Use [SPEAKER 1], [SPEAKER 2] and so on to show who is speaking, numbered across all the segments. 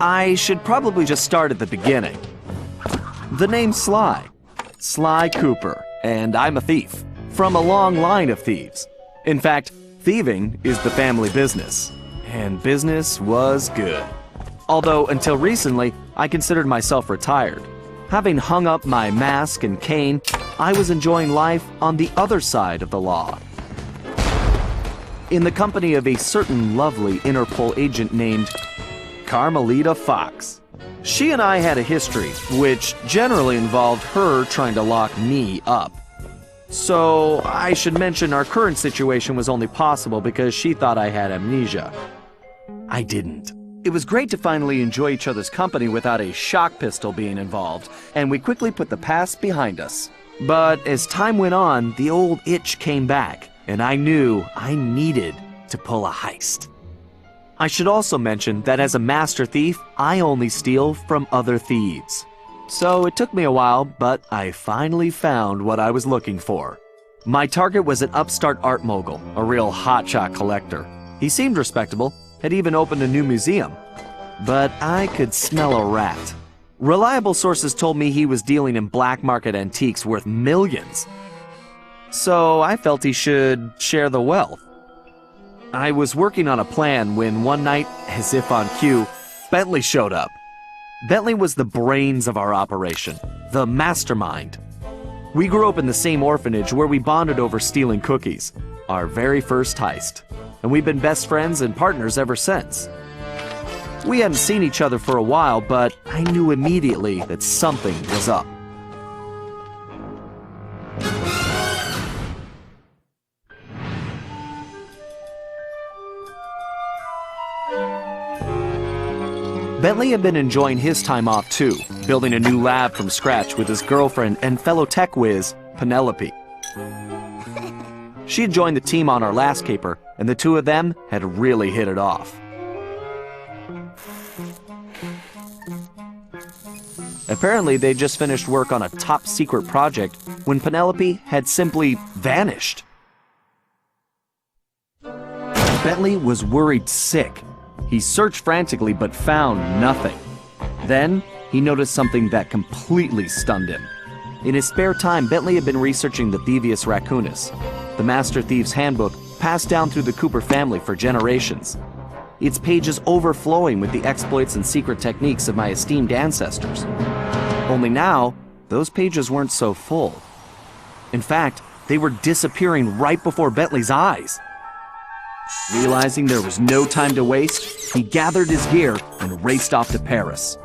[SPEAKER 1] I should probably just start at the beginning. The name's Sly. Sly Cooper, and I'm a thief. From a long line of thieves. In fact, thieving is the family business. And business was good. Although, until recently, I considered myself retired. Having hung up my mask and cane, I was enjoying life on the other side of the law. In the company of a certain lovely Interpol agent named Carmelita Fox. She and I had a history, which generally involved her trying to lock me up. So, I should mention our current situation was only possible because she thought I had amnesia. I didn't. It was great to finally enjoy each other's company without a shock pistol being involved, and we quickly put the past behind us. But as time went on, the old itch came back, and I knew I needed to pull a heist. I should also mention that as a master thief, I only steal from other thieves. So it took me a while, but I finally found what I was looking for. My target was an upstart art mogul, a real hotshot collector. He seemed respectable, had even opened a new museum. But I could smell a rat. Reliable sources told me he was dealing in black market antiques worth millions. So I felt he should share the wealth. I was working on a plan when one night, as if on cue, Bentley showed up. Bentley was the brains of our operation, the mastermind. We grew up in the same orphanage where we bonded over stealing cookies, our very first heist, and we've been best friends and partners ever since. We hadn't seen each other for a while, but I knew immediately that something was up. Bentley had been enjoying his time off too, building a new lab from scratch with his girlfriend and fellow tech whiz, Penelope. She had joined the team on our last caper, and the two of them had really hit it off. Apparently, they just finished work on a top-secret project when Penelope had simply vanished. Bentley was worried sick. He searched frantically but found nothing. Then, he noticed something that completely stunned him. In his spare time, Bentley had been researching the Thievius Raccoonus, the Master Thief's handbook passed down through the Cooper family for generations. Its pages overflowing with the exploits and secret techniques of my esteemed ancestors. Only now, those pages weren't so full. In fact, they were disappearing right before Bentley's eyes. Realizing there was no time to waste, he gathered his gear and raced off to Paris.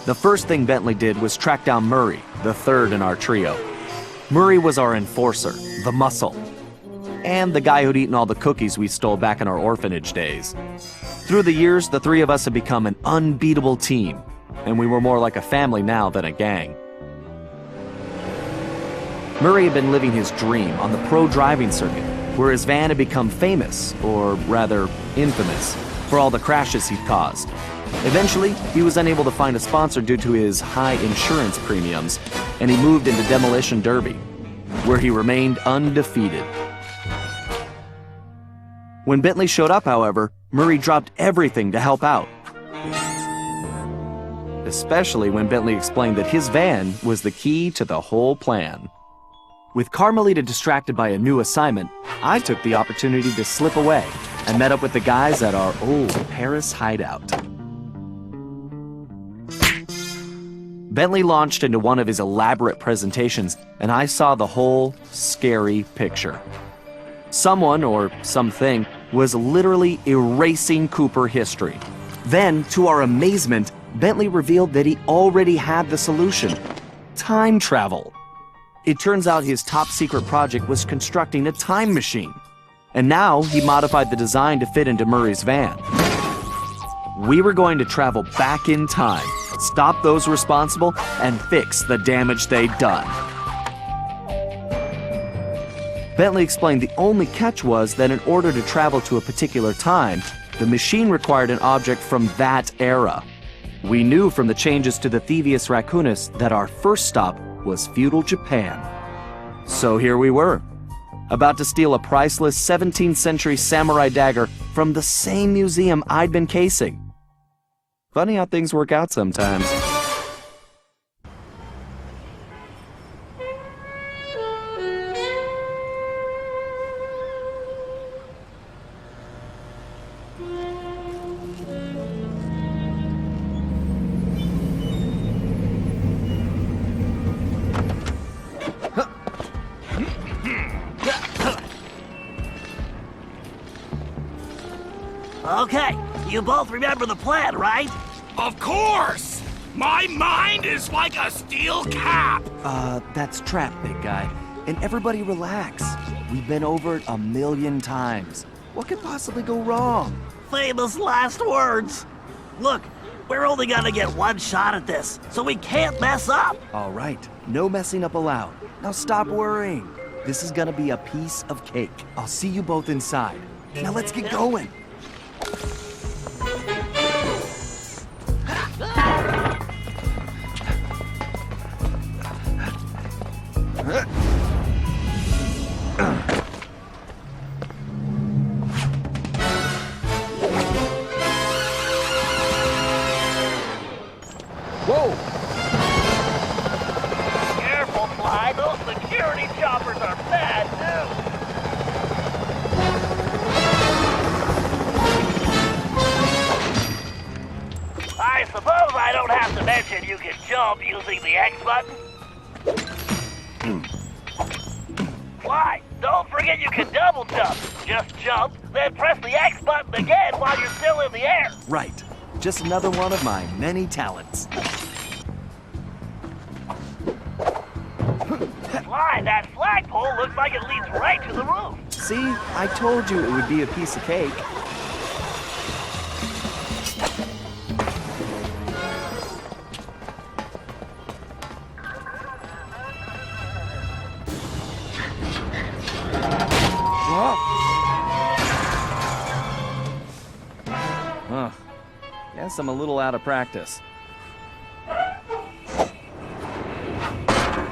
[SPEAKER 1] The first thing Bentley did was track down Murray, the third in our trio. Murray was our enforcer, the muscle, and the guy who'd eaten all the cookies we stole back in our orphanage days. Through the years, the three of us had become an unbeatable team, and we were more like a family now than a gang. Murray had been living his dream on the pro driving circuit, where his van had become famous, or rather infamous, for all the crashes he'd caused. Eventually, he was unable to find a sponsor due to his high insurance premiums, and he moved into Demolition Derby, where he remained undefeated. When Bentley showed up, however, Murray dropped everything to help out. Especially when Bentley explained that his van was the key to the whole plan. With Carmelita distracted by a new assignment, I took the opportunity to slip away and met up with the guys at our old Paris hideout. Bentley launched into one of his elaborate presentations, and I saw the whole scary picture. Someone, or something, was literally erasing Cooper history. Then, to our amazement, Bentley revealed that he already had the solution: time travel. It turns out his top-secret project was constructing a time machine, and now he modified the design to fit into Murray's van. We were going to travel back in time, stop those responsible, and fix the damage they'd done. Bentley explained the only catch was that in order to travel to a particular time, the machine required an object from that era. We knew from the changes to the Thievius Raccoonus that our first stop was feudal Japan. So here we were, about to steal a priceless 17th century samurai dagger from the same museum I'd been casing. Funny how things work out sometimes.
[SPEAKER 2] Okay, you both remember the plan, right?
[SPEAKER 3] Of course! My mind is like a steel cap!
[SPEAKER 1] That's trap, big guy. And everybody relax. We've been over it 1,000,000 times. What could possibly go wrong?
[SPEAKER 2] Famous last words. Look, we're only gonna get one shot at this, so we can't mess up.
[SPEAKER 1] All right, no messing up allowed. Now stop worrying. This is gonna be a piece of cake. I'll see you both inside. Now let's get going. Whoa!
[SPEAKER 2] Careful, Fly. Those security choppers are bad news. I suppose I don't have to mention you can jump using the X button. Fly, don't forget you can double jump. Just jump, then press the X button again while you're still in the air.
[SPEAKER 1] Right. Just another one of my many talents.
[SPEAKER 2] Fly, that flagpole looks like it leads right to the roof.
[SPEAKER 1] See? I told you it would be a piece of cake. Huh. Guess I'm a little out of practice.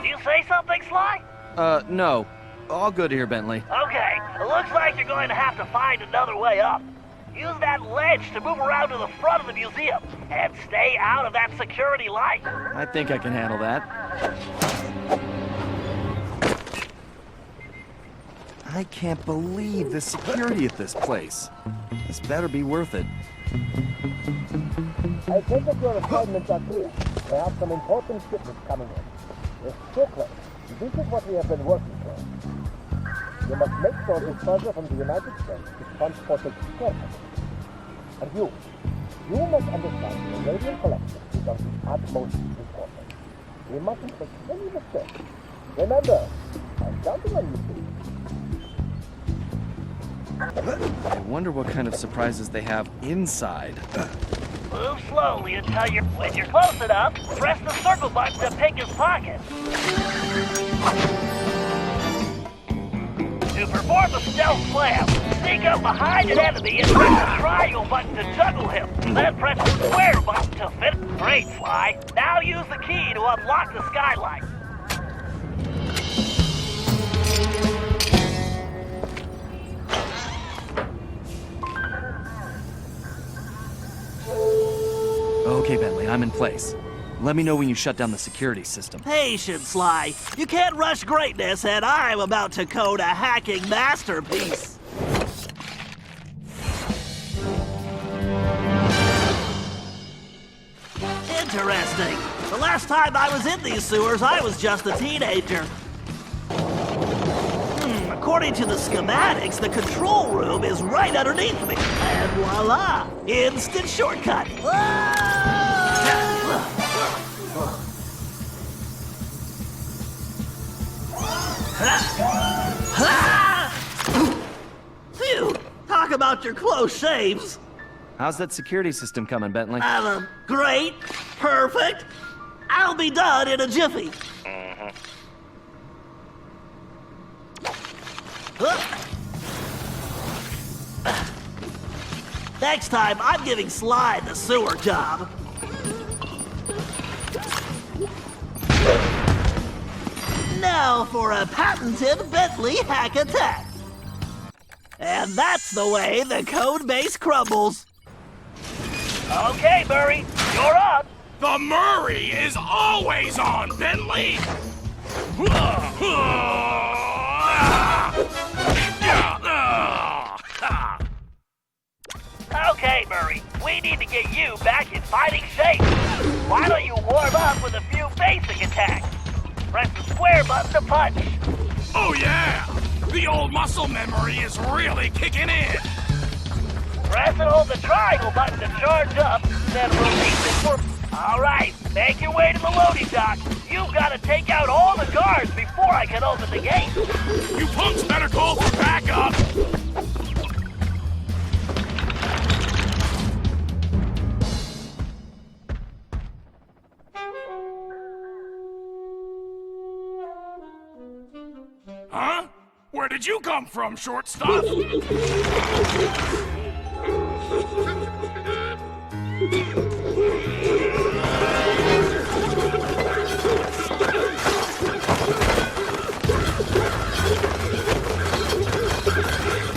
[SPEAKER 2] You say something, Sly?
[SPEAKER 1] No. All good here, Bentley.
[SPEAKER 2] Okay, it looks like you're going to have to find another way up. Use that ledge to move around to the front of the museum, and stay out of that security light.
[SPEAKER 1] I think I can handle that. I can't believe the security at this place. This better be worth it.
[SPEAKER 4] I take that your assignments are clear. We have some important shipments coming in. It's so close. This is what we have been working for. You must make sure this treasure from the United States is transported carefully. And you must understand the Arabian collection is of the utmost importance. We mustn't make any mistakes. Remember, I'm counting on you two.
[SPEAKER 1] I wonder what kind of surprises they have inside.
[SPEAKER 2] Move slowly until when you're close enough, press the circle button to pick his pocket. To perform the stealth slam, sneak up behind an enemy and press the triangle button to juggle him. Then press the square button to fit. Great, Sly. Now use the key to unlock the skylight.
[SPEAKER 1] Okay, Bentley, I'm in place. Let me know when you shut down the security system.
[SPEAKER 2] Patience, Sly. You can't rush greatness, and I'm about to code a hacking masterpiece. Interesting. The last time I was in these sewers, I was just a teenager. According to the schematics, the control room is right underneath me. And voila! Instant shortcut. Phew! Talk about your close shaves.
[SPEAKER 1] How's that security system coming, Bentley?
[SPEAKER 2] Great. Perfect. I'll be done in a jiffy. Next time, I'm giving Sly the sewer job. Now for a patented Bentley hack attack. And that's the way the code base crumbles. Okay, Murray, you're up.
[SPEAKER 3] The Murray is always on, Bentley!
[SPEAKER 2] Okay, Murray, we need to get you back in fighting shape. Why don't you warm up with a few basic attacks? Press the square button to punch.
[SPEAKER 3] Oh yeah! The old muscle memory is really kicking in!
[SPEAKER 2] Press and hold the triangle button to charge up, then release it for... Alright, make your way to the loading dock. You've got to take out all the guards before I can open the gate.
[SPEAKER 3] You punks better call for backup! Huh? Where did you come from, short stuff?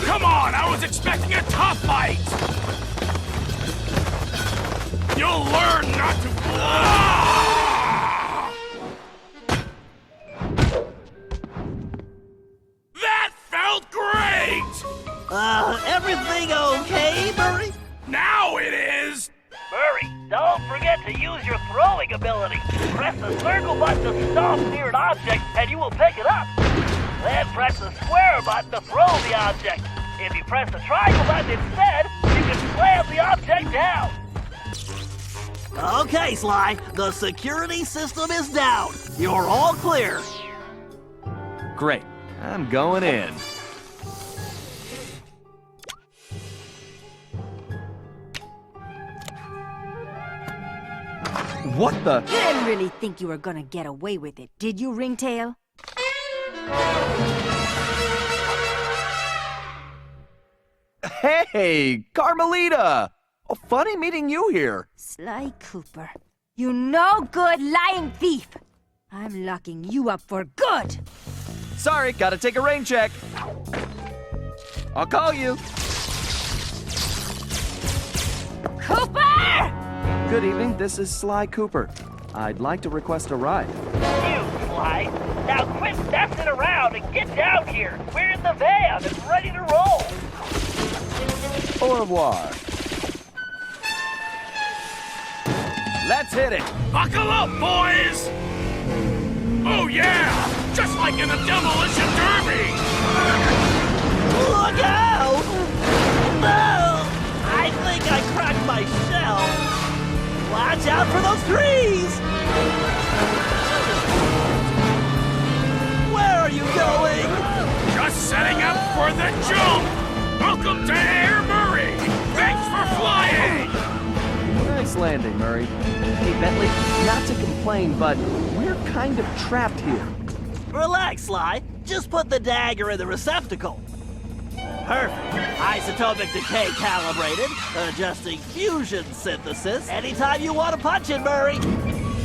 [SPEAKER 3] Come on, I was expecting a tough fight! You'll learn not to... That felt great!
[SPEAKER 2] Everything okay, Murray?
[SPEAKER 3] Now it is!
[SPEAKER 2] Murray, don't forget to use your throwing ability. Press the circle button to stomp near an object, and you will pick it up. Then press the square button to throw the object. If you press the triangle button instead, you can slam the object down. Okay, Sly, the security system is down. You're all clear.
[SPEAKER 1] Great. I'm going in. What the?
[SPEAKER 5] You didn't really think you were gonna get away with it, did you, Ringtail?
[SPEAKER 1] Hey, Carmelita! Oh, funny meeting you here.
[SPEAKER 5] Sly Cooper, you no good lying thief! I'm locking you up for good!
[SPEAKER 1] Sorry, gotta take a rain check. I'll call you.
[SPEAKER 5] Cooper!
[SPEAKER 1] Good evening, this is Sly Cooper. I'd like to request a ride.
[SPEAKER 2] You, Sly. Now quit messing around and get down here. We're in the van and ready to roll.
[SPEAKER 1] Au revoir. Let's hit it.
[SPEAKER 3] Buckle up, boys! Oh yeah! Just like in the Demolition Derby!
[SPEAKER 2] Look out! No! I think I cracked my shell. Watch out for those trees! Where are you going?
[SPEAKER 3] Just setting up for the jump! Welcome to Air Murray! Thanks for flying!
[SPEAKER 1] Nice landing, Murray. Hey, Bentley, not to complain, but we're kind of trapped here.
[SPEAKER 2] Relax, Sly. Just put the dagger in the receptacle. Perfect. Isotopic decay calibrated. Adjusting fusion synthesis. Anytime you want to punch it, Murray.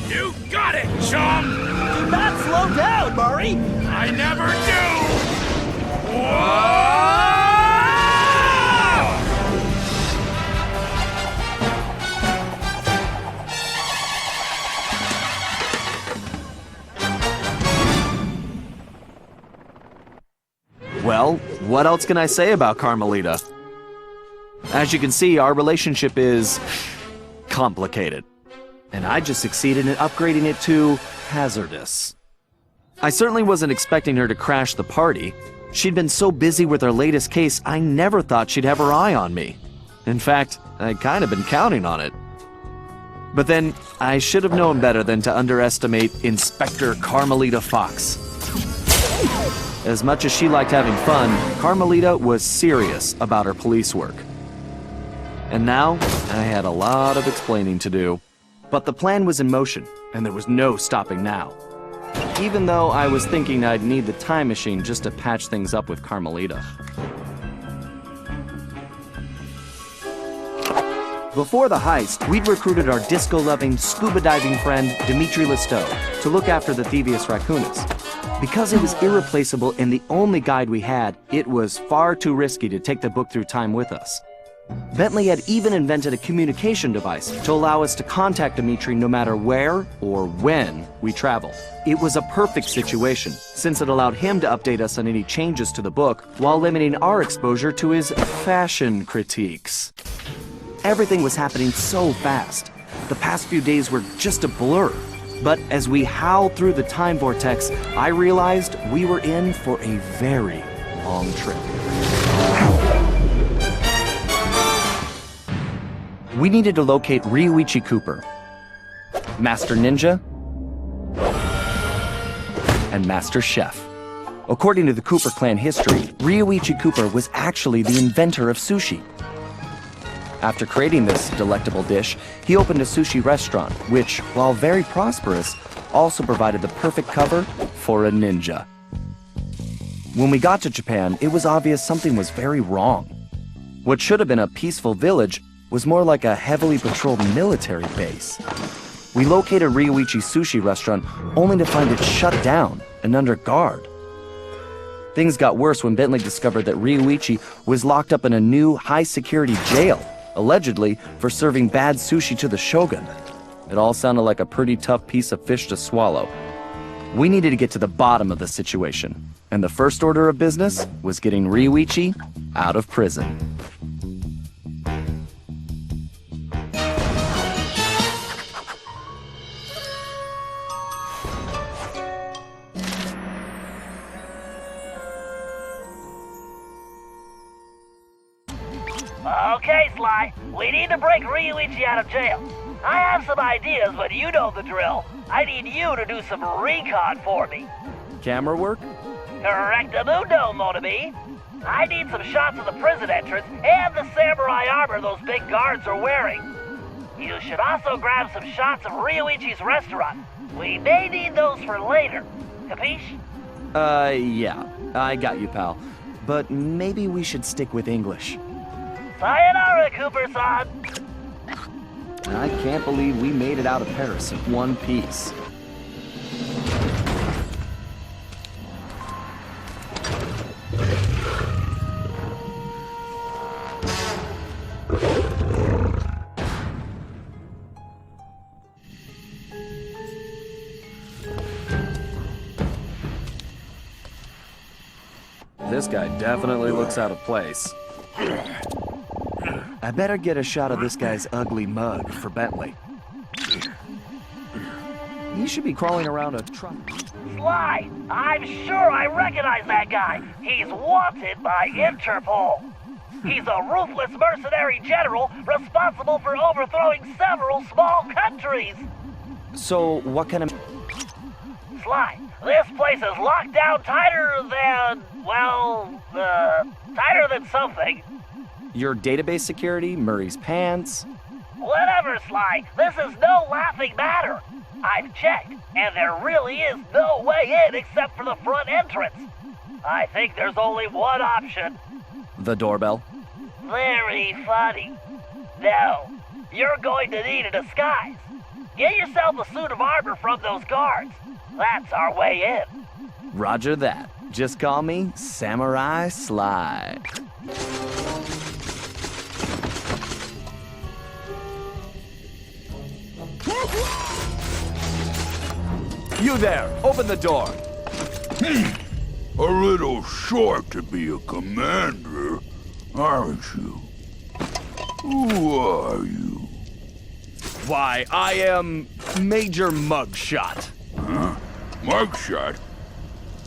[SPEAKER 3] You got it, chum!
[SPEAKER 2] Do not slow down, Murray.
[SPEAKER 3] I never do! Whoa!
[SPEAKER 1] Well, what else can I say about Carmelita? As you can see, our relationship is complicated. And I just succeeded in upgrading it to hazardous. I certainly wasn't expecting her to crash the party. She'd been so busy with her latest case, I never thought she'd have her eye on me. In fact, I'd kind of been counting on it. But then, I should have known better than to underestimate Inspector Carmelita Fox. As much as she liked having fun, Carmelita was serious about her police work. And now, I had a lot of explaining to do. But the plan was in motion, and there was no stopping now. Even though I was thinking I'd need the time machine just to patch things up with Carmelita. Before the heist, we'd recruited our disco-loving, scuba-diving friend, Dimitri Listeau, to look after the Thievius Raccoonus. Because it was irreplaceable and the only guide we had, it was far too risky to take the book through time with us. Bentley had even invented a communication device to allow us to contact Dimitri no matter where or when we traveled. It was a perfect situation, since it allowed him to update us on any changes to the book while limiting our exposure to his fashion critiques. Everything was happening so fast. The past few days were just a blur. But as we howled through the time vortex, I realized we were in for a very long trip. We needed to locate Ryuichi Cooper, Master Ninja, and Master Chef. According to the Cooper clan history, Ryuichi Cooper was actually the inventor of sushi. After creating this delectable dish, he opened a sushi restaurant, which, while very prosperous, also provided the perfect cover for a ninja. When we got to Japan, it was obvious something was very wrong. What should have been a peaceful village was more like a heavily patrolled military base. We located Ryuichi's sushi restaurant only to find it shut down and under guard. Things got worse when Bentley discovered that Ryuichi was locked up in a new high-security jail, allegedly for serving bad sushi to the shogun. It all sounded like a pretty tough piece of fish to swallow. We needed to get to the bottom of the situation, and the first order of business was getting Ryuichi out of prison.
[SPEAKER 2] Okay, Sly. We need to break Ryuichi out of jail. I have some ideas, but you know the drill. I need you to do some recon for me.
[SPEAKER 1] Camera work?
[SPEAKER 2] Correctamundo, mon ami. I need some shots of the prison entrance and the samurai armor those big guards are wearing. You should also grab some shots of Ryuichi's restaurant. We may need those for later. Capiche?
[SPEAKER 1] Yeah. I got you, pal. But maybe we should stick with English.
[SPEAKER 2] Sayonara, Cooper-san.
[SPEAKER 1] I can't believe we made it out of Paris in one piece. This guy definitely looks out of place. I better get a shot of this guy's ugly mug for Bentley. He should be crawling around a truck.
[SPEAKER 2] Sly, I'm sure I recognize that guy. He's wanted by Interpol. He's a ruthless mercenary general responsible for overthrowing several small countries.
[SPEAKER 1] So, what kind of...
[SPEAKER 2] Sly, this place is locked down tighter than, well, tighter than something.
[SPEAKER 1] Your database security, Murray's pants?
[SPEAKER 2] Whatever, Sly. This is no laughing matter. I've checked, and there really is no way in except for the front entrance. I think there's only one option.
[SPEAKER 1] The doorbell?
[SPEAKER 2] Very funny. No, you're going to need a disguise. Get yourself a suit of armor from those guards. That's our way in.
[SPEAKER 1] Roger that. Just call me Samurai Sly. You there! Open the door!
[SPEAKER 3] A little short to be a commander, aren't you? Who are you?
[SPEAKER 1] Why, I am Major Mugshot.
[SPEAKER 3] Huh? Mugshot?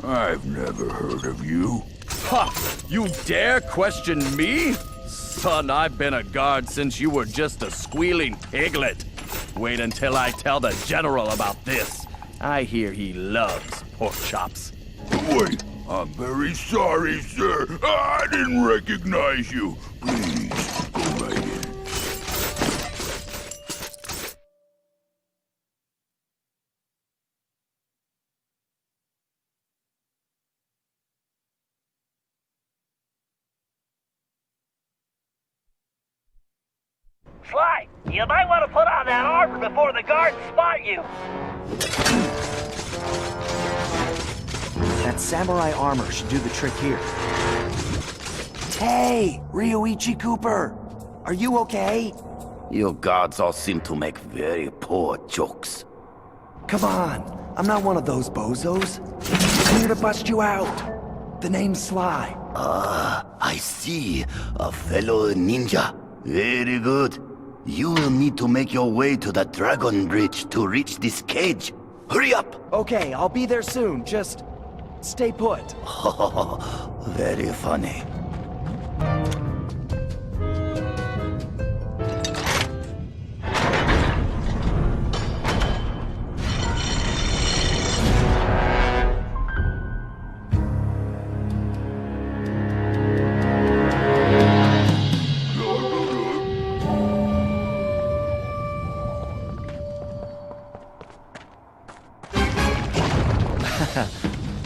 [SPEAKER 3] I've never heard of you.
[SPEAKER 1] Ha! You dare question me? Son, I've been a guard since you were just a squealing piglet. Wait until I tell the general about this. I hear he loves pork chops.
[SPEAKER 3] Wait, I'm very sorry, sir. I didn't recognize you. Please, go right in.
[SPEAKER 2] Sly, you might want to put on that armor before the guards spot you.
[SPEAKER 1] That samurai armor should do the trick here. Hey, Ryoichi Cooper! Are you okay?
[SPEAKER 6] You guards all seem to make very poor jokes.
[SPEAKER 1] Come on, I'm not one of those bozos. I'm here to bust you out. The name's Sly.
[SPEAKER 6] Ah, I see. A fellow ninja. Very good. You will need to make your way to the Dragon Bridge to reach this cage. Hurry up!
[SPEAKER 1] Okay, I'll be there soon. Just stay put.
[SPEAKER 6] Very funny.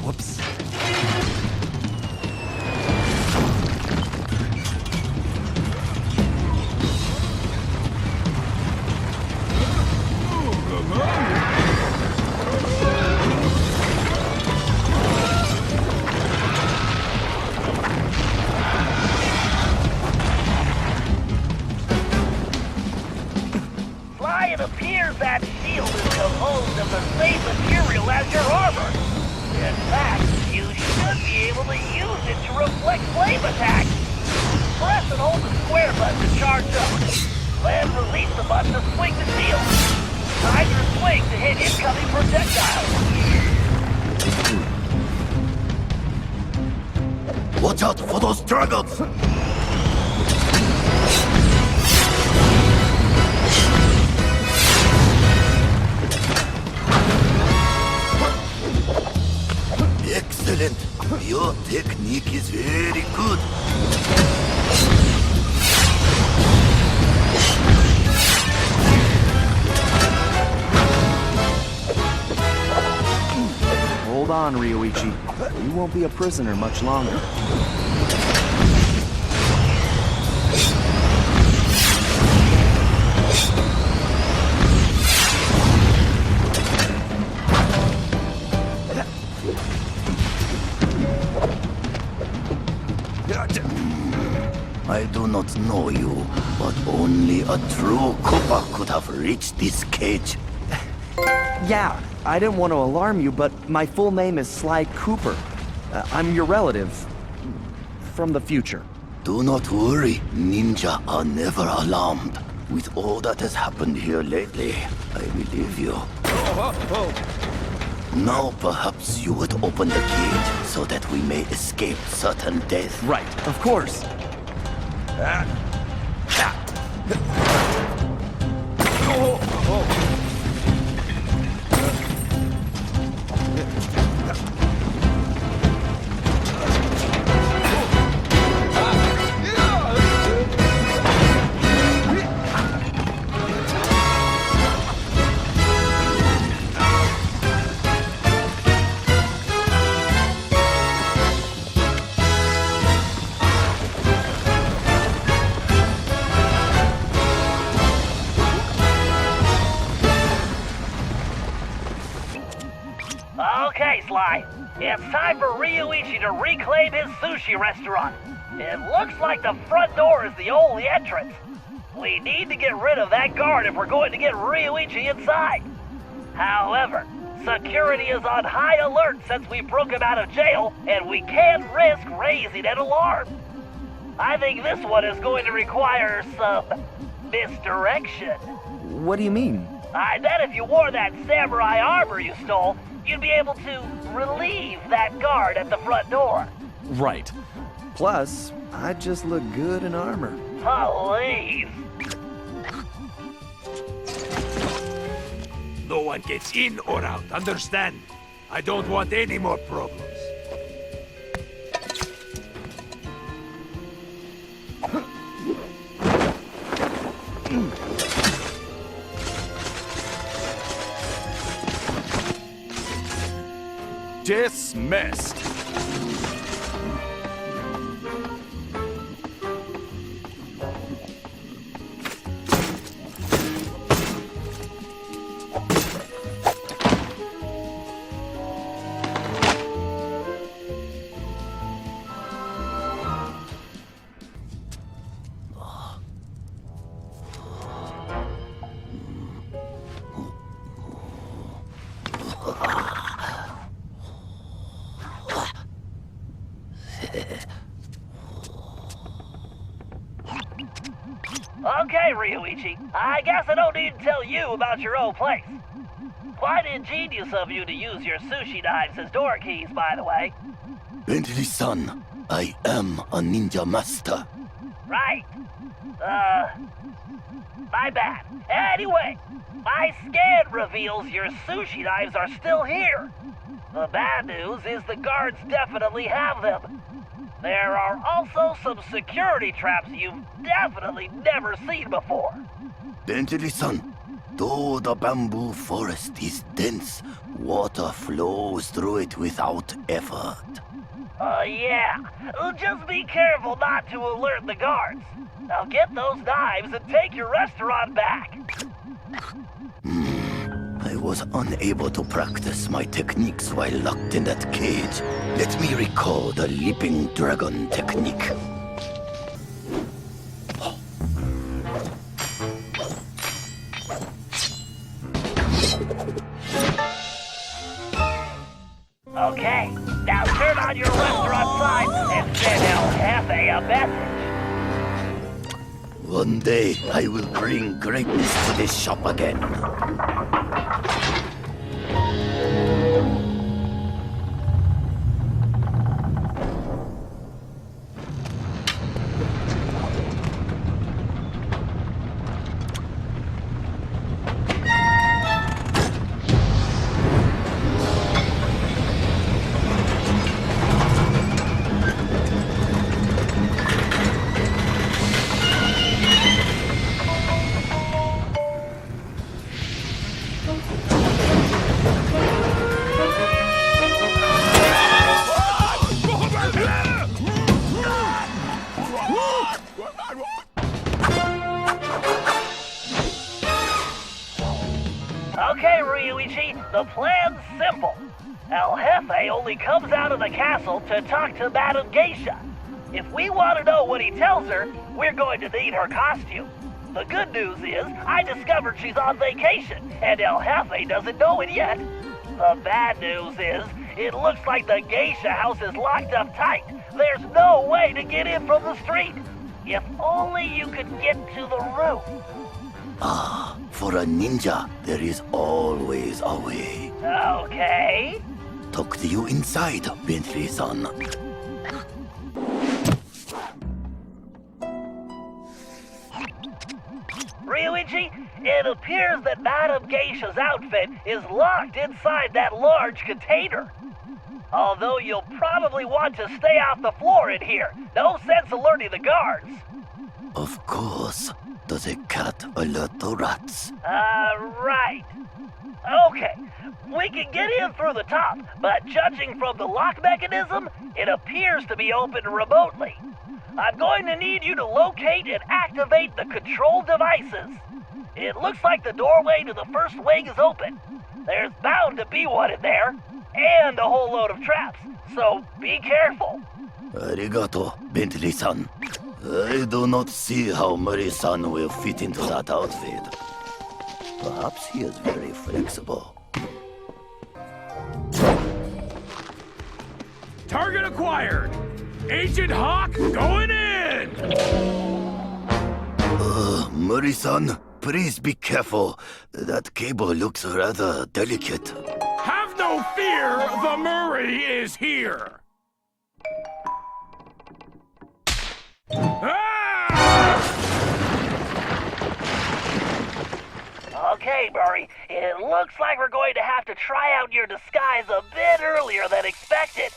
[SPEAKER 1] Whoops.
[SPEAKER 2] Sly, it appears that shield is composed of the same material as your armor. In fact, you should be able to use it to reflect flame attacks. Press and hold the square button to charge up. Then release the button to swing the shield. Time your swing to hit incoming projectiles.
[SPEAKER 6] Watch out for those dragons! Excellent! Your technique is very good.
[SPEAKER 1] Hold on, Ryoichi. You won't be a prisoner much longer.
[SPEAKER 6] I do not know you, but only a true Koopa could have reached this cage.
[SPEAKER 1] Yeah, I didn't want to alarm you, but my full name is Sly Cooper. I'm your relative. From the future.
[SPEAKER 6] Do not worry, ninja are never alarmed. With all that has happened here lately, I believe you. Now perhaps you would open the cage so that we may escape certain death.
[SPEAKER 1] Right, of course.
[SPEAKER 2] Okay, Sly. It's time for Ryoichi to reclaim his sushi restaurant. It looks like the front door is the only entrance. We need to get rid of that guard if we're going to get Ryoichi inside. However, security is on high alert since we broke him out of jail, and we can't risk raising an alarm. I think this one is going to require some misdirection.
[SPEAKER 1] What do you mean?
[SPEAKER 2] I bet if you wore that samurai armor you stole, you'd be able to relieve that guard at the front door.
[SPEAKER 1] Right. Plus, I just look good in armor.
[SPEAKER 2] Please.
[SPEAKER 3] No one gets in or out, understand? I don't want any more problems.
[SPEAKER 1] Dismissed.
[SPEAKER 2] Okay, Ryuichi. I guess I don't need to tell you about your old place. Quite ingenious of you to use your sushi knives as door keys, by the way.
[SPEAKER 6] Bentley-san, I am a ninja master.
[SPEAKER 2] Right. My bad. Anyway, my scan reveals your sushi knives are still here. The bad news is the guards definitely have them. There are also some security traps you've definitely never seen before.
[SPEAKER 6] Bentley-san, though the bamboo forest is dense, water flows through it without effort.
[SPEAKER 2] Yeah. Just be careful not to alert the guards. Now get those knives and take your restaurant back.
[SPEAKER 6] I was unable to practice my techniques while locked in that cage. Let me recall the leaping dragon technique.
[SPEAKER 2] Okay, now turn on your restaurant sign and send El Jefe a message.
[SPEAKER 6] One day, I will bring greatness to this shop again.
[SPEAKER 2] Okay, Ryuichi, the plan's simple. El Jefe only comes out of the castle to talk to Madame Geisha. If we want to know what he tells her, we're going to need her costume. The good news is, I discovered she's on vacation, and El Jefe doesn't know it yet. The bad news is, it looks like the Geisha house is locked up tight. There's no way to get in from the street. If only you could get to the roof.
[SPEAKER 6] Ah, for a ninja, there is always a way.
[SPEAKER 2] Okay.
[SPEAKER 6] Talk to you inside, Bentley-san.
[SPEAKER 2] Ryuichi, it appears that Madame Geisha's outfit is locked inside that large container. Although you'll probably want to stay off the floor in here. No sense alerting the guards.
[SPEAKER 6] Of course. Does a cat alert the rats?
[SPEAKER 2] Right. Okay, we can get in through the top, but judging from the lock mechanism, it appears to be open remotely. I'm going to need you to locate and activate the control devices. It looks like the doorway to the first wing is open. There's bound to be one in there, and a whole load of traps, so be careful.
[SPEAKER 6] Arigato, Bentley-san. I do not see how Murray-san will fit into that outfit. Perhaps he is very flexible.
[SPEAKER 3] Target acquired! Agent Hawk going in!
[SPEAKER 6] Murray-san, please be careful. That cable looks rather delicate.
[SPEAKER 3] Have no fear, the Murray is here!
[SPEAKER 2] Okay, Murray, it looks like we're going to have to try out your disguise a bit earlier than expected.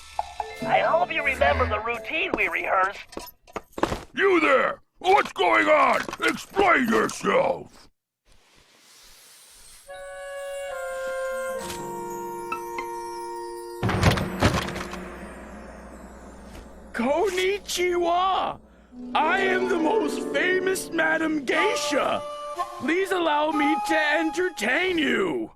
[SPEAKER 2] I hope you remember the routine we rehearsed.
[SPEAKER 3] You there! What's going on? Explain yourself! Konnichiwa! I am the most famous Madame Geisha! Please allow me to entertain you!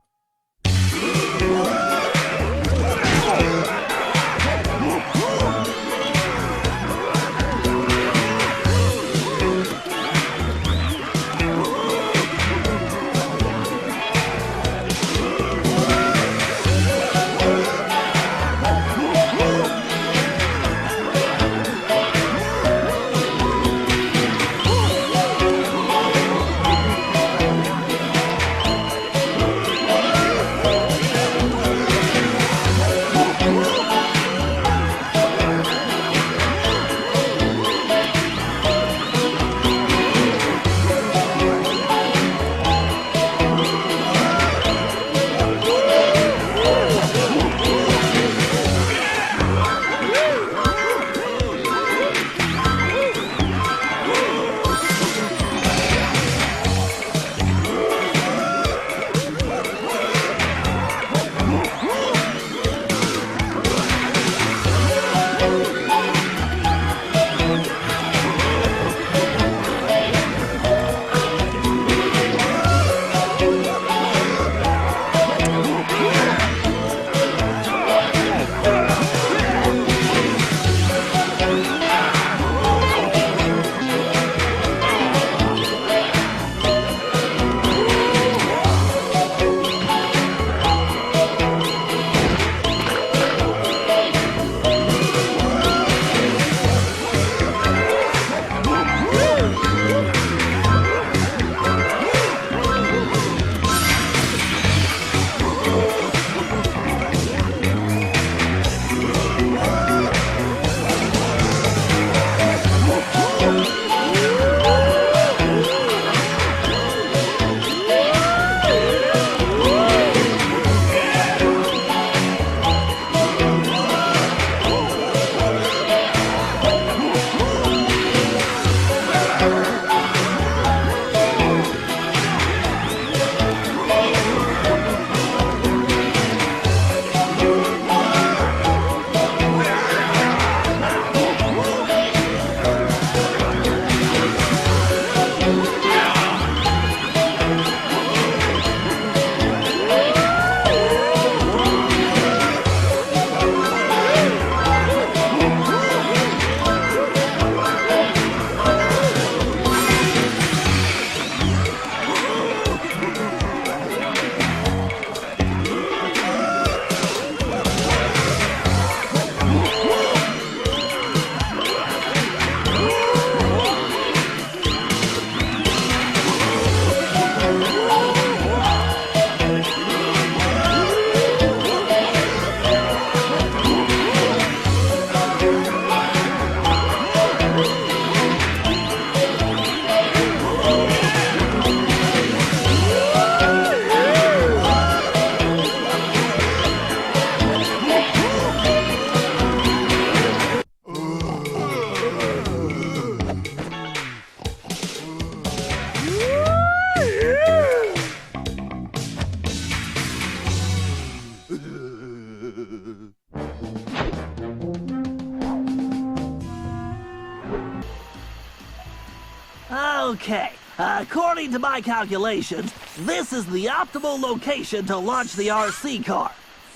[SPEAKER 2] Okay, according to my calculations, this is the optimal location to launch the RC car.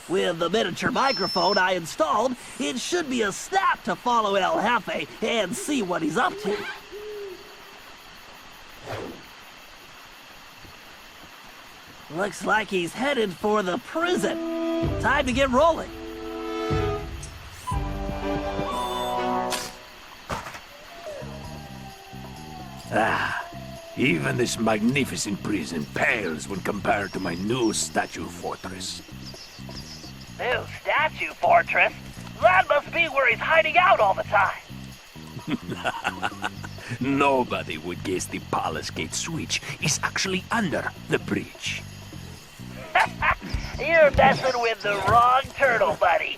[SPEAKER 2] With the miniature microphone I installed, it should be a snap to follow El Jefe and see what he's up to. Looks like he's headed for the prison. Time to get rolling.
[SPEAKER 3] Even this magnificent prison pales when compared to my new statue fortress.
[SPEAKER 2] New statue fortress? That must be where he's hiding out all the time.
[SPEAKER 3] Nobody would guess the palace gate switch is actually under the bridge.
[SPEAKER 2] You're messing with the wrong turtle, buddy.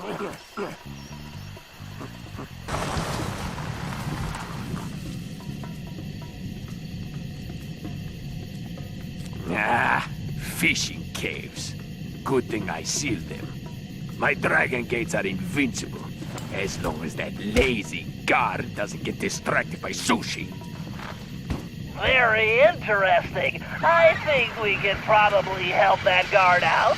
[SPEAKER 3] Fishing caves. Good thing I sealed them. My dragon gates are invincible, as long as that lazy guard doesn't get distracted by sushi.
[SPEAKER 2] Very interesting. I think we can probably help that guard out.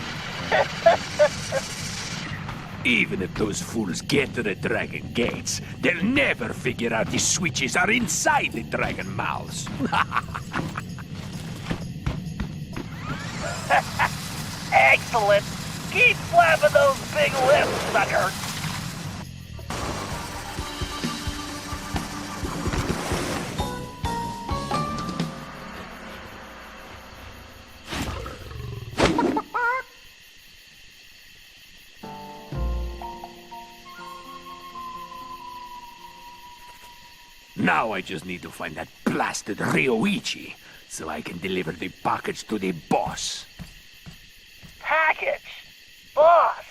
[SPEAKER 3] Even if those fools get to the dragon gates, they'll never figure out the switches are inside the dragon mouths.
[SPEAKER 2] Excellent. Keep flapping those big lips, sucker.
[SPEAKER 3] Now I just need to find that blasted Ryoichi, so I can deliver the package to the boss.
[SPEAKER 2] Package? Boss?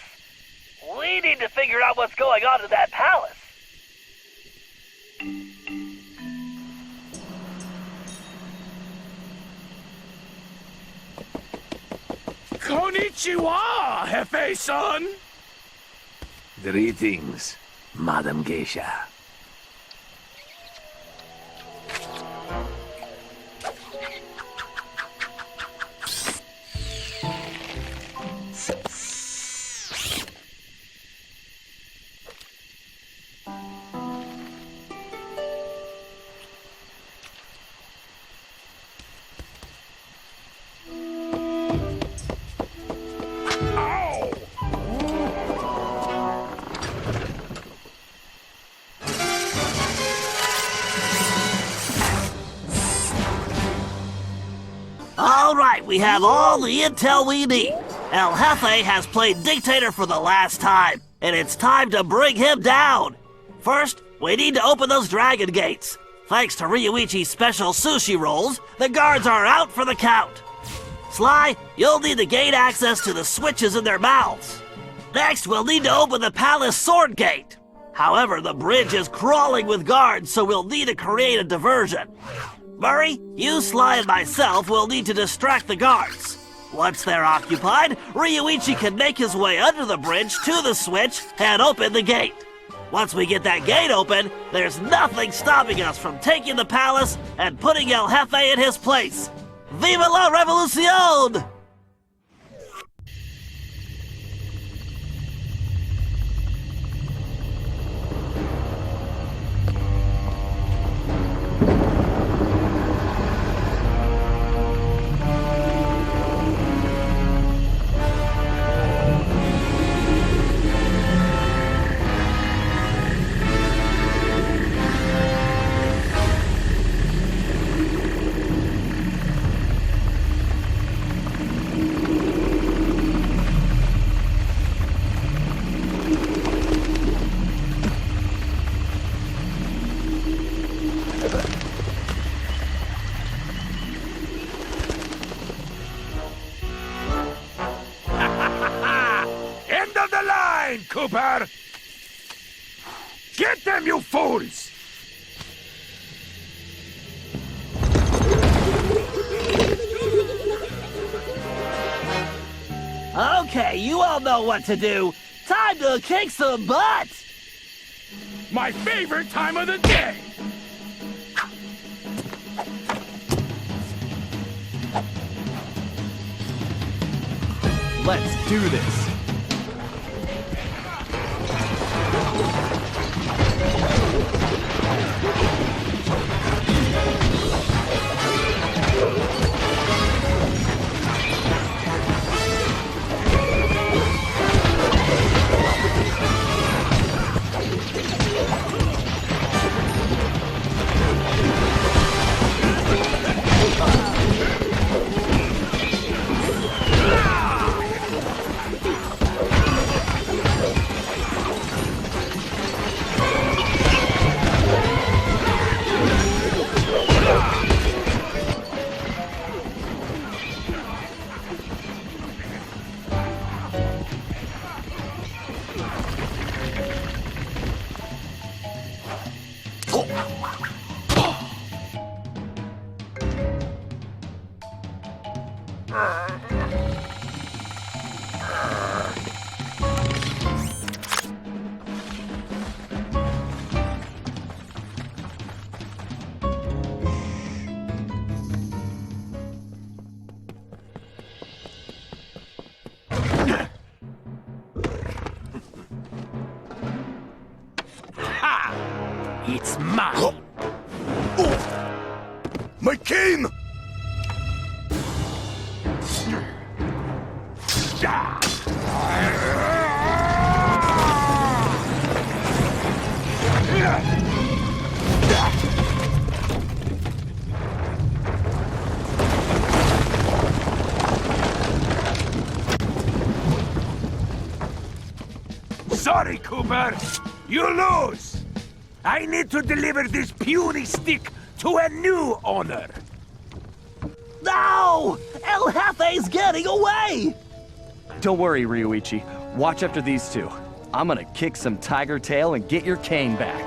[SPEAKER 2] We need to figure out what's going on in that palace.
[SPEAKER 3] Konnichiwa, Hefe-san! Greetings, Madam Geisha.
[SPEAKER 2] Alright, we have all the intel we need. El Jefe has played dictator for the last time, and it's time to bring him down. First, we need to open those dragon gates. Thanks to Ryoichi's special sushi rolls, the guards are out for the count. Sly, you'll need to gain access to the switches in their mouths. Next, we'll need to open the palace sword gate. However, the bridge is crawling with guards, so we'll need to create a diversion. Murray, you, Sly, and myself will need to distract the guards. Once they're occupied, Ryoichi can make his way under the bridge to the switch and open the gate. Once we get that gate open, there's nothing stopping us from taking the palace and putting El Jefe in his place. Viva la revolucion!
[SPEAKER 3] Cooper! Get them, you fools!
[SPEAKER 2] Okay, you all know what to do. Time to kick some butt!
[SPEAKER 3] My favorite time of the day!
[SPEAKER 1] Let's do this.
[SPEAKER 3] It's mine.
[SPEAKER 6] My cane!
[SPEAKER 3] Sorry, Cooper. You lose. I need to deliver this puny stick to a new owner.
[SPEAKER 2] No! El Jefe's getting away!
[SPEAKER 1] Don't worry, Ryuichi. Watch after these two. I'm gonna kick some tiger tail and get your cane back.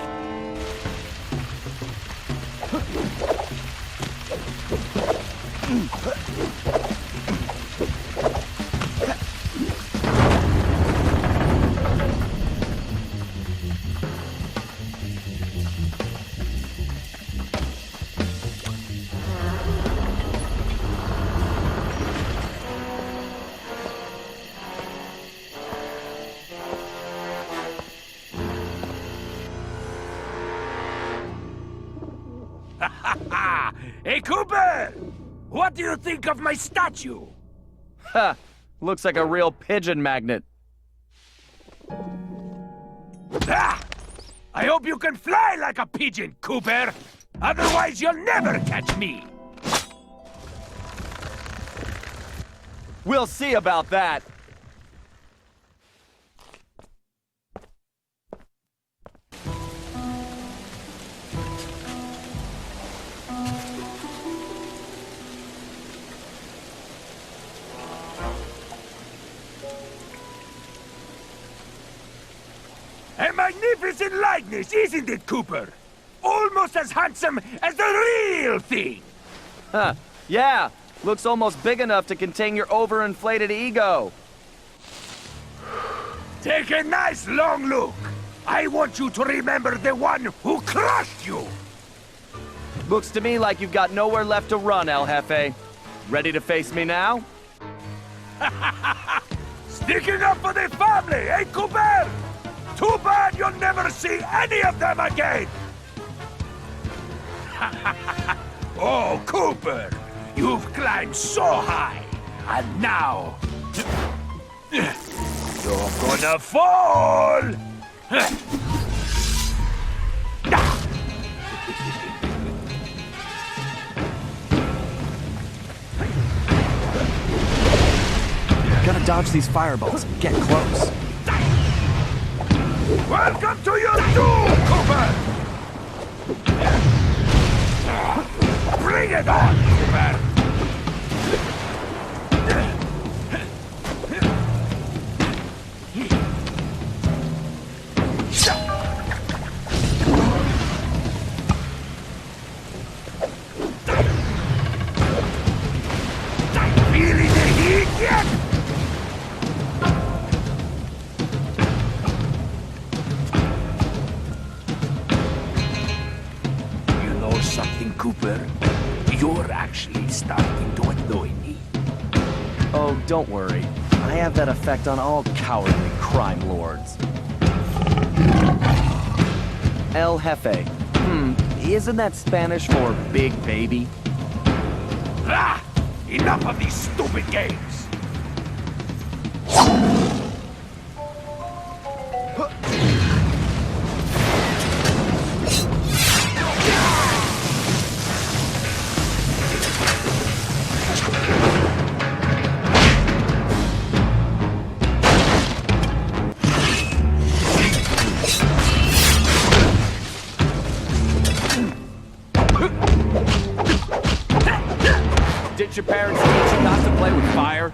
[SPEAKER 3] Hey, Cooper! What do you think of my statue?
[SPEAKER 1] Ha! Looks like a real pigeon magnet.
[SPEAKER 3] Ah! I hope you can fly like a pigeon, Cooper! Otherwise, you'll never catch me!
[SPEAKER 1] We'll see about that.
[SPEAKER 3] A magnificent likeness, isn't it, Cooper? Almost as handsome as the real thing!
[SPEAKER 1] Huh. Yeah. Looks almost big enough to contain your overinflated ego.
[SPEAKER 3] Take a nice long look. I want you to remember the one who crushed you!
[SPEAKER 1] Looks to me like you've got nowhere left to run, El Jefe. Ready to face me now?
[SPEAKER 3] Sticking up for the family, eh, Cooper? Too bad you'll never see any of them again! Oh, Cooper! You've climbed so high, and now... you're gonna fall!
[SPEAKER 1] Gotta dodge these fireballs and get close.
[SPEAKER 3] Welcome to your doom, Cooper! Bring it on, Cooper! Feeling the heat yet? Something, Cooper? You're actually starting to annoy me.
[SPEAKER 1] Oh, don't worry. I have that effect on all cowardly crime lords. El Jefe. Isn't that Spanish for big baby?
[SPEAKER 3] Ah! Enough of these stupid games!
[SPEAKER 1] Did your parents teach you not to play with fire?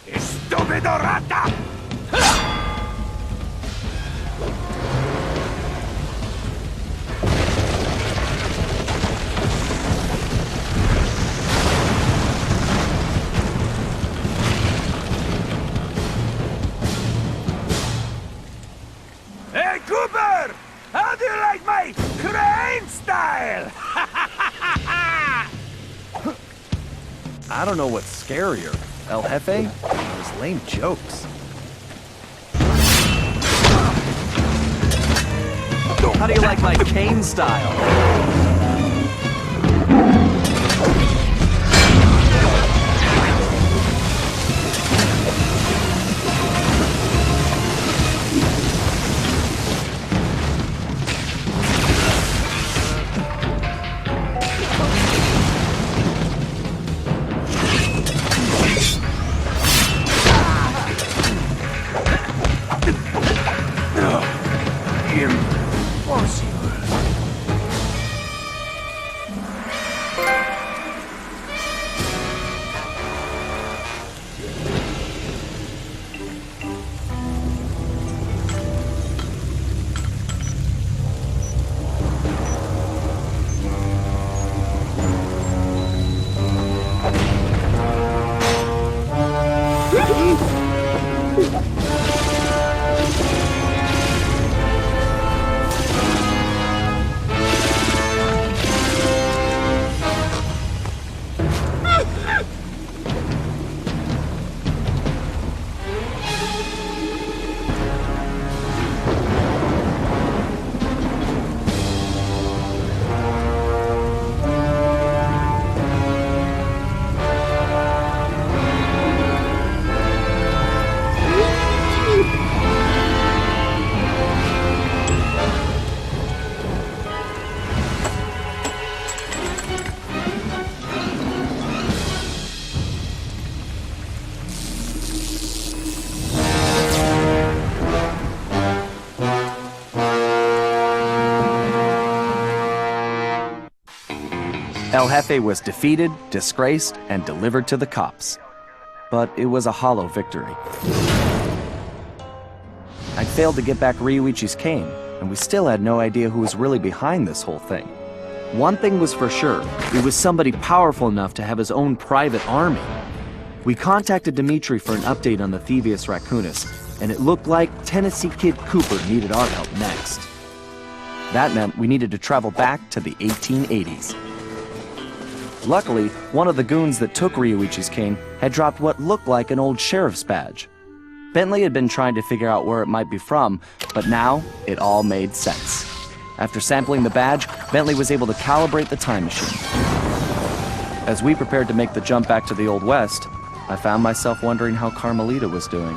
[SPEAKER 3] ¡Estúpido rata! Hey, Cooper! How do you like my crane style?
[SPEAKER 1] I don't know what's scarier, El Jefe or his lame jokes. How do you like my cane style? El Jefe was defeated, disgraced, and delivered to the cops. But it was a hollow victory. I'd failed to get back Ryuichi's cane, and we still had no idea who was really behind this whole thing. One thing was for sure, it was somebody powerful enough to have his own private army. We contacted Dimitri for an update on the Thieves Raccoonus, and it looked like Tennessee Kid Cooper needed our help next. That meant we needed to travel back to the 1880s. Luckily, one of the goons that took Ryuichi's cane had dropped what looked like an old sheriff's badge. Bentley had been trying to figure out where it might be from, but now it all made sense. After sampling the badge, Bentley was able to calibrate the time machine. As we prepared to make the jump back to the Old West, I found myself wondering how Carmelita was doing.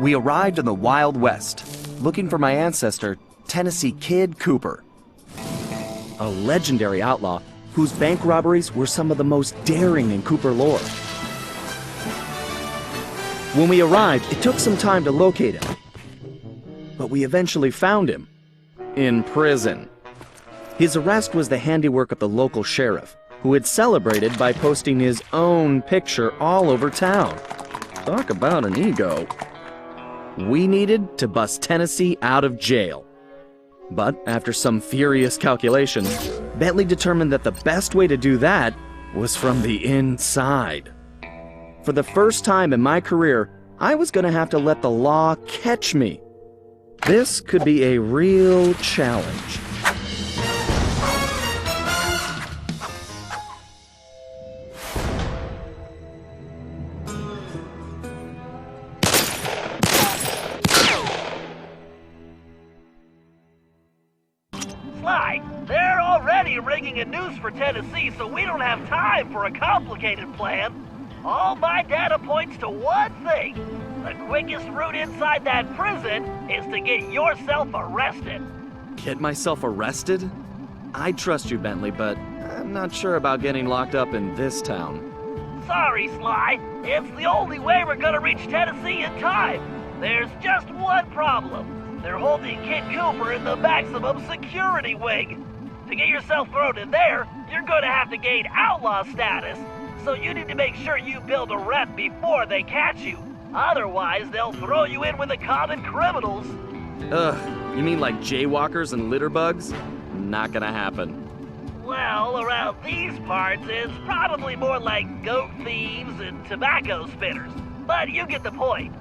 [SPEAKER 1] We arrived in the Wild West. looking for my ancestor, Tennessee Kid Cooper. A legendary outlaw whose bank robberies were some of the most daring in Cooper lore. When we arrived, it took some time to locate him. But we eventually found him. In prison. His arrest was the handiwork of the local sheriff, who had celebrated by posting his own picture all over town. Talk about an ego. We needed to bust Tennessee out of jail. But after some furious calculations, Bentley determined that the best way to do that was from the inside. For the first time in my career, I was going to have to let the law catch me. This could be a real challenge.
[SPEAKER 2] Sly, they're already rigging a noose for Tennessee, so we don't have time for a complicated plan. All my data points to one thing. The quickest route inside that prison is to get yourself arrested.
[SPEAKER 1] Get myself arrested? I trust you, Bentley, but I'm not sure about getting locked up in this town.
[SPEAKER 2] Sorry, Sly. It's the only way we're gonna reach Tennessee in time. There's just one problem. They're holding Kid Cooper in the maximum security wing. To get yourself thrown in there, you're gonna have to gain outlaw status. So you need to make sure you build a rep before they catch you. Otherwise, they'll throw you in with the common criminals.
[SPEAKER 1] Ugh, you mean like jaywalkers and litterbugs? Not gonna happen.
[SPEAKER 2] Well, around these parts, it's probably more like goat thieves and tobacco spitters. But you get the point.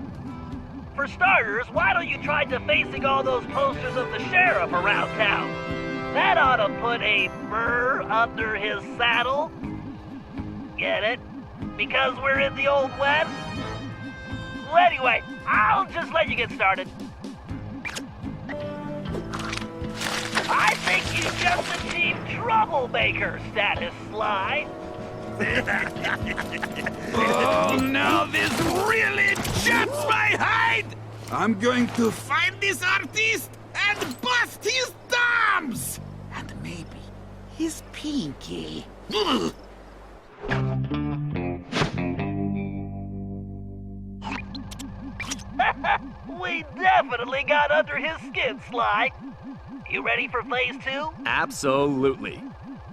[SPEAKER 2] For starters, why don't you try defacing all those posters of the sheriff around town? That ought to put a burr under his saddle. Get it? Because we're in the Old West? Well, anyway, I'll just let you get started. I think you just achieved troublemaker status, Sly.
[SPEAKER 7] Oh, now this really chaps my hide! I'm going to find this artist and bust his thumbs! And maybe his pinky. Ugh.
[SPEAKER 2] We definitely got under his skin, Sly. You ready for phase 2?
[SPEAKER 1] Absolutely.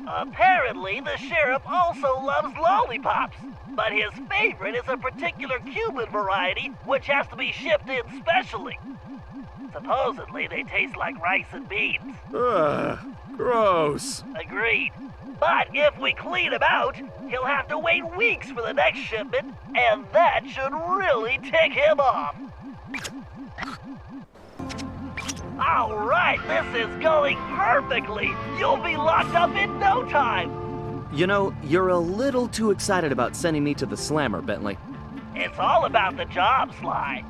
[SPEAKER 2] Apparently, the sheriff also loves lollipops, but his favorite is a particular Cuban variety which has to be shipped in specially. Supposedly, they taste like rice and beans.
[SPEAKER 1] Ugh, gross.
[SPEAKER 2] Agreed. But if we clean him out, he'll have to wait weeks for the next shipment, and that should really tick him off. All right, this is going perfectly. You'll be locked up in no time.
[SPEAKER 1] You know, you're a little too excited about sending me to the slammer, Bentley.
[SPEAKER 2] It's all about the job, Sly.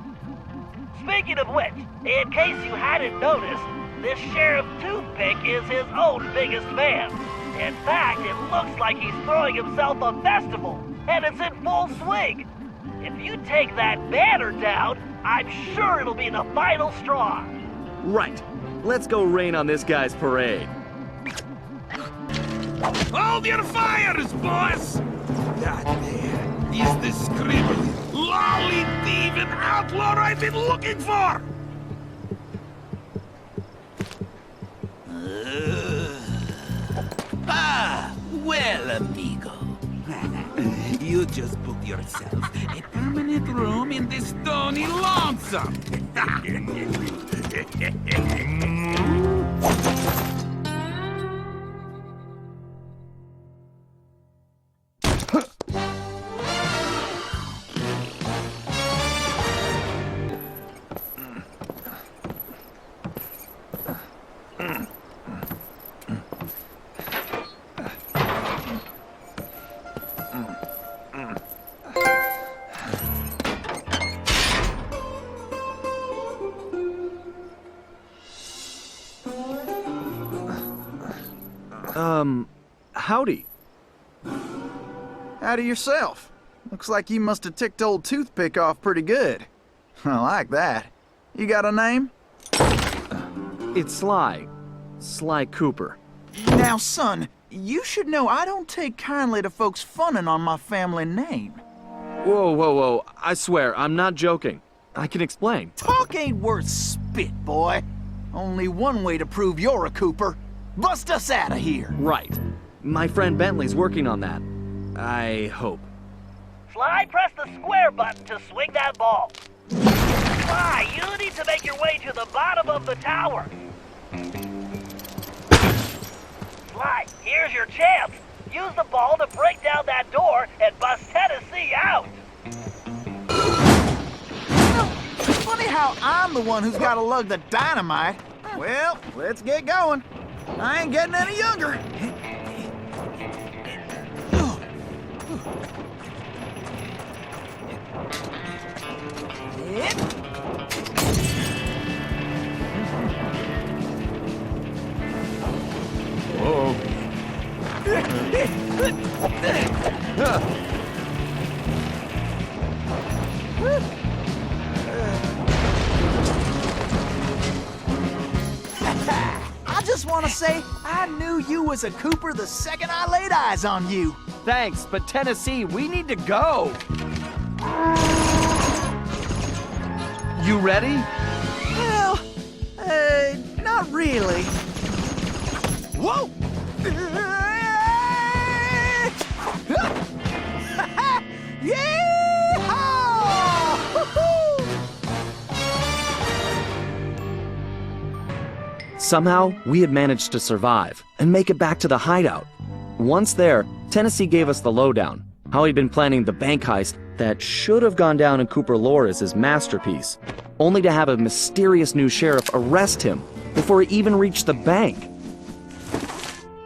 [SPEAKER 2] Speaking of which, in case you hadn't noticed, this Sheriff Toothpick is his own biggest fan. In fact, it looks like he's throwing himself a festival, and it's in full swing. If you take that banner down, I'm sure it'll be the final straw.
[SPEAKER 1] Right. Let's go rain on this guy's parade.
[SPEAKER 7] Hold your fires, boss! That there is the scribbling, lolly-thieving outlaw I've been looking for! Well, amigo. You just booked yourself a permanent room in the Stony Lonesome.
[SPEAKER 1] Howdy.
[SPEAKER 8] Howdy yourself. Looks like you must have ticked old Toothpick off pretty good. I like that. You got a name?
[SPEAKER 1] It's Sly. Sly Cooper.
[SPEAKER 8] Now, son, you should know I don't take kindly to folks funning on my family name.
[SPEAKER 1] Whoa, whoa, whoa. I swear, I'm not joking. I can explain.
[SPEAKER 8] Talk ain't worth spit, boy. Only one way to prove you're a Cooper. Bust us out of here.
[SPEAKER 1] Right. My friend Bentley's working on that. I hope.
[SPEAKER 2] Sly, press the square button to swing that ball. Sly, you need to make your way to the bottom of the tower. Sly, here's your chance. Use the ball to break down that door and bust Tennessee out.
[SPEAKER 8] It's funny how I'm the one who's got to lug the dynamite. Well, let's get going. I ain't getting any younger. I just want to say I knew you was a Cooper the second I laid eyes on you.
[SPEAKER 1] Thanks, but Tennessee, we need to go. You ready?
[SPEAKER 8] Well, not really. Whoa!
[SPEAKER 1] Somehow, we had managed to survive and make it back to the hideout. Once there, Tennessee gave us the lowdown, how he'd been planning the bank heist that should have gone down in Cooper lore as his masterpiece, only to have a mysterious new sheriff arrest him before he even reached the bank.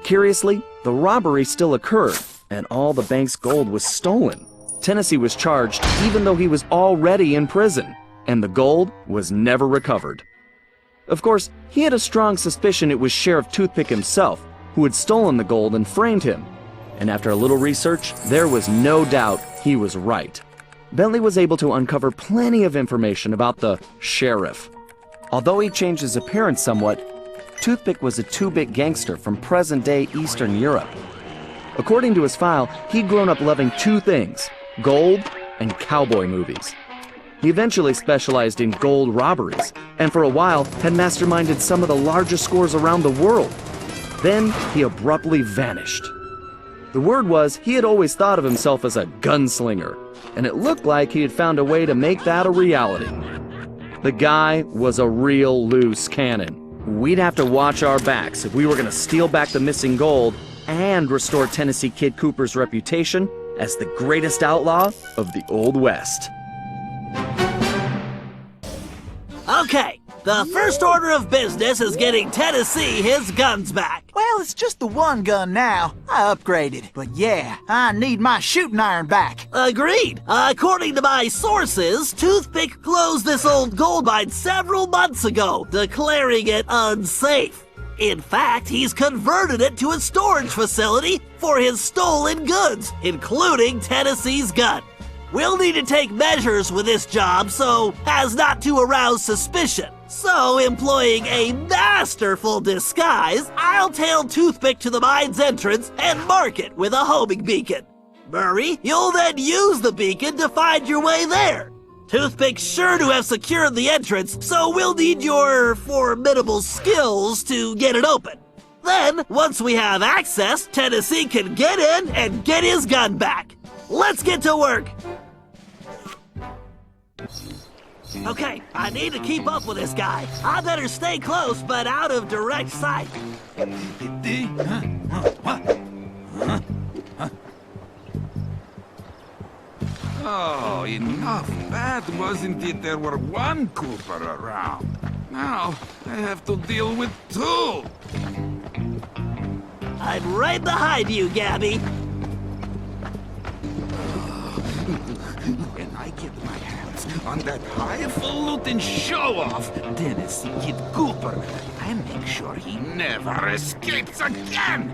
[SPEAKER 1] Curiously, the robbery still occurred, and all the bank's gold was stolen. Tennessee was charged even though he was already in prison, and the gold was never recovered. Of course, he had a strong suspicion it was Sheriff Toothpick himself who had stolen the gold and framed him. And after a little research, there was no doubt he was right. Bentley was able to uncover plenty of information about the sheriff. Although he changed his appearance somewhat, Toothpick was a two-bit gangster from present-day Eastern Europe. According to his file, he'd grown up loving two things: gold and cowboy movies. He eventually specialized in gold robberies, and for a while had masterminded some of the largest scores around the world. Then he abruptly vanished. The word was he had always thought of himself as a gunslinger, and it looked like he had found a way to make that a reality. The guy was a real loose cannon. We'd have to watch our backs if we were going to steal back the missing gold and restore Tennessee Kid Cooper's reputation as the greatest outlaw of the Old West.
[SPEAKER 2] Okay, the first order of business is getting Tennessee his guns back.
[SPEAKER 8] Well, it's just the one gun now. I upgraded. But yeah, I need my shooting iron back.
[SPEAKER 2] Agreed. According to my sources, Toothpick closed this old gold mine several months ago, declaring it unsafe. In fact, he's converted it to a storage facility for his stolen goods, including Tennessee's gun. We'll need to take measures with this job so as not to arouse suspicion. So, employing a masterful disguise, I'll tail Toothpick to the mine's entrance and mark it with a homing beacon. Murray, you'll then use the beacon to find your way there. Toothpick's sure to have secured the entrance, so we'll need your formidable skills to get it open. Then, once we have access, Tennessee can get in and get his gun back. Let's get to work. Okay, I need to keep up with this guy. I better stay close, but out of direct sight.
[SPEAKER 7] Oh, enough bad, wasn't it? There were one Cooper around. Now, I have to deal with two.
[SPEAKER 2] I'm right behind you, Gabby.
[SPEAKER 7] When I get my hands on that highfalutin show-off, Tennessee Kid Cooper, I make sure he never escapes again!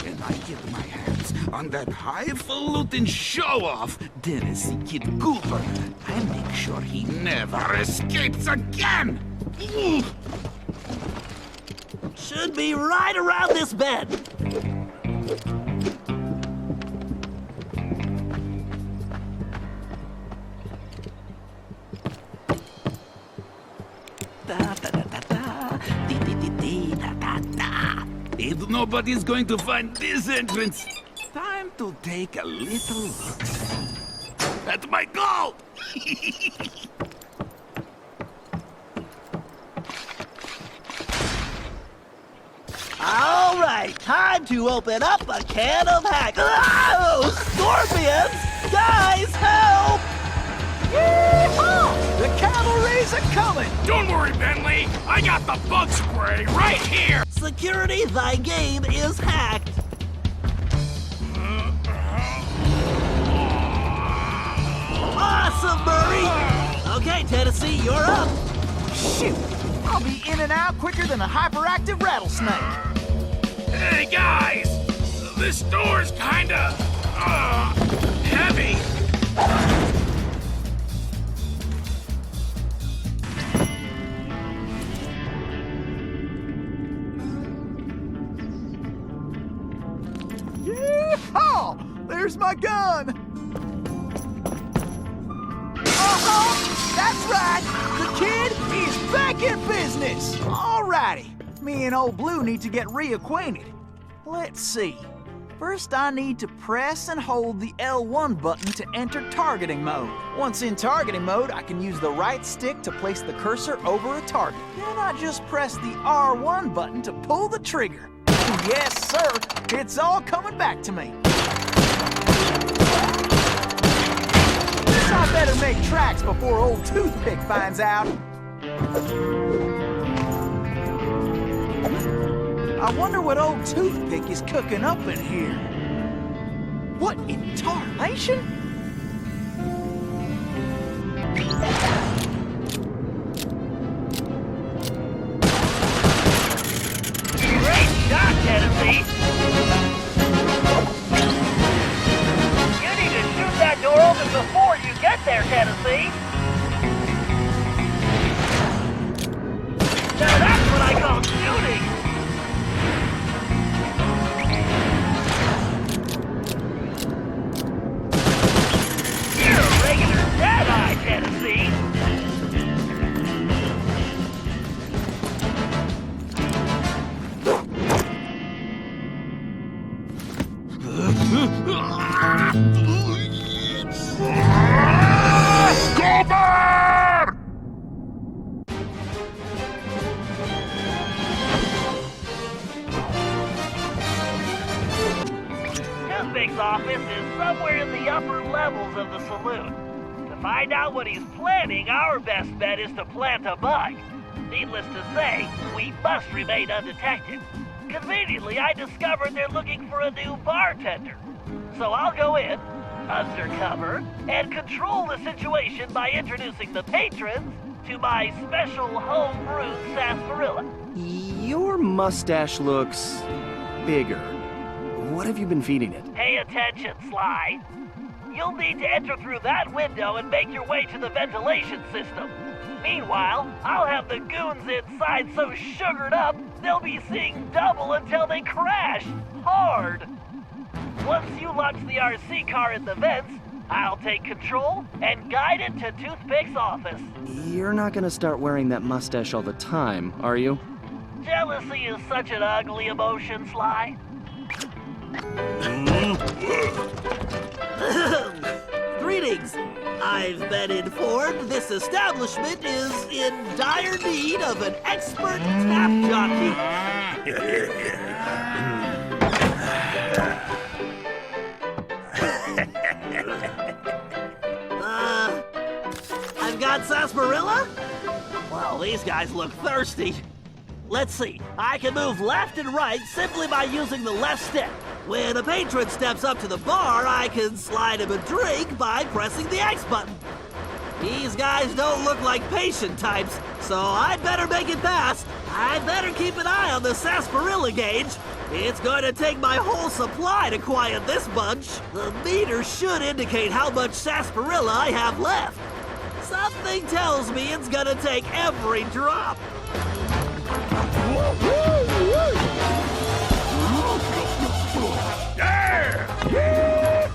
[SPEAKER 7] When I get my hands on that that highfalutin show-off, Tennessee Kid Cooper. I make sure he never escapes again!
[SPEAKER 2] Should be right around this bend.
[SPEAKER 7] If nobody's going to find this entrance, time to take a little look at my gold!
[SPEAKER 2] All right, time to open up a can of hack. Oh, scorpions! Guys, help!
[SPEAKER 8] Yeehaw! The cavalry's a-coming!
[SPEAKER 3] Don't worry, Bentley. I got the bug spray right here.
[SPEAKER 2] Security, thy game is hacked. Awesome, Murray! Okay, Tennessee, you're up.
[SPEAKER 8] Shoot! I'll be in and out quicker than a hyperactive rattlesnake.
[SPEAKER 3] Hey, guys. This door's kinda, heavy.
[SPEAKER 8] Yeehaw! There's my gun! That's right! The kid is back in business! Alrighty, me and old Blue need to get reacquainted. Let's see. First, I need to press and hold the L1 button to enter targeting mode. Once in targeting mode, I can use the right stick to place the cursor over a target. Then I just press the R1 button to pull the trigger. Yes, sir, it's all coming back to me. Guess I better make tracks before old Toothpick finds out. I wonder what old Toothpick is cooking up in here. What in tarnation?
[SPEAKER 2] Great shot, Tennessee! You need to shoot that door open before you get there, Tennessee! Now that's what I call shooting! You're a regular dead-eye, Tennessee! Toothpick's office is somewhere in the upper levels of the saloon. To find out what he's planning, our best bet is to plant a bug. Needless to say, we must remain undetected. Conveniently, I discovered they're looking for a new bartender. So I'll go in, undercover, and control the situation by introducing the patrons to my special home-brewed sarsaparilla.
[SPEAKER 1] Your mustache looks bigger. What have you been feeding it?
[SPEAKER 2] Pay attention, Sly. You'll need to enter through that window and make your way to the ventilation system. Meanwhile, I'll have the goons inside so sugared up, they'll be seeing double until they crash hard. Once you launch the RC car in the vents, I'll take control and guide it to Toothpick's office.
[SPEAKER 1] You're not gonna start wearing that mustache all the time, are you?
[SPEAKER 2] Jealousy is such an ugly emotion, Sly. Greetings. I've been informed this establishment is in dire need of an expert tap jockey. I've got sarsaparilla? Well, these guys look thirsty. Let's see. I can move left and right simply by using the left stick. When a patron steps up to the bar, I can slide him a drink by pressing the X button. These guys don't look like patient types, so I'd better make it fast. I'd better keep an eye on the sarsaparilla gauge.
[SPEAKER 9] It's going to take my whole supply to quiet this bunch. The meter should indicate how much sarsaparilla I have left. Something tells me it's gonna take every drop.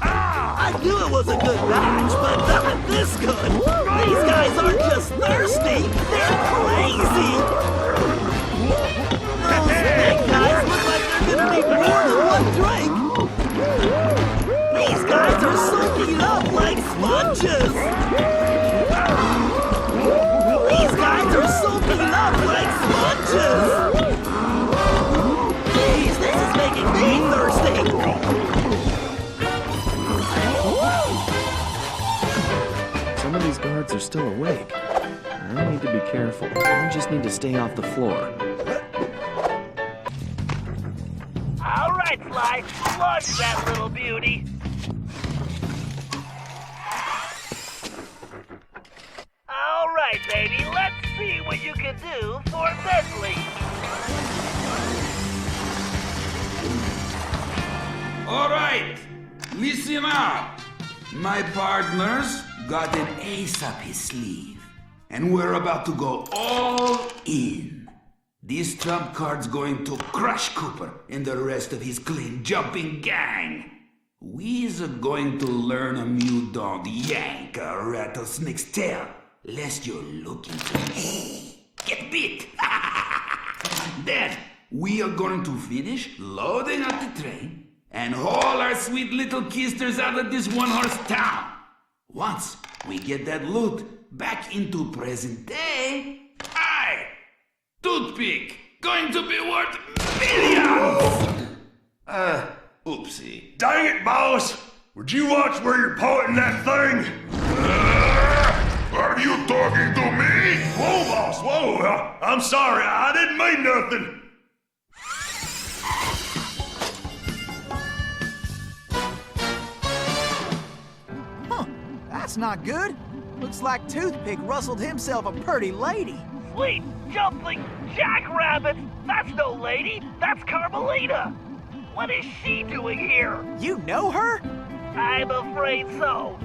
[SPEAKER 9] I knew it was a good batch, but not this good. These guys aren't just thirsty, they're crazy. Those big guys look like they're gonna need more than one drink. These guys are soaking up like sponges. These guys are soaking up like sponges. Jeez, this is making me thirsty.
[SPEAKER 1] Some of these guards are still awake. I need to be careful. I just need to stay off the floor.
[SPEAKER 2] All right, Sly, plunge that little beauty. All right, baby, let's see what you can do for Bentley.
[SPEAKER 7] All right, listen up. My partner's got an ace up his sleeve, and we're about to go all in. This trump card's going to crush Cooper and the rest of his clean-jumping gang. We's going to learn him you don't yank a rattlesnake's tail, lest you're looking to get bit. Then, we are going to finish loading up the train and haul our sweet little kisters out of this one-horse town. Once we get that loot back into present day, toothpick, going to be worth millions! Oopsie.
[SPEAKER 10] Dang it, boss! Would you watch where you're pointing that thing? Are you talking to me? Whoa, boss, whoa! I'm sorry, I didn't mean nothing!
[SPEAKER 8] Huh, that's not good. Looks like Toothpick rustled himself a pretty lady.
[SPEAKER 2] Sweet jumping jackrabbits! That's no lady, that's Carmelita! What is she doing here?
[SPEAKER 8] You know her?
[SPEAKER 2] I'm afraid so.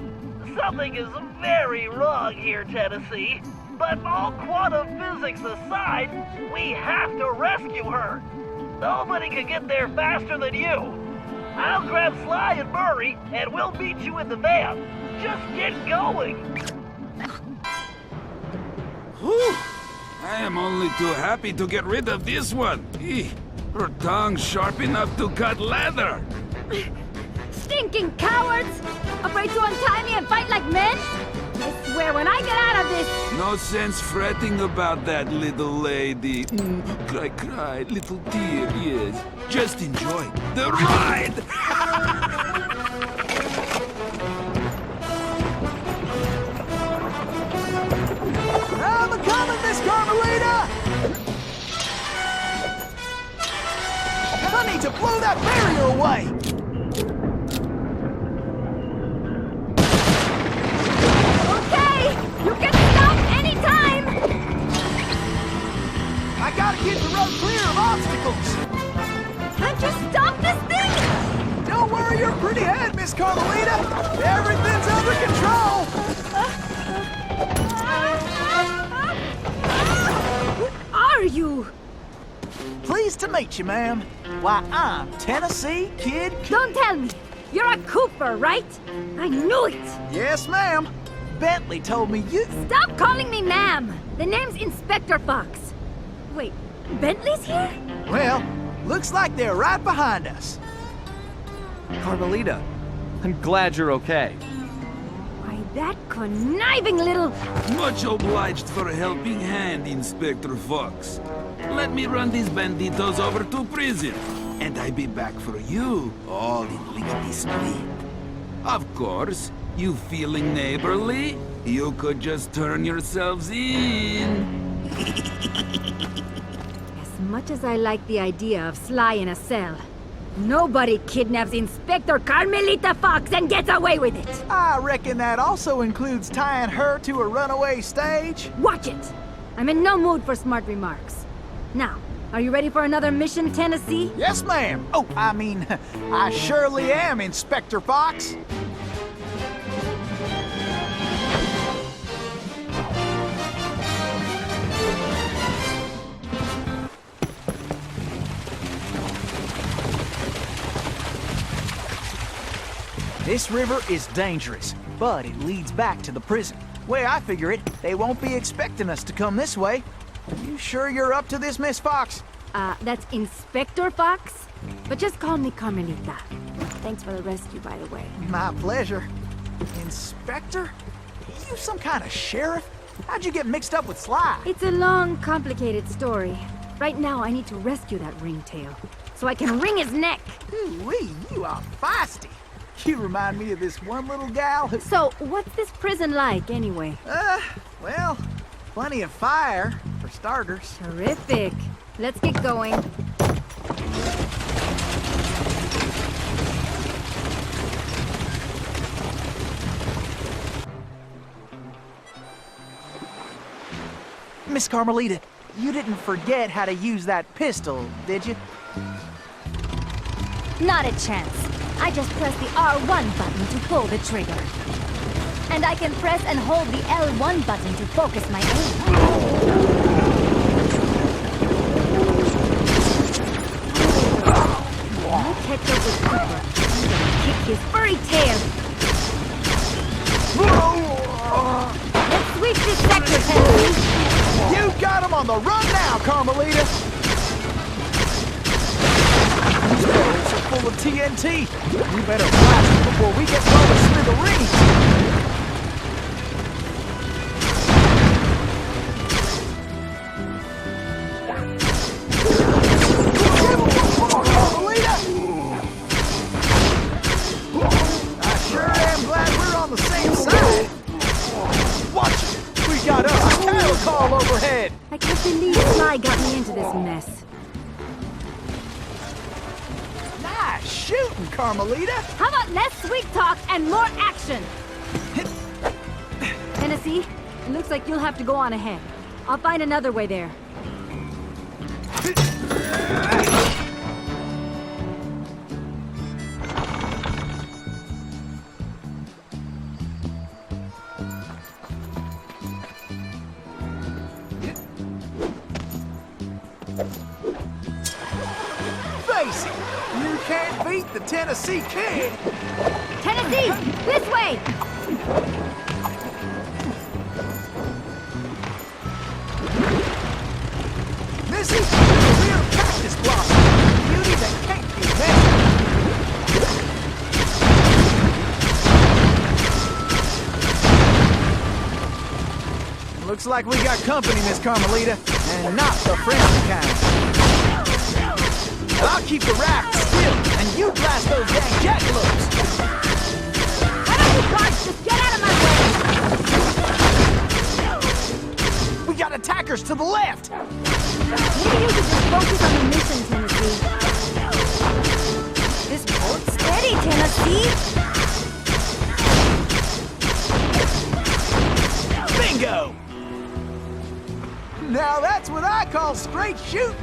[SPEAKER 2] Something is very wrong here, Tennessee. But all quantum physics aside, we have to rescue her. Nobody can get there faster than you. I'll grab Sly and Murray, and we'll meet you in the van. Just get going.
[SPEAKER 7] Whew. I am only too happy to get rid of this one. Her tongue's sharp enough to cut leather.
[SPEAKER 5] Stinking cowards! Afraid to untie me and fight like men? I swear when I get out of this...
[SPEAKER 7] No sense fretting about that, little lady. Cry, cry, little dear, yes. Just enjoy the ride!
[SPEAKER 8] I'm a-coming, Miss Carmelita! I need to blow that barrier away!
[SPEAKER 5] Okay! You can stop anytime!
[SPEAKER 8] I gotta keep the road clear of obstacles!
[SPEAKER 5] Can't you stop this thing?
[SPEAKER 8] Don't worry your pretty head, Miss Carmelita! Everything's under control!
[SPEAKER 5] What are you?
[SPEAKER 8] Pleased to meet you, ma'am. Why, I'm Tennessee Kid...
[SPEAKER 5] Don't tell me! You're a Cooper, right? I knew it!
[SPEAKER 8] Yes, ma'am. Bentley told me you...
[SPEAKER 5] Stop calling me ma'am! The name's Inspector Fox. Wait, Bentley's here?
[SPEAKER 8] Well, looks like they're right behind us.
[SPEAKER 1] Carmelita, I'm glad you're okay.
[SPEAKER 5] Why, that conniving little...
[SPEAKER 7] Much obliged for a helping hand, Inspector Fox. Let me run these banditos over to prison, and I be back for you, all in lickety-split. Of course, you feeling neighborly? You could just turn yourselves in.
[SPEAKER 5] As much as I like the idea of Sly in a cell, nobody kidnaps Inspector Carmelita Fox and gets away with it!
[SPEAKER 8] I reckon that also includes tying her to a runaway stage.
[SPEAKER 5] Watch it! I'm in no mood for smart remarks. Now, Are you ready for another mission, Tennessee?
[SPEAKER 8] Yes, ma'am. Oh, I mean, I surely am, Inspector Fox. This river is dangerous, but it leads back to the prison. Way I figure it, they won't be expecting us to come this way. You sure you're up to this, Miss Fox?
[SPEAKER 5] That's Inspector Fox? But just call me Carmelita. Thanks for the rescue, by the way.
[SPEAKER 8] My pleasure. Inspector? You some kind of sheriff? How'd you get mixed up with Sly?
[SPEAKER 5] It's a long, complicated story. Right now, I need to rescue that ringtail, so I can wring his neck.
[SPEAKER 8] Ooh-wee, you are feisty. You remind me of this one little gal who...
[SPEAKER 5] So, what's this prison like, anyway?
[SPEAKER 8] Well, plenty of fire, for starters.
[SPEAKER 5] Terrific. Let's get going.
[SPEAKER 8] Miss Carmelita, you didn't forget how to use that pistol, did you?
[SPEAKER 5] Not a chance. I just press the R1 button to pull the trigger. And I can press and hold the L1 button to focus my aim. When I catch up with Cooper, I'm gonna kick his furry tail. Let's sweep this sector, Tennessee.
[SPEAKER 8] You got him on the run now, Carmelita! These barrels are full of TNT. We better blast them before we get blown to smithereens. Carmelita! I sure am glad we're on the same side. Watch it! We got a cattle call overhead!
[SPEAKER 5] I can't believe Sly got me into this mess.
[SPEAKER 8] Nice shooting, Carmelita!
[SPEAKER 5] How about less sweet talk and more action? Tennessee, it looks like you'll have to go on ahead. I'll find another way there.
[SPEAKER 8] Face it, you can't beat the Tennessee Kid!
[SPEAKER 5] Tennessee, this way!
[SPEAKER 8] Missy, clear cactus blossom! Beauty that can't be measured! Looks like we got company, Miss Carmelita, and not the friendly kind. I'll keep the raft still, and you blast those dang jackalopes!
[SPEAKER 5] Why don't you guys just get out of my way?
[SPEAKER 8] We got attackers to the left!
[SPEAKER 5] Maybe you should just focus on the mission, Tennessee. This boat's steady, Tennessee!
[SPEAKER 8] Bingo! Now that's what I call straight shooting!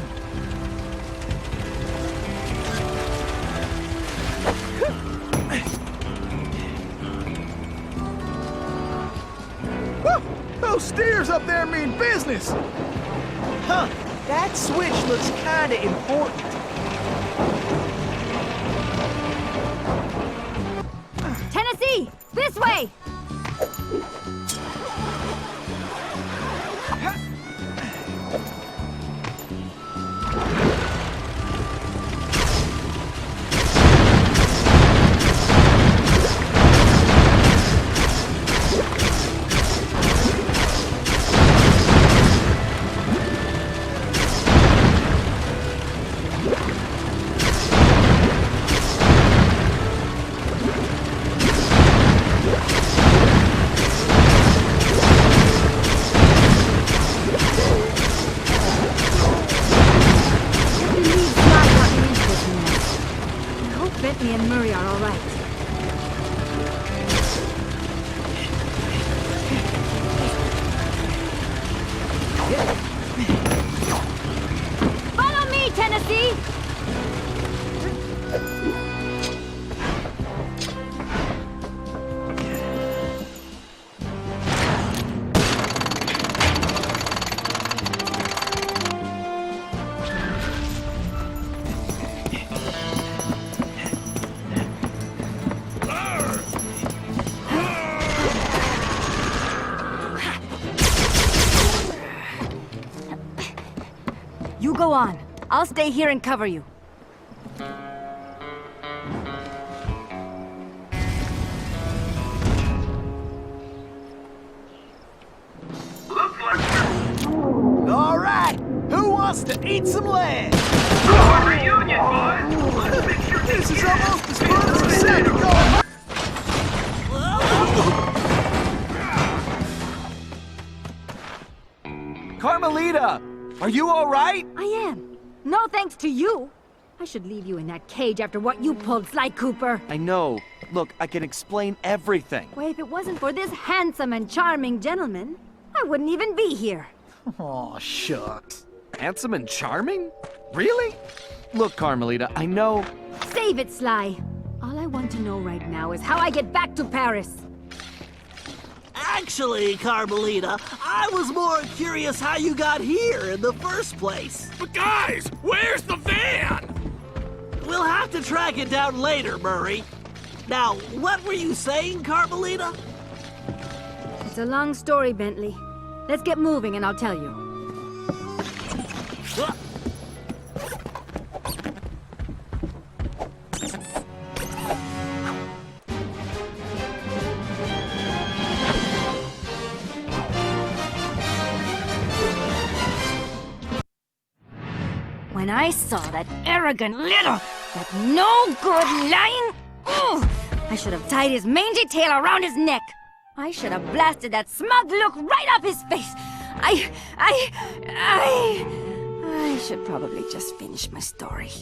[SPEAKER 8] Those steers up there mean business! Huh, that switch looks kinda important.
[SPEAKER 5] Tennessee, this way! You go on. I'll stay here and cover you.
[SPEAKER 8] All right, who wants to eat some lead?
[SPEAKER 2] Reunion, boys!
[SPEAKER 8] This is almost as fun as a set to go.
[SPEAKER 1] Carmelita! Are you alright?
[SPEAKER 5] I am. No thanks to you. I should leave you in that cage after what you pulled, Sly Cooper.
[SPEAKER 1] I know. Look, I can explain everything.
[SPEAKER 5] Well, if it wasn't for this handsome and charming gentleman, I wouldn't even be here.
[SPEAKER 8] Aw, shucks.
[SPEAKER 1] Handsome and charming? Really? Look, Carmelita, I know...
[SPEAKER 5] Save it, Sly. All I want to know right now is how I get back to Paris.
[SPEAKER 9] Actually, Carmelita, I was more curious how you got here in the first place.
[SPEAKER 3] But guys, where's the van?
[SPEAKER 9] We'll have to track it down later, Murray. Now, what were you saying, Carmelita?
[SPEAKER 5] It's a long story, Bentley. Let's get moving and I'll tell you. When I saw that arrogant little, that no-good lying... Ugh, I should have tied his mangy tail around his neck. I should have blasted that smug look right off his face. I should probably just finish my story.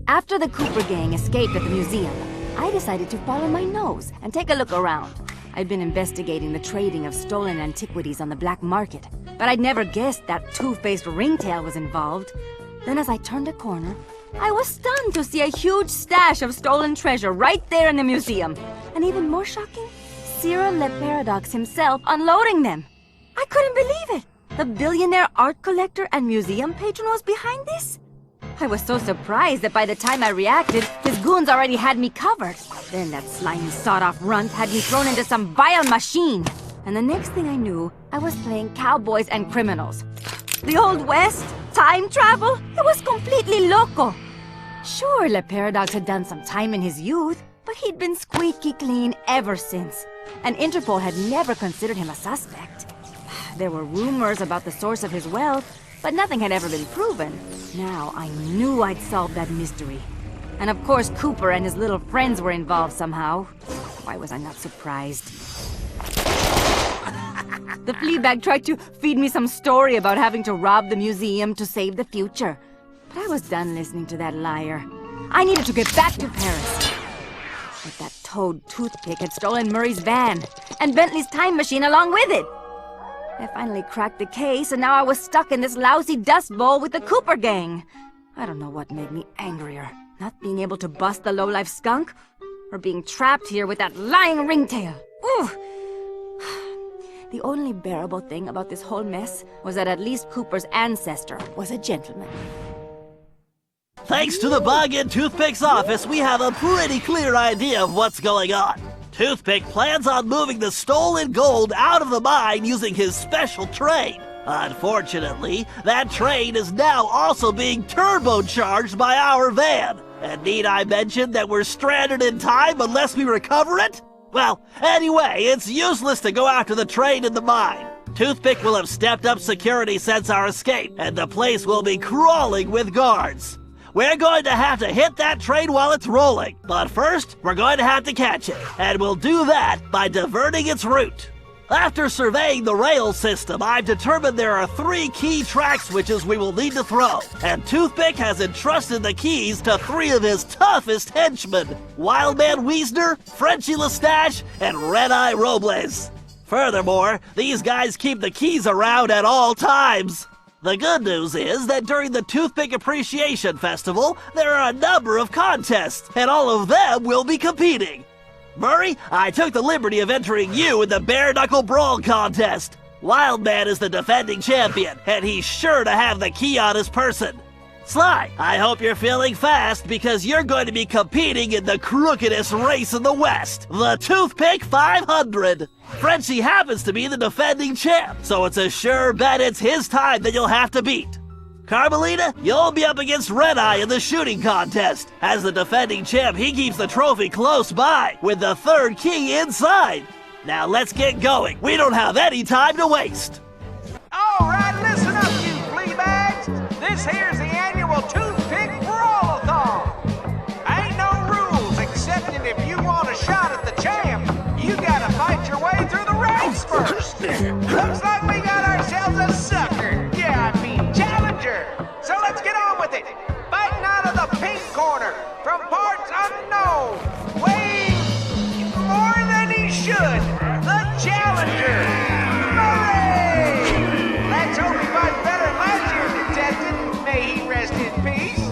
[SPEAKER 5] After the Cooper gang escaped at the museum, I decided to follow my nose and take a look around. I'd been investigating the trading of stolen antiquities on the black market, but I'd never guessed that two-faced ringtail was involved. Then as I turned a corner, I was stunned to see a huge stash of stolen treasure right there in the museum. And even more shocking, Cyril Le Paradox himself unloading them. I couldn't believe it. The billionaire art collector and museum patron was behind this? I was so surprised that by the time I reacted, his goons already had me covered. Then that slimy sawed-off runt had me thrown into some vile machine. And the next thing I knew, I was playing cowboys and criminals. The Old West? Time travel? It was completely loco. Sure, Le Paradox had done some time in his youth, but he'd been squeaky clean ever since. And Interpol had never considered him a suspect. There were rumors about the source of his wealth, but nothing had ever been proven. Now I knew I'd solved that mystery. And of course Cooper and his little friends were involved somehow. Why was I not surprised? The Fleabag tried to feed me some story about having to rob the museum to save the future. But I was done listening to that liar. I needed to get back to Paris. But that toad toothpick had stolen Murray's van, and Bentley's time machine along with it. I finally cracked the case, and now I was stuck in this lousy dust bowl with the Cooper gang. I don't know what made me angrier. Not being able to bust the lowlife skunk, or being trapped here with that lying ringtail. Ooh! The only bearable thing about this whole mess was that at least Cooper's ancestor was a gentleman.
[SPEAKER 9] Thanks to the Bug in Toothpick's office, we have a pretty clear idea of what's going on. Toothpick plans on moving the stolen gold out of the mine using his special train. Unfortunately, that train is now also being turbocharged by our van. And need I mention that we're stranded in time unless we recover it? Well, anyway, it's useless to go after the train in the mine. Toothpick will have stepped up security since our escape, and the place will be crawling with guards. We're going to have to hit that train while it's rolling, but first, we're going to have to catch it, and we'll do that by diverting its route. After surveying the rail system, I've determined there are 3 key track switches we will need to throw, and Toothpick has entrusted the keys to 3 of his toughest henchmen, Wildman Wiesner, Frenchy Lestage, and Red-Eye Robles. Furthermore, these guys keep the keys around at all times. The good news is that during the Toothpick Appreciation Festival, there are a number of contests, and all of them will be competing. Murray, I took the liberty of entering you in the Bare Knuckle Brawl contest. Wildman is the defending champion, and he's sure to have the key on his person. Sly, I hope you're feeling fast because you're going to be competing in the crookedest race in the West, the Toothpick 500. Frenchie happens to be the defending champ, so it's a sure bet it's his time that you'll have to beat. Carmelita, you'll be up against Red Eye in the shooting contest. As the defending champ, he keeps the trophy close by, with the third key inside. Now let's get going. We don't have any time to waste.
[SPEAKER 8] All right, listen up, you flea bags. This here's the annual Toothpick Brawl-a-thon. Ain't no rules, excepting if you want a shot at the champ, you gotta fight your way through the ranks first. Looks like we got ourselves a sucker. Yeah, I mean challenger. So let's get on with it. Fighting out of the pink corner, from parts unknown, weighing more than he should, the challenger, Murray! Let's hope he fights better than last year's contestant. May he rest in peace.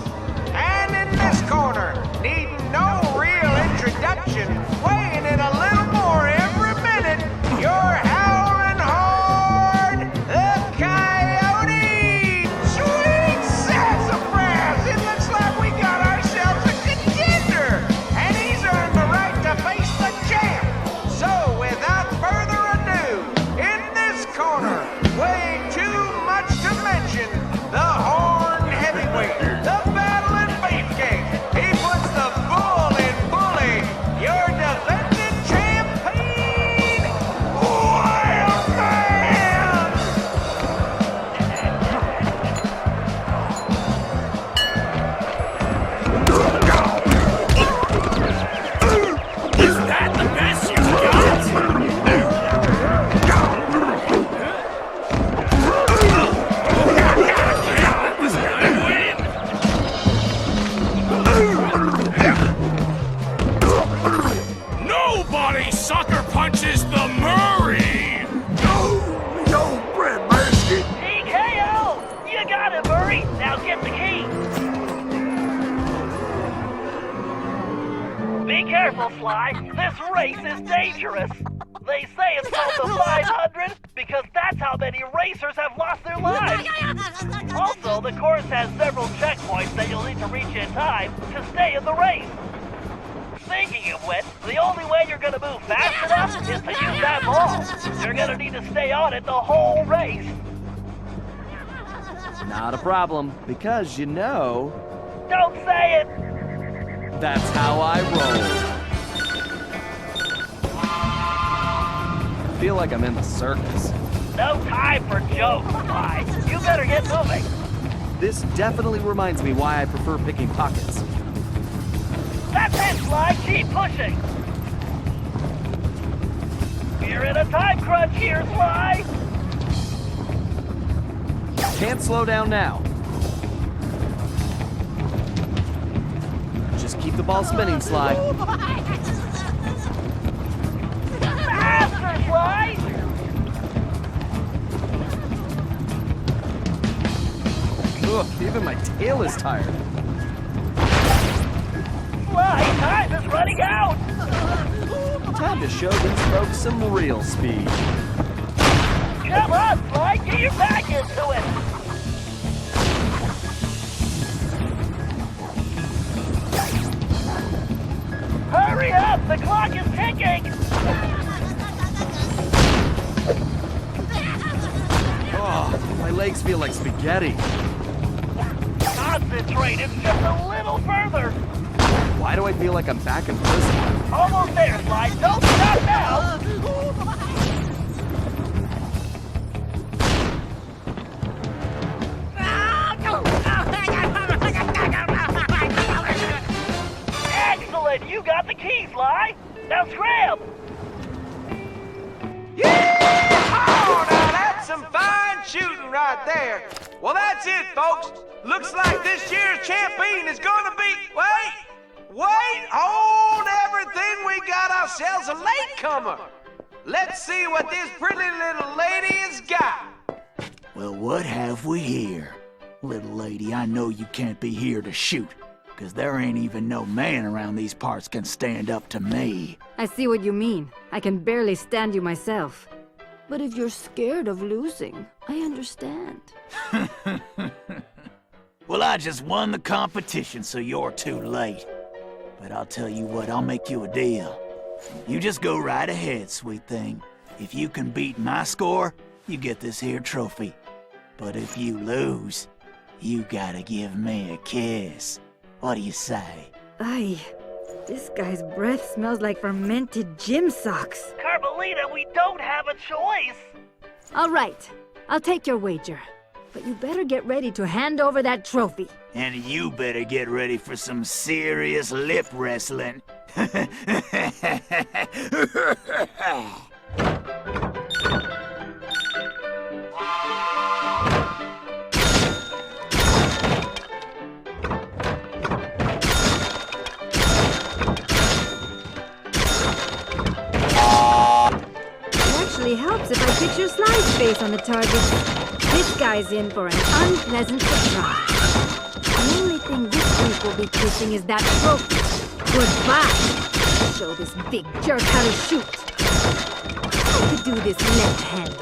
[SPEAKER 8] And in this corner, needing no real introduction, weighing in a little more every minute, you're howling hard, the Coyote! Sweet sassafras! It looks like we got ourselves a contender, and he's earned the right to face the champ. So, without further ado, in this corner, weighing too much to mention, the Horn Heavyweight, the Battling Beefcake. He puts the bull in bully, your defending champion, Wild Man!
[SPEAKER 3] Is that the best you got? Nobody sucker punches the Murray!
[SPEAKER 10] Yo, Brad Basket!
[SPEAKER 2] TKO! You got it, Murray. Now get the key. Be careful, Sly. This race is dangerous. They say it's called the 500 because that's how many racers have lost their lives. Also, the course has several checkpoints that you'll need to reach in time to stay in the race. Speaking of which, the only way you're gonna move fast enough is to use that ball. You're gonna need to stay on it the whole race.
[SPEAKER 1] Not a problem, because you know,
[SPEAKER 2] Don't say it!
[SPEAKER 1] that's how I roll. I feel like I'm in the circus.
[SPEAKER 2] No time for jokes, Sly. You better get moving.
[SPEAKER 1] This definitely reminds me why I prefer picking pockets.
[SPEAKER 2] That's it, Sly. Keep pushing. You're in a time crunch here, Sly.
[SPEAKER 1] Can't slow down now. Just keep the ball spinning, Sly.
[SPEAKER 2] Faster, Sly.
[SPEAKER 1] Ugh, even my tail is tired.
[SPEAKER 2] Sly, time is running out.
[SPEAKER 1] Time to show these folks some real speed.
[SPEAKER 2] Come on, Sly. Get your back into it. Hurry up. The clock is ticking.
[SPEAKER 1] Oh, my legs feel like spaghetti.
[SPEAKER 2] Concentrate. It's just a little further.
[SPEAKER 1] Why do I feel like I'm back in prison?
[SPEAKER 2] Almost there, Sly. Don't stop now. Excellent. You got the key, Sly. Now scram.
[SPEAKER 8] Oh, now that's some fine shooting right there. Well, that's it, folks. Looks like this year's champion is gonna be... Wait, hold everything. We got ourselves a latecomer. Let's see what this pretty little lady has got.
[SPEAKER 11] Well, what have we here? Little lady, I know you can't be here to shoot, 'cause there ain't even no man around these parts can stand up to me.
[SPEAKER 5] I see what you mean. I can barely stand you myself. But if you're scared of losing, I understand.
[SPEAKER 11] Well, I just won the competition, so you're too late. But I'll tell you what, I'll make you a deal. You just go right ahead, sweet thing. If you can beat my score, you get this here trophy. But if you lose, You gotta give me a kiss. What do you say?
[SPEAKER 5] Ay, this guy's breath smells like fermented gym socks.
[SPEAKER 2] Carmelita, we don't have a choice.
[SPEAKER 5] All right, I'll take your wager. But you better get ready to hand over that trophy.
[SPEAKER 11] And you better get ready for some serious lip wrestling.
[SPEAKER 5] It helps if I picture Sly's face on the target. This guy's in for an unpleasant surprise. The only thing this freak will be kissing is that trophy. Goodbye! Show this big jerk how to shoot. I could do this left-handed.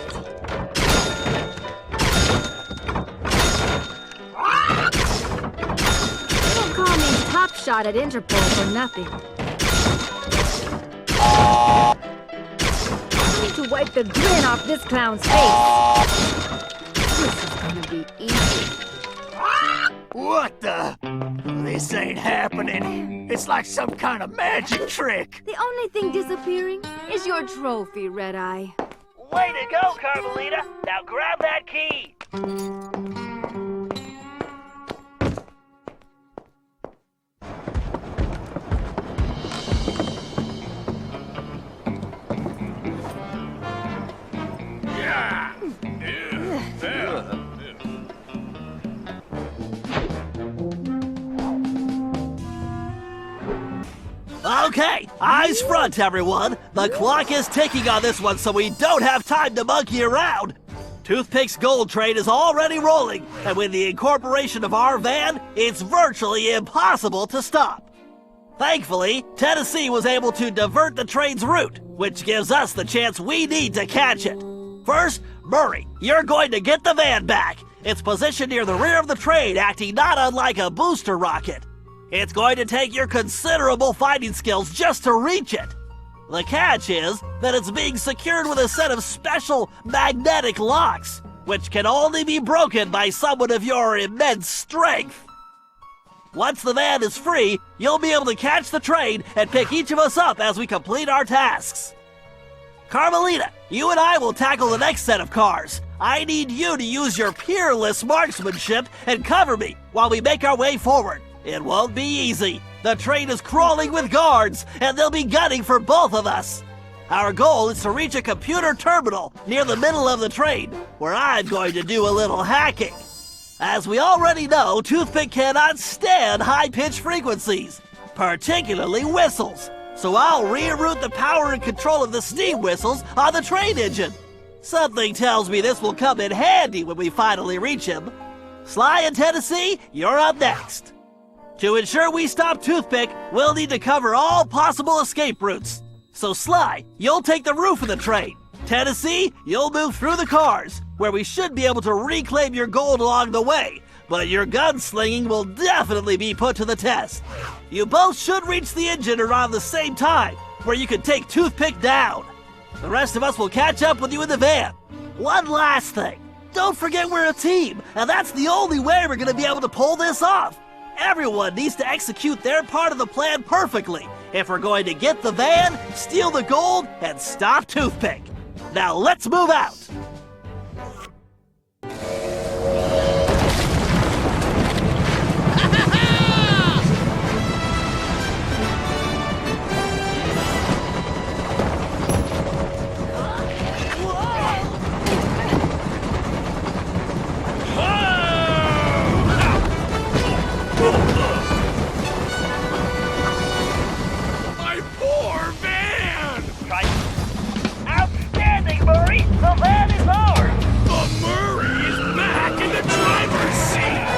[SPEAKER 5] They don't call me Top Shot at Interpol for nothing. To wipe the grin off this clown's face. This is gonna be easy.
[SPEAKER 11] What the? This ain't happening. It's like some kind of magic trick.
[SPEAKER 5] The only thing disappearing is your trophy, Red Eye.
[SPEAKER 2] Way to go, Carmelita. Now grab that key.
[SPEAKER 9] Okay, eyes front, everyone. The clock is ticking on this one, so we don't have time to monkey around. Toothpick's gold train is already rolling, and with the incorporation of our van, it's virtually impossible to stop. Thankfully, Tennessee was able to divert the train's route, which gives us the chance we need to catch it. First, Murray, you're going to get the van back. It's positioned near the rear of the train, acting not unlike a booster rocket. It's going to take your considerable fighting skills just to reach it. The catch is that it's being secured with a set of special magnetic locks, which can only be broken by someone of your immense strength. Once the van is free, you'll be able to catch the train and pick each of us up as we complete our tasks. Carmelita, you and I will tackle the next set of cars. I need you to use your peerless marksmanship and cover me while we make our way forward. It won't be easy. The train is crawling with guards, and they'll be gunning for both of us. Our goal is to reach a computer terminal near the middle of the train, where I'm going to do a little hacking. As we already know, Toothpick cannot stand high-pitched frequencies, particularly whistles. So I'll reroute the power and control of the steam whistles on the train engine. Something tells me this will come in handy when we finally reach him. Sly and Tennessee, you're up next. To ensure we stop Toothpick, we'll need to cover all possible escape routes. So Sly, you'll take the roof of the train. Tennessee, you'll move through the cars, where we should be able to reclaim your gold along the way, but your gunslinging will definitely be put to the test. You both should reach the engine around the same time, where you can take Toothpick down. The rest of us will catch up with you in the van. One last thing. Don't forget we're a team, and that's the only way we're going to be able to pull this off. Everyone needs to execute their part of the plan perfectly if we're going to get the van, steal the gold, and stop Toothpick. Now let's move out.
[SPEAKER 3] My poor van!
[SPEAKER 2] Outstanding, Murray! The van is ours!
[SPEAKER 3] The Murray is back in the driver's seat!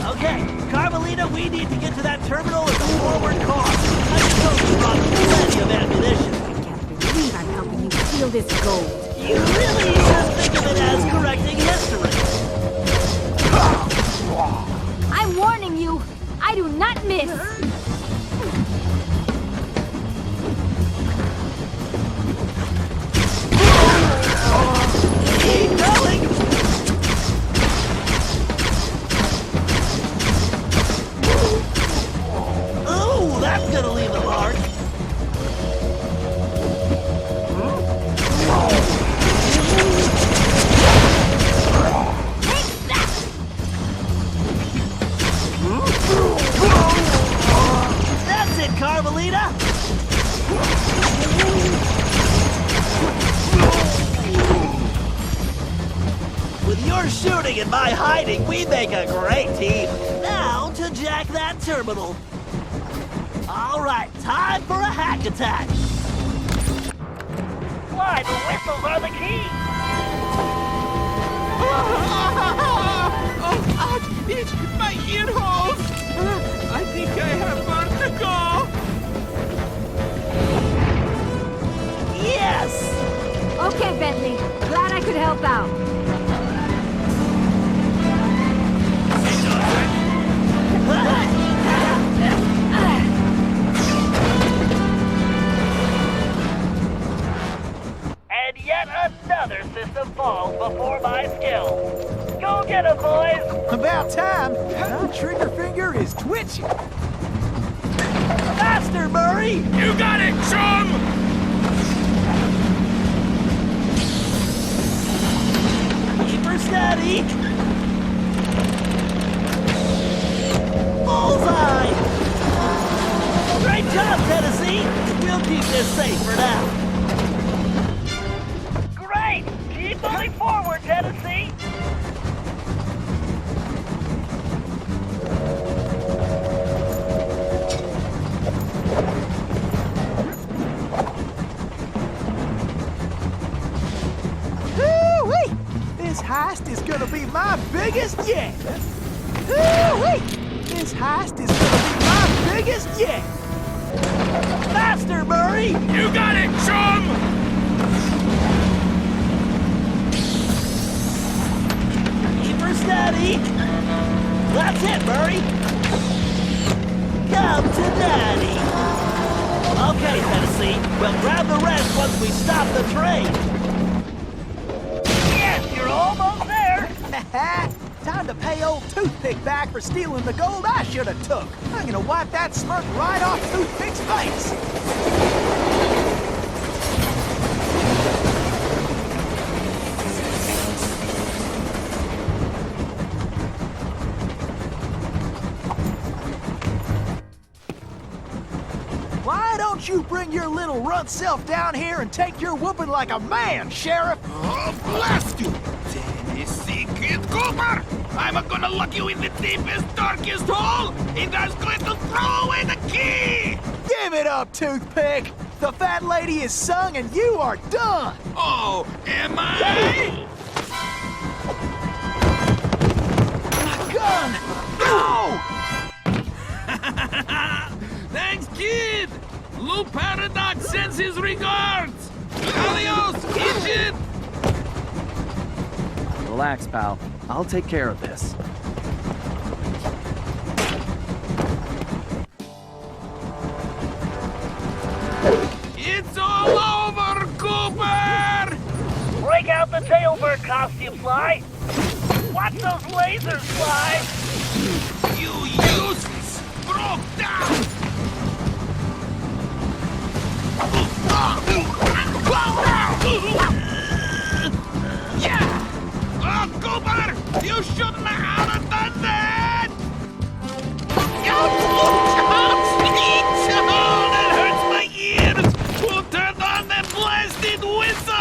[SPEAKER 9] Okay, Carmelita, we need to get to that terminal in the forward car. I suppose you brought plenty of ammunition.
[SPEAKER 5] I can't believe I'm helping you steal this gold.
[SPEAKER 9] You really should think of it as correcting history.
[SPEAKER 5] I'm warning you, I do not miss.
[SPEAKER 9] Carmelita! With your shooting and my hiding, we make a great team. Now to jack that terminal. All right, time for a hack attack.
[SPEAKER 2] Sly, the whistles are the key.
[SPEAKER 7] Oh, itch my ear holes! I think I have vertigo!
[SPEAKER 9] Yes!
[SPEAKER 5] Okay, Bentley. Glad I could help out.
[SPEAKER 2] And yet another system falls before my skill. Go get 'em, boys!
[SPEAKER 8] About time. My trigger finger is twitching.
[SPEAKER 9] Faster, Murray!
[SPEAKER 7] You got it, chum!
[SPEAKER 9] Keep her steady! Bullseye! Great job, Tennessee! We'll keep this safe for now.
[SPEAKER 2] Great! Keep moving forward, Tennessee!
[SPEAKER 8] Woo-wee! This heist is gonna be my biggest yet. Woo-wee! This heist is gonna be my biggest yet.
[SPEAKER 9] Faster, Murray!
[SPEAKER 7] You got it, chum!
[SPEAKER 9] Keep her steady! That's it, Murray! Come to Daddy! Okay, Tennessee, we'll grab the rest once we stop the train!
[SPEAKER 2] Yes, you're almost there!
[SPEAKER 8] Time to pay old Toothpick back for stealing the gold I should have took. I'm gonna wipe that smirk right off Toothpick's face. Why don't you bring your little runt self down here and take your whooping like a man, Sheriff?
[SPEAKER 7] Oh, blast you! Tennessee Kid Cooper! I'm gonna lock you in the deepest, darkest hole, and I'm going to throw away the key!
[SPEAKER 8] Give it up, Toothpick! The fat lady is sung and you are done!
[SPEAKER 7] Oh, am I?
[SPEAKER 8] My gun! No!
[SPEAKER 7] Thanks, kid! Lou Paradox sends his regards! Adios, idiot!
[SPEAKER 1] Relax, pal. I'll take care of this.
[SPEAKER 7] It's all over, Cooper!
[SPEAKER 2] Break out the tailbird costume, Sly! Watch those lasers, Sly!
[SPEAKER 7] You useless! Broke down! Yeah! Oh, Cooper! You shouldn't have done that! That hurts my ears! Who turned on that blasted whistle?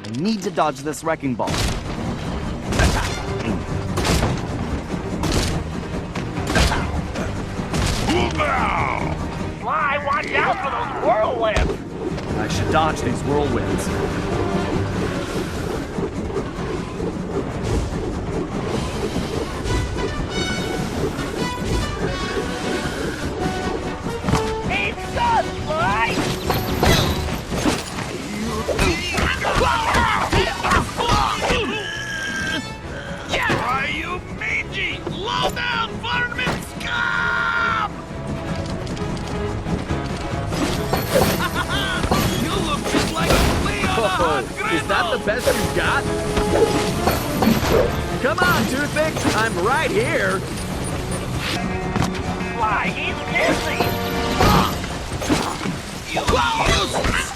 [SPEAKER 1] I need to dodge this wrecking ball.
[SPEAKER 2] Sly, watch out for those whirlwinds!
[SPEAKER 1] I should dodge these whirlwinds.
[SPEAKER 2] He's done, Sly!
[SPEAKER 7] Yeah! Are you mangy? Low down, varmint scum! You look just like a flea on a hot griddle!
[SPEAKER 1] Is that the best you've got? Come on, Toothpick! I'm right here!
[SPEAKER 2] Sly, he's dizzy!
[SPEAKER 7] You useless!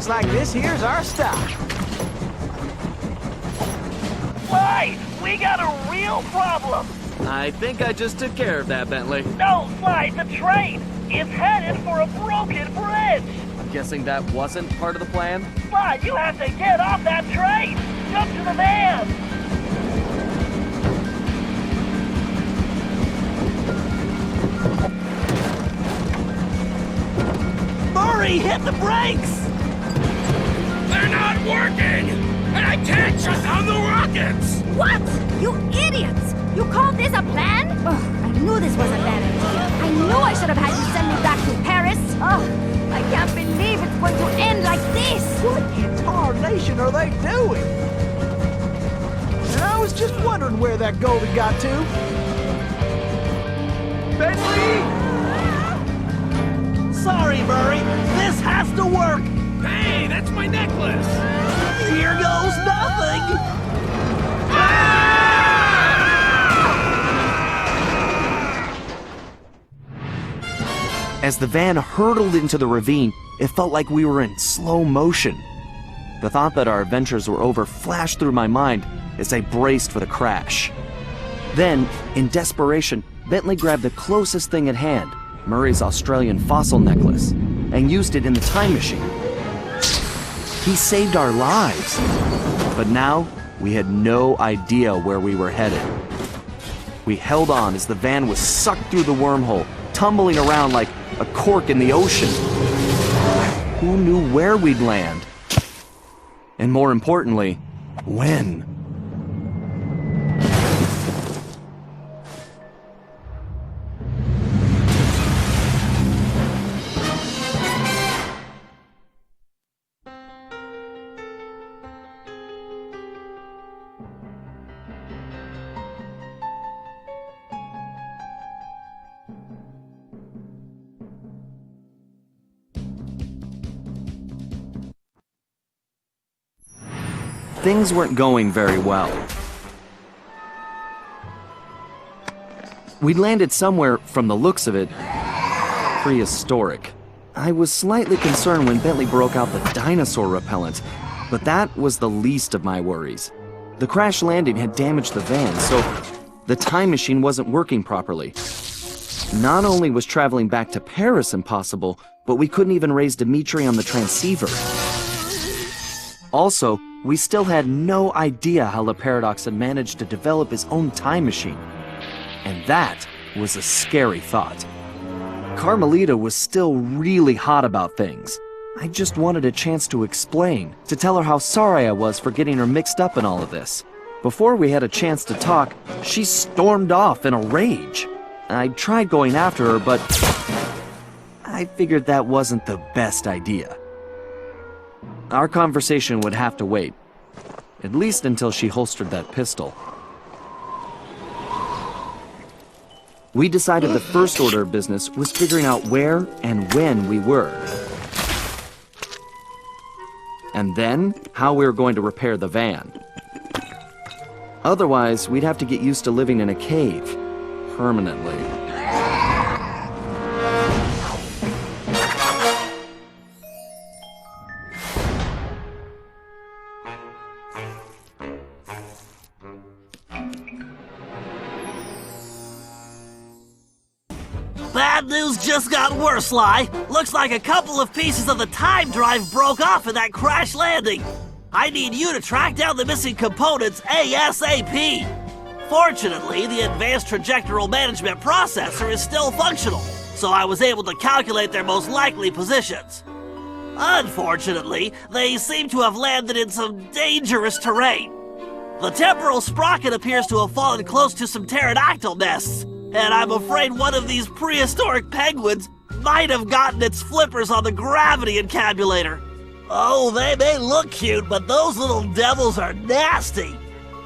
[SPEAKER 8] Looks like this here's our stop.
[SPEAKER 2] Sly, we got a real problem.
[SPEAKER 1] I think I just took care of that, Bentley.
[SPEAKER 2] No, Sly, the train is headed for a broken bridge.
[SPEAKER 1] I'm guessing that wasn't part of the plan?
[SPEAKER 2] Sly, you have to get off that train. Jump to the van.
[SPEAKER 9] Murray, hit the brakes!
[SPEAKER 3] They're not working! And I can't shut down the rockets!
[SPEAKER 5] What? You idiots! You call this a plan? Ugh, I knew this was a bad idea. I knew I should have had you send me back to Paris. Ugh, I can't believe it's going to end like this.
[SPEAKER 8] What in tarnation are they doing? And I was just wondering where that Goldie got to. Bentley!
[SPEAKER 9] Sorry, Murray. This has to work.
[SPEAKER 3] Hey, that's my necklace!
[SPEAKER 9] Here goes nothing.
[SPEAKER 1] As the van hurtled into the ravine, it felt like we were in slow motion. The thought that our adventures were over flashed through my mind as I braced for the crash. Then, in desperation, Bentley grabbed the closest thing at hand, Murray's Australian fossil necklace, and used it in the time machine. He saved our lives. But now, we had no idea where we were headed. We held on as the van was sucked through the wormhole, tumbling around like a cork in the ocean. Who knew where we'd land? And more importantly, when? Things weren't going very well. We'd landed somewhere, from the looks of it, prehistoric. I was slightly concerned when Bentley broke out the dinosaur repellent, but that was the least of my worries. The crash landing had damaged the van, so the time machine wasn't working properly. Not only was traveling back to Paris impossible, but we couldn't even raise Dimitri on the transceiver. Also, we still had no idea how Le Paradox had managed to develop his own time machine. And that was a scary thought. Carmelita was still really hot about things. I just wanted a chance to explain, to tell her how sorry I was for getting her mixed up in all of this. Before we had a chance to talk, she stormed off in a rage. I tried going after her, but I figured that wasn't the best idea. Our conversation would have to wait, at least until she holstered that pistol. We decided the first order of business was figuring out where and when we were. And then, how we were going to repair the van. Otherwise, we'd have to get used to living in a cave, permanently.
[SPEAKER 9] Bad news just got worse, Sly. Looks like a couple of pieces of the time drive broke off in that crash landing. I need you to track down the missing components ASAP. Fortunately, the advanced trajectoral management processor is still functional, so I was able to calculate their most likely positions. Unfortunately, they seem to have landed in some dangerous terrain. The temporal sprocket appears to have fallen close to some pterodactyl nests, and I'm afraid one of these prehistoric penguins might have gotten its flippers on the gravity encabulator. Oh, they may look cute, but those little devils are nasty.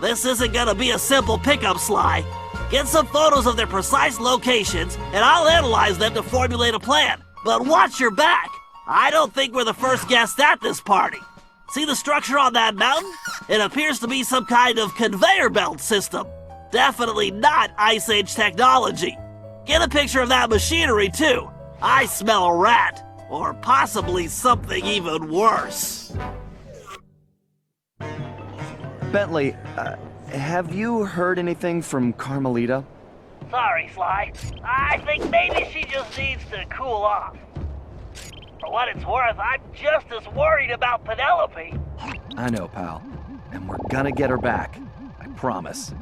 [SPEAKER 9] This isn't gonna be a simple pickup, Sly. Get some photos of their precise locations, and I'll analyze them to formulate a plan. But watch your back. I don't think we're the first guests at this party. See the structure on that mountain? It appears to be some kind of conveyor belt system. Definitely not Ice Age technology. Get a picture of that machinery, too. I smell a rat. Or possibly something even worse.
[SPEAKER 1] Bentley, have you heard anything from Carmelita?
[SPEAKER 2] Sorry, Sly. I think maybe she just needs to cool off. For what it's worth, I'm just as worried about Penelope.
[SPEAKER 1] I know, pal. And we're gonna get her back. I promise.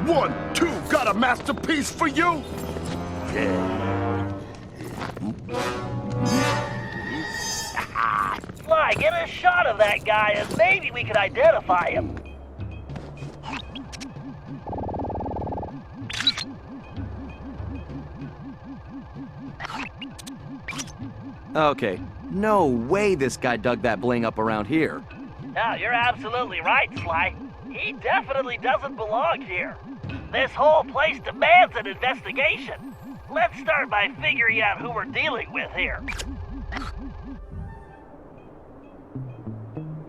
[SPEAKER 10] 1, 2, got a masterpiece for you?
[SPEAKER 2] Sly, get a shot of that guy and maybe we could identify him.
[SPEAKER 1] Okay, no way this guy dug that bling up around here.
[SPEAKER 2] No, you're absolutely right, Sly. He definitely doesn't belong here. This whole place demands an investigation. Let's start by figuring out who we're dealing with here.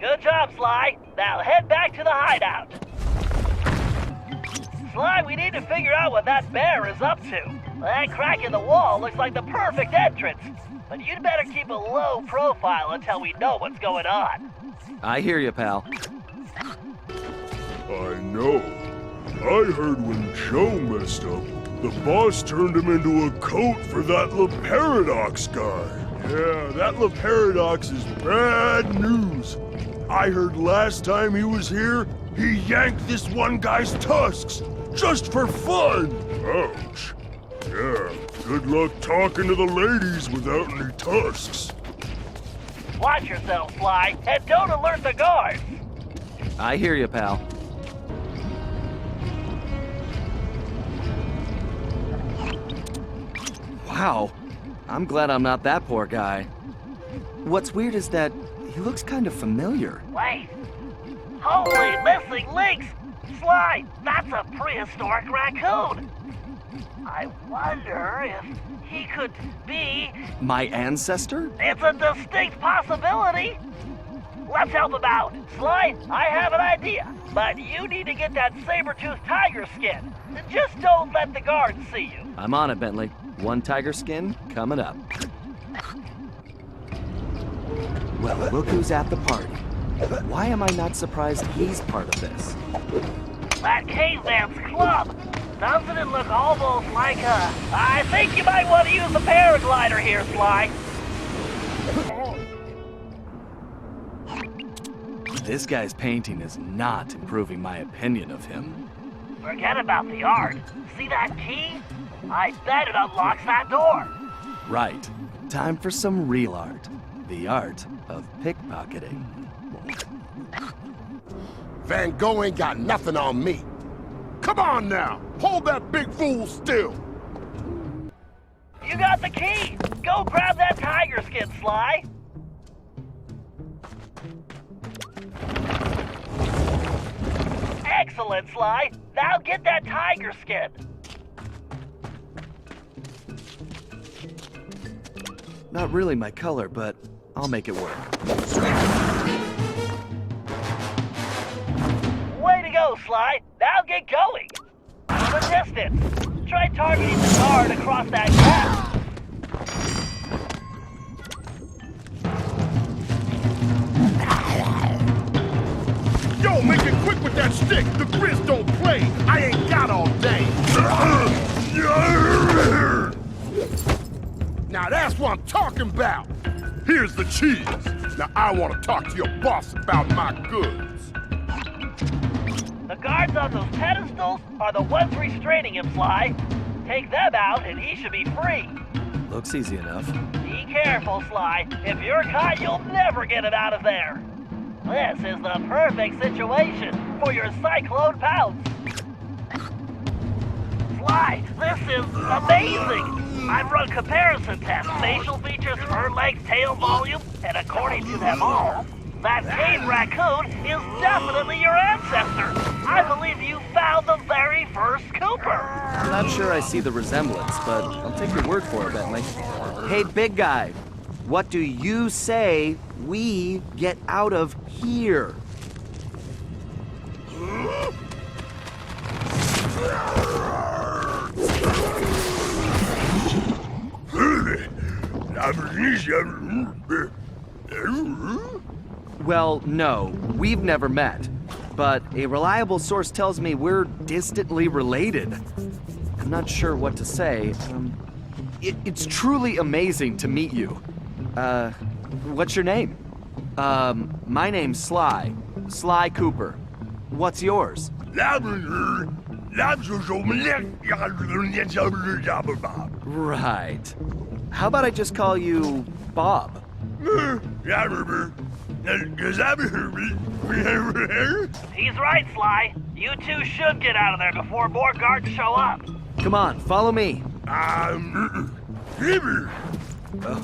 [SPEAKER 2] Good job, Sly. Now head back to the hideout. Sly, we need to figure out what that bear is up to. That crack in the wall looks like the perfect entrance. But you'd better keep a low profile until we know what's going on.
[SPEAKER 1] I hear you, pal.
[SPEAKER 10] I know. I heard when Joe messed up, the boss turned him into a coat for that LaParadox guy. Yeah, that LaParadox is bad news. I heard last time he was here, he yanked this one guy's tusks, just for fun. Ouch. Yeah, good luck talking to the ladies without any tusks.
[SPEAKER 2] Watch yourself, Sly, and don't alert the guards.
[SPEAKER 1] I hear you, pal. Wow. I'm glad I'm not that poor guy. What's weird is that he looks kind of familiar.
[SPEAKER 2] Wait. Holy missing links! Sly, that's a prehistoric raccoon. I wonder if he could be...
[SPEAKER 1] My ancestor?
[SPEAKER 2] It's a distinct possibility. Let's help him out. Sly, I have an idea, but you need to get that saber-toothed tiger skin. Just don't let the guards see you.
[SPEAKER 1] I'm on it, Bentley. One tiger skin coming up. Well, look who's at the party. Why am I not surprised he's part of this?
[SPEAKER 2] That caveman's club. Doesn't it look almost like a... I think you might want to use the paraglider here, Sly.
[SPEAKER 1] This guy's painting is not improving my opinion of him.
[SPEAKER 2] Forget about the art. See that key? I bet it unlocks that door.
[SPEAKER 1] Right. Time for some real art. The art of pickpocketing.
[SPEAKER 10] Van Gogh ain't got nothing on me. Come on now, hold that big fool still.
[SPEAKER 2] You got the key. Go grab that tiger skin, Sly. Excellent, Sly. Now get that tiger skin.
[SPEAKER 1] Not really my color, but I'll make it work.
[SPEAKER 2] Way to go, Sly. Now get going. From a distance, try targeting the guard across that gap.
[SPEAKER 10] Yo, make it quick with that stick. The Grizz don't play. I ain't got all day. Now that's what I'm talking about. Here's the cheese. Now I want to talk to your boss about my goods.
[SPEAKER 2] The guards on those pedestals are the ones restraining him, Sly. Take them out and he should be free.
[SPEAKER 1] Looks easy enough.
[SPEAKER 2] Be careful, Sly. If you're caught, you'll never get it out of there. This is the perfect situation for your cyclone pounce. Sly, this is amazing. I've run comparison tests, facial features, fur length, tail volume, and according to them all, that cave raccoon is definitely your ancestor. I believe you found the very first Cooper.
[SPEAKER 1] I'm not sure I see the resemblance, but I'll take your word for it, Bentley. Hey, big guy, what do you say we get out of here? Well, no, we've never met. But a reliable source tells me we're distantly related. I'm not sure what to say. It's truly amazing to meet you. What's your name? My name's Sly. Sly Cooper. What's yours? Right. How about I just call you Bob?
[SPEAKER 2] He's right, Sly. You two should get out of there before more guards show up.
[SPEAKER 1] Come on, follow me.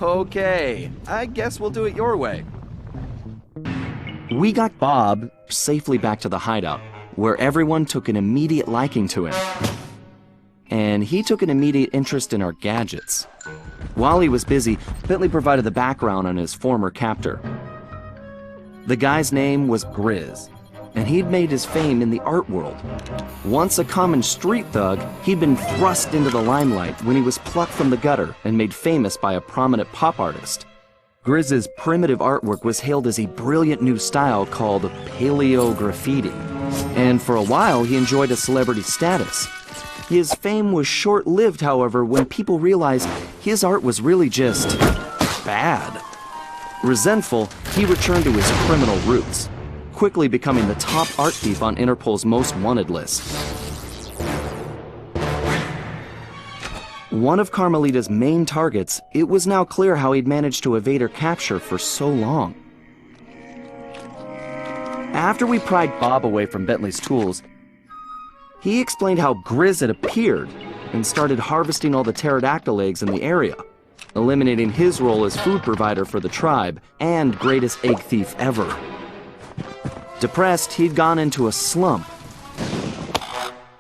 [SPEAKER 1] Okay, I guess we'll do it your way. We got Bob safely back to the hideout, where everyone took an immediate liking to him. And he took an immediate interest in our gadgets. While he was busy, Bentley provided the background on his former captor. The guy's name was Grizz, and he'd made his fame in the art world. Once a common street thug, he'd been thrust into the limelight when he was plucked from the gutter and made famous by a prominent pop artist. Grizz's primitive artwork was hailed as a brilliant new style called paleo graffiti, and for a while he enjoyed a celebrity status. His fame was short-lived, however, when people realized his art was really just bad. Resentful, he returned to his criminal roots, quickly becoming the top art thief on Interpol's most wanted list. One of Carmelita's main targets, it was now clear how he'd managed to evade her capture for so long. After we pried Bob away from Bentley's tools, he explained how Grizz had appeared and started harvesting all the pterodactyl eggs in the area, eliminating his role as food provider for the tribe and greatest egg thief ever. Depressed, he'd gone into a slump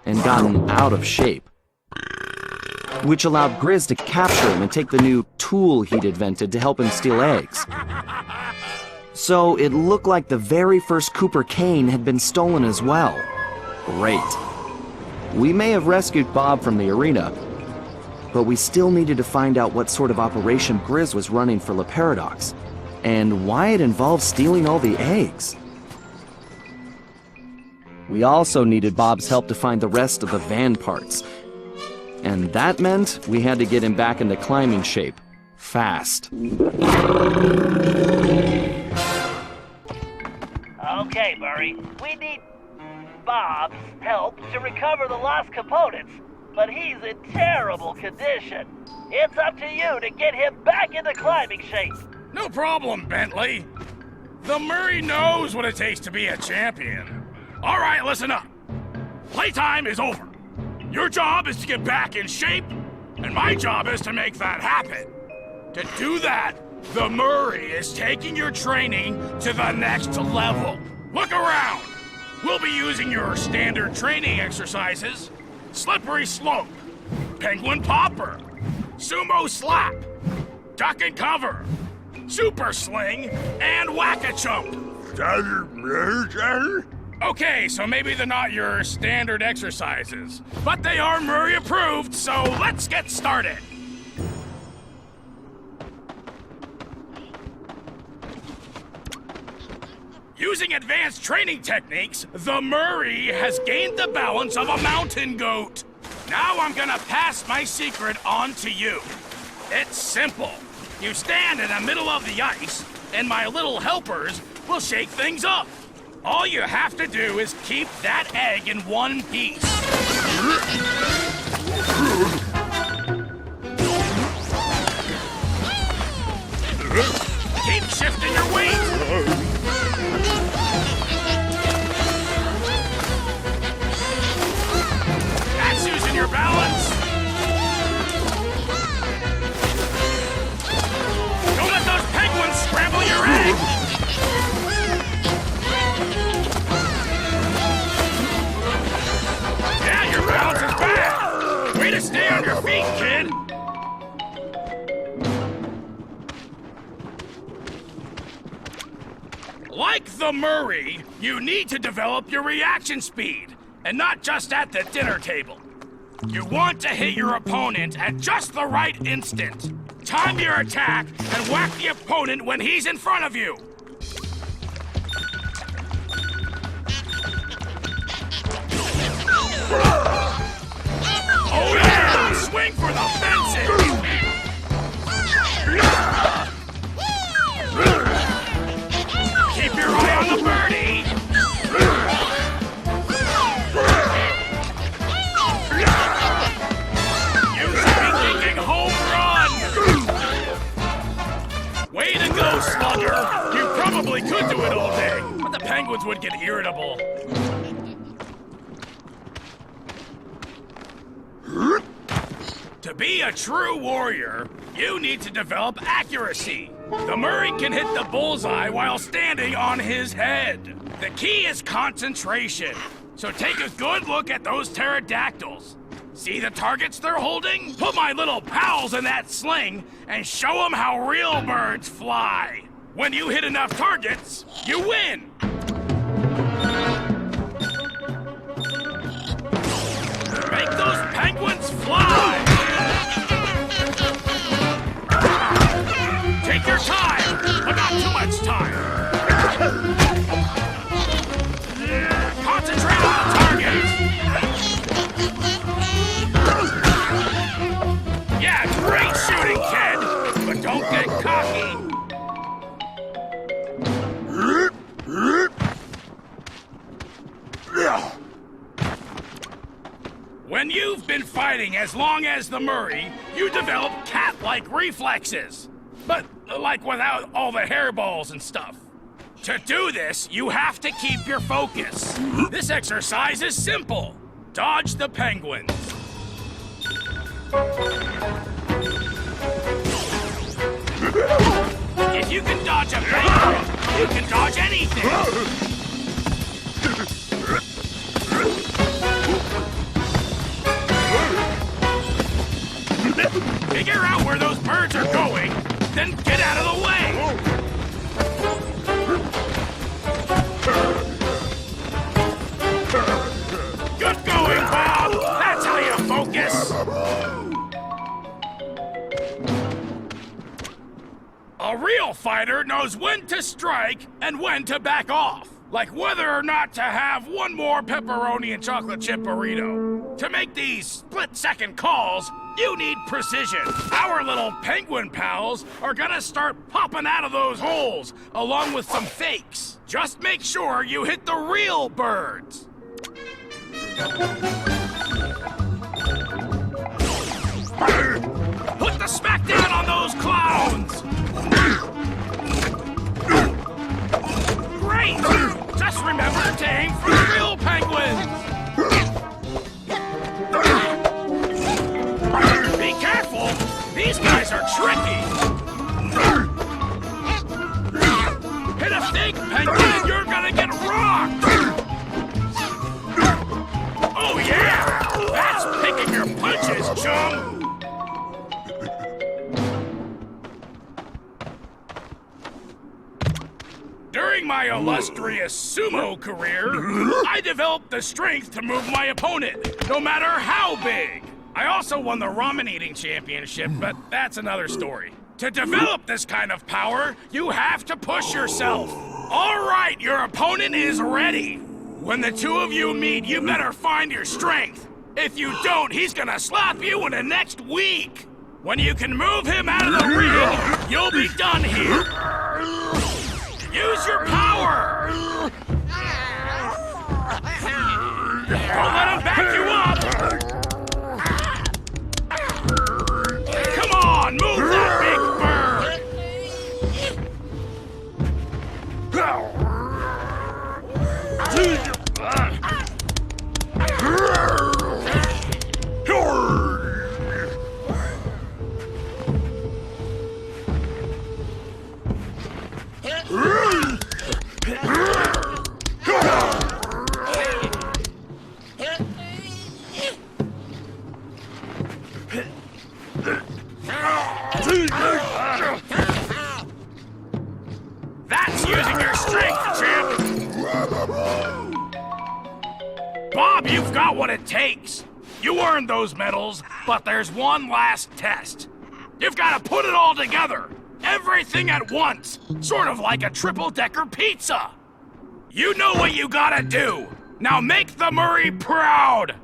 [SPEAKER 1] and gotten out of shape, which allowed Grizz to capture him and take the new tool he'd invented to help him steal eggs. So it looked like the very first Cooper cane had been stolen as well. Great. We may have rescued Bob from the arena, but we still needed to find out what sort of operation Grizz was running for La Paradox, and why it involved stealing all the eggs. We also needed Bob's help to find the rest of the van parts, and that meant we had to get him back into climbing shape, fast.
[SPEAKER 2] Okay, Murray, we need Bob's help to recover the lost components, but he's in terrible condition. It's up to you to get him back into climbing shape.
[SPEAKER 7] No problem, Bentley. The Murray knows what it takes to be a champion. All right, listen up. Playtime is over. Your job is to get back in shape, and my job is to make that happen. To do that, the Murray is taking your training to the next level. Look around. We'll be using your standard training exercises: slippery slope, penguin popper, sumo slap, duck and cover, super sling, and whack-a-chump. Okay, so maybe they're not your standard exercises, but they are Murray approved, so let's get started. Using advanced training techniques, the Murray has gained the balance of a mountain goat. Now I'm gonna pass my secret on to you. It's simple. You stand in the middle of the ice, and my little helpers will shake things up. All you have to do is keep that egg in one piece. Keep shifting your weight. That's using your balance. Don't let those penguins scramble your egg. Yeah, your balance is back. Way to stay on your feet, kid. Like the Murray, you need to develop your reaction speed, and not just at the dinner table. You want to hit your opponent at just the right instant.
[SPEAKER 3] Time your attack and whack the opponent when he's in front of you. Oh yeah! Swing for the fences! Keep your eye on the birdie! You should be thinking home run! Way to go, Slugger! You probably could do it all day, but the Penguins would get irritable. To be a true warrior, you need to develop accuracy. The Murray can hit the bullseye while standing on his head. The key is concentration. So take a good look at those pterodactyls. See the targets they're holding? Put my little pals in that sling and show them how real birds fly. When you hit enough targets, you win. Make those penguins fly! Take your time, but not too much time. Concentrate on the target. Yeah, great shooting, kid, but don't get cocky. When you've been fighting as long as the Murray, you develop cat-like reflexes. But, like, without all the hairballs and stuff. To do this, you have to keep your focus. This exercise is simple. Dodge the penguins. If you can dodge a penguin, you can dodge anything. Figure out where those birds are going, then get out of the way! Good going, Bob! That's how you focus! A real fighter knows when to strike and when to back off. Like whether or not to have one more pepperoni and chocolate chip burrito. To make these split-second calls, you need precision. Our little penguin pals are gonna start popping out of those holes, along with some fakes. Just make sure you hit the real birds. Put the smack down on those clowns! Great! Just remember to aim for the real penguins! Be careful! These guys are tricky! Hit a fake penguin and you're gonna get rocked! Oh yeah! That's picking your punches, chum! During my illustrious sumo career, I developed the strength to move my opponent, no matter how big. I also won the ramen eating championship, but that's another story. To develop this kind of power, you have to push yourself. All right, your opponent is ready. When the two of you meet, you better find your strength. If you don't, he's gonna slap you in the next week. When you can move him out of the ring, you'll be done here. Use your power! Don't let him back you up! Come on, move that big bird! That's using your strength, champ! Bob, you've got what it takes. You earned those medals, but there's one last test. You've got to put it all together. Everything at once. Sort of like a triple-decker pizza. You know what you gotta do. Now make the Murray proud.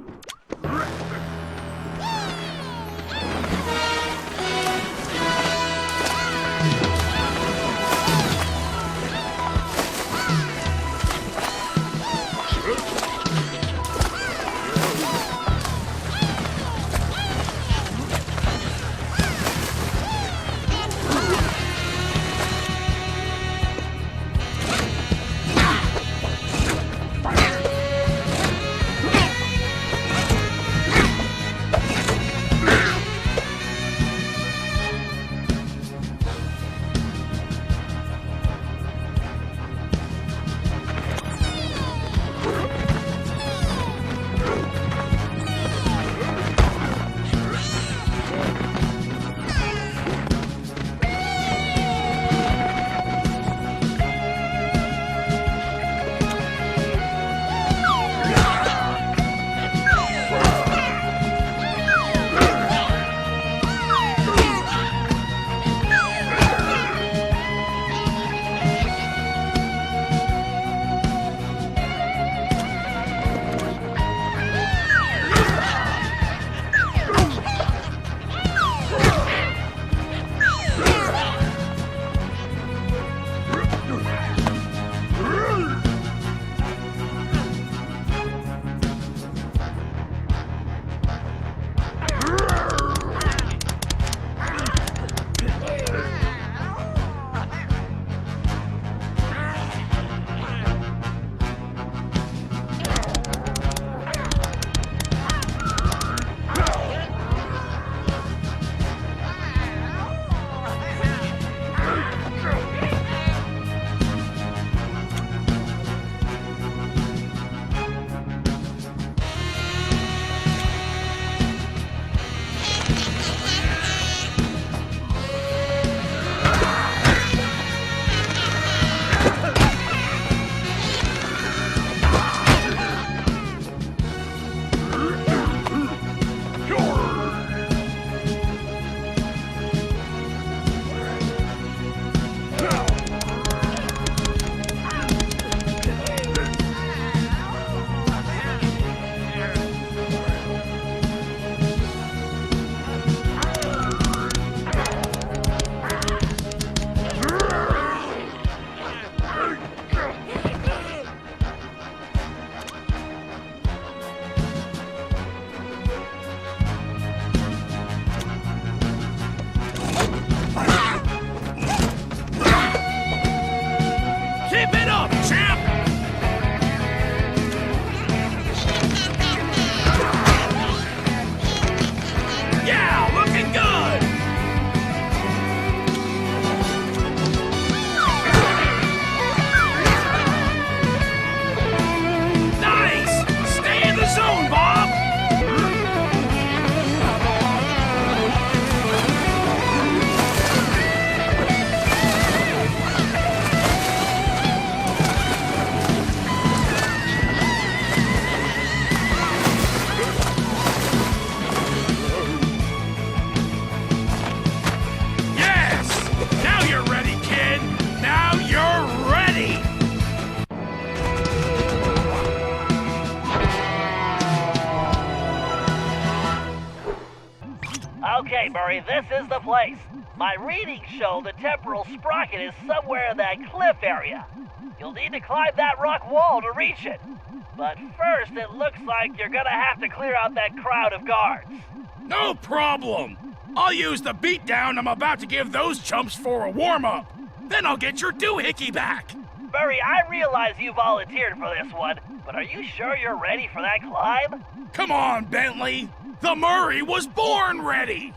[SPEAKER 2] Okay, Murray, this is the place. My readings show the temporal sprocket is somewhere in that cliff area. You'll need to climb that rock wall to reach it. But first, it looks like you're gonna have to clear out that crowd of guards.
[SPEAKER 3] No problem. I'll use the beatdown I'm about to give those chumps for a warm-up. Then I'll get your doohickey back.
[SPEAKER 2] Murray, I realize you volunteered for this one, but are you sure you're ready for that climb?
[SPEAKER 3] Come on, Bentley. The Murray was born ready.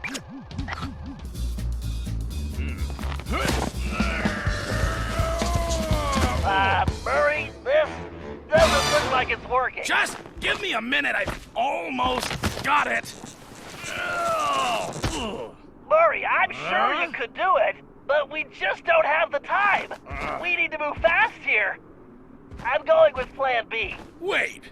[SPEAKER 2] Murray, this doesn't look like it's working.
[SPEAKER 3] Just give me a minute. I almost got it.
[SPEAKER 2] Murray, I'm sure you could do it, but we just don't have the time. We need to move fast here. I'm going with Plan B.
[SPEAKER 3] Wait,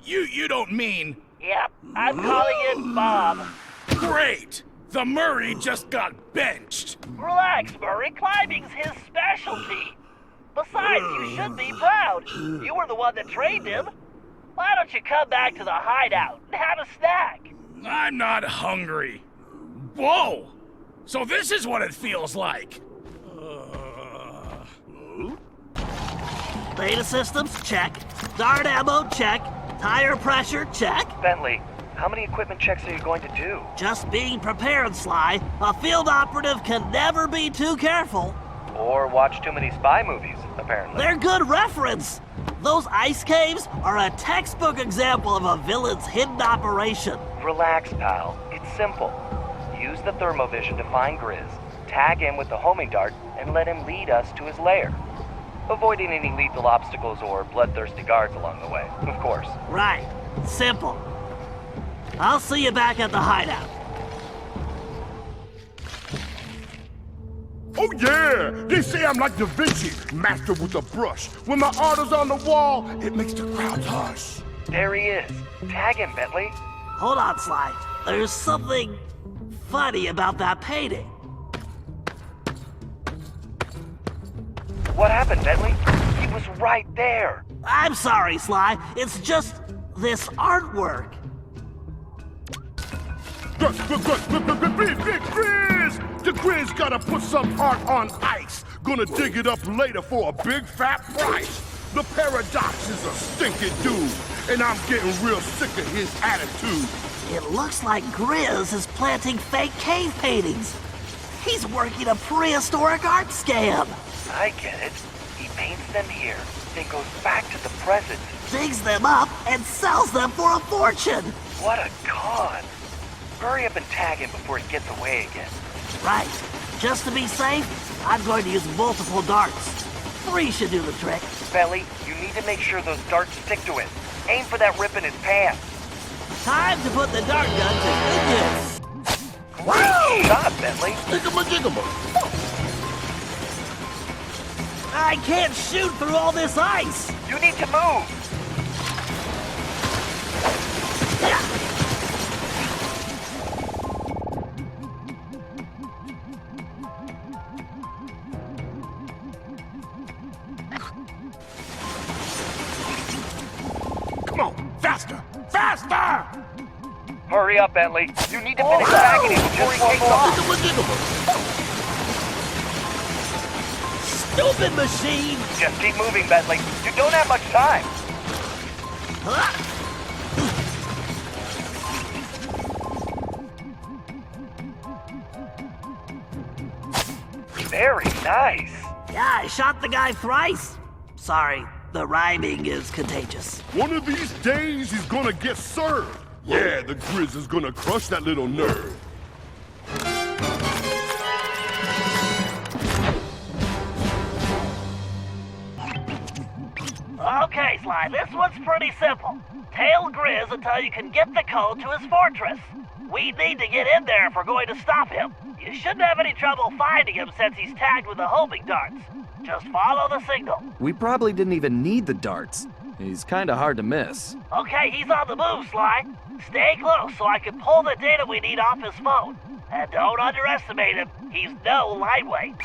[SPEAKER 3] you don't mean...
[SPEAKER 2] Yep, I'm calling it Bob.
[SPEAKER 3] Great! The Murray just got benched.
[SPEAKER 2] Relax, Murray. Climbing's his specialty. Besides, you should be proud. You were the one that trained him. Why don't you come back to the hideout and have a snack?
[SPEAKER 3] I'm not hungry. Whoa! So this is what it feels like.
[SPEAKER 9] Data systems, check. Dart ammo, check. Tire pressure, check.
[SPEAKER 2] Bentley, how many equipment checks are you going to do?
[SPEAKER 9] Just being prepared, Sly. A field operative can never be too careful.
[SPEAKER 2] Or watch too many spy movies, apparently.
[SPEAKER 9] They're good reference. Those ice caves are a textbook example of a villain's hidden operation.
[SPEAKER 2] Relax, pal. It's simple. Use the thermovision to find Grizz, tag him with the homing dart, and let him lead us to his lair. Avoiding any lethal obstacles or bloodthirsty guards along the way, of course.
[SPEAKER 9] Right. Simple. I'll see you back at the hideout.
[SPEAKER 10] Oh yeah! They say I'm like Da Vinci, master with a brush. When my art is on the wall, it makes the crowds hush.
[SPEAKER 2] There he is. Tag him, Bentley.
[SPEAKER 9] Hold on, Sly. There's something funny about that painting.
[SPEAKER 2] What happened, Bentley? He was right there.
[SPEAKER 9] I'm sorry, Sly. It's just this artwork.
[SPEAKER 10] Grizz! The Grizz gotta put some art on ice. Gonna dig it up later for a big fat price. The Paradox is a stinking dude, and I'm getting real sick of his attitude.
[SPEAKER 9] It looks like Grizz is planting fake cave paintings. He's working a prehistoric art scam.
[SPEAKER 2] I get it. He paints them here, then goes back to the present.
[SPEAKER 9] Digs them up and sells them for a fortune.
[SPEAKER 2] What a con. Hurry up and tag him before he gets away again.
[SPEAKER 9] Right. Just to be safe, I'm going to use multiple darts. 3 should do the trick.
[SPEAKER 2] Belly, you need to make sure those darts stick to him. Aim for that rip in his pants.
[SPEAKER 9] Time to put the dart gun to good use.
[SPEAKER 2] Great shot, Bentley.
[SPEAKER 10] Jigama.
[SPEAKER 9] I can't shoot through all this ice.
[SPEAKER 2] You need to move.
[SPEAKER 10] Come on, faster! Faster!
[SPEAKER 2] Hurry up, Bentley. You need to finish tagging him before he takes off.
[SPEAKER 9] Stupid machine!
[SPEAKER 2] Just keep moving, Bentley. You don't have much time. Very nice.
[SPEAKER 9] Yeah, I shot the guy thrice. Sorry, the rhyming is contagious.
[SPEAKER 10] One of these days he's gonna get served. Yeah, the Grizz is gonna crush that little nerd.
[SPEAKER 2] Okay, Sly, this one's pretty simple. Tail Grizz until you can get the code to his fortress. We need to get in there if we're going to stop him. You shouldn't have any trouble finding him since he's tagged with the homing darts. Just follow the signal.
[SPEAKER 1] We probably didn't even need the darts. He's kinda hard to miss.
[SPEAKER 2] Okay, he's on the move, Sly. Stay close so I can pull the data we need off his phone. And don't underestimate him. He's no lightweight.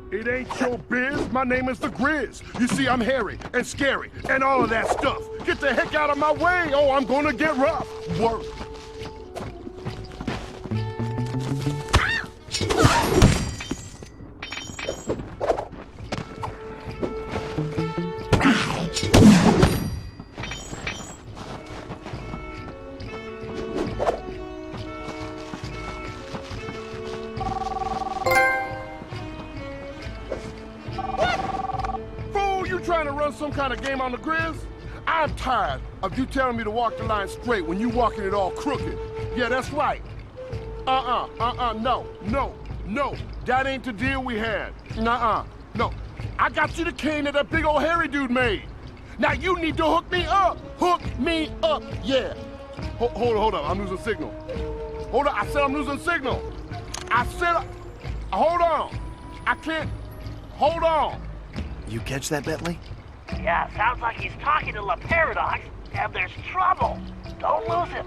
[SPEAKER 10] It ain't your biz. My name is the Grizz. You see, I'm hairy and scary and all of that stuff. Get the heck out of my way. Oh, I'm gonna get rough. Work. Trying to run some kind of game on the Grizz? I'm tired of you telling me to walk the line straight when you walking it all crooked. Yeah, that's right. No. That ain't the deal we had. No. I got you the cane that big old hairy dude made. Now you need to hook me up. Hook me up, yeah. Hold up, I'm losing signal. Hold on, I said I'm losing signal. Hold on. I can't, hold on.
[SPEAKER 1] You catch that, Bentley?
[SPEAKER 2] Yeah, sounds like he's talking to La Paradox, and there's trouble. Don't lose him.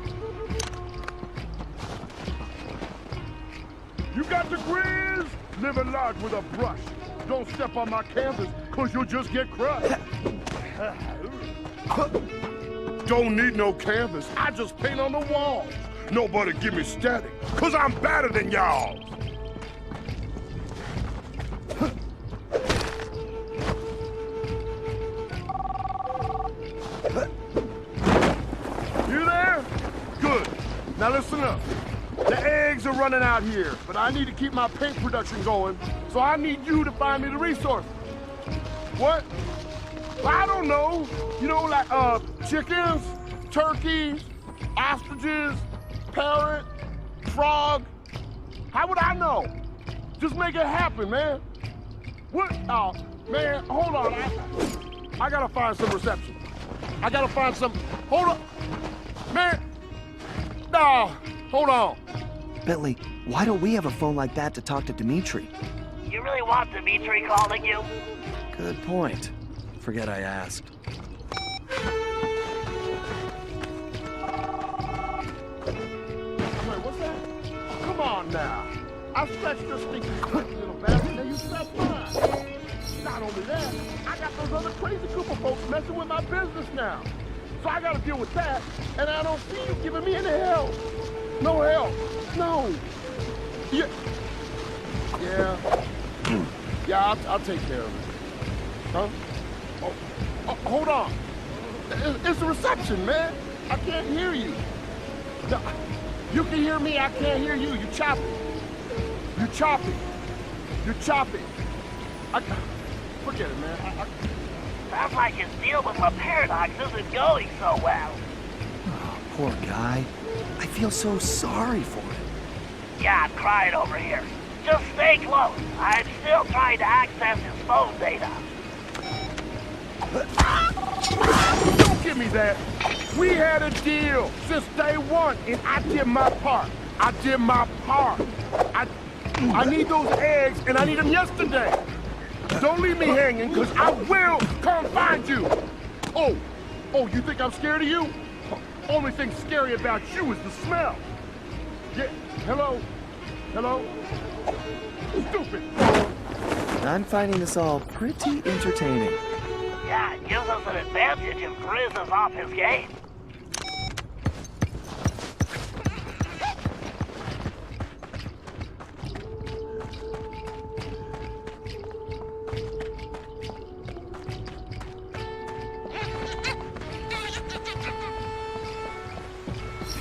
[SPEAKER 10] You got the grizz? Living large with a brush. Don't step on my canvas, cause you'll just get crushed. Don't need no canvas, I just paint on the walls. Nobody give me static, cause I'm better than y'all. You there? Good. Now listen up. The eggs are running out here, but I need to keep my paint production going, so I need you to find me the resources. What? I don't know. You know, like, chickens, turkeys, ostriches, parrot, frog. How would I know? Just make it happen, man. What? Oh, man, hold on. I gotta find some reception. I gotta find some... Hold on. Man. No, hold on.
[SPEAKER 1] Bentley, why don't we have a phone like that to talk to Dimitri?
[SPEAKER 2] You really want Dimitri calling you?
[SPEAKER 1] Good point. Forget I asked.
[SPEAKER 10] Wait, what's that? Oh, come on now. I stretched your stinking foot, little bastard, and you stretched mine. Not only that, I got those other crazy Cooper folks messing with my business now. So I gotta deal with that, and I don't see you giving me any help. No help. No. Yeah. Yeah, I'll take care of it. Huh? Oh, hold on. It's the reception, man. I can't hear you. No, you can hear me, I can't hear you. You choppy. You choppy. You choppy. Forget it, man.
[SPEAKER 2] Sounds like his deal with my paradox isn't going so well.
[SPEAKER 1] Oh, poor guy. I feel so sorry for him.
[SPEAKER 2] Yeah, I'm crying over here. Just stay close. I'm still trying to access his phone data.
[SPEAKER 10] Don't give me that. We had a deal since day one, and I did my part. I did my part. I need those eggs, and I need them yesterday. Don't leave me hanging, because I will come find you. Oh, you think I'm scared of you? Only thing scary about you is the smell. Yeah, hello? Hello? Stupid.
[SPEAKER 1] I'm finding this all pretty entertaining.
[SPEAKER 2] Yeah, it gives us an advantage if Grizz is off his game.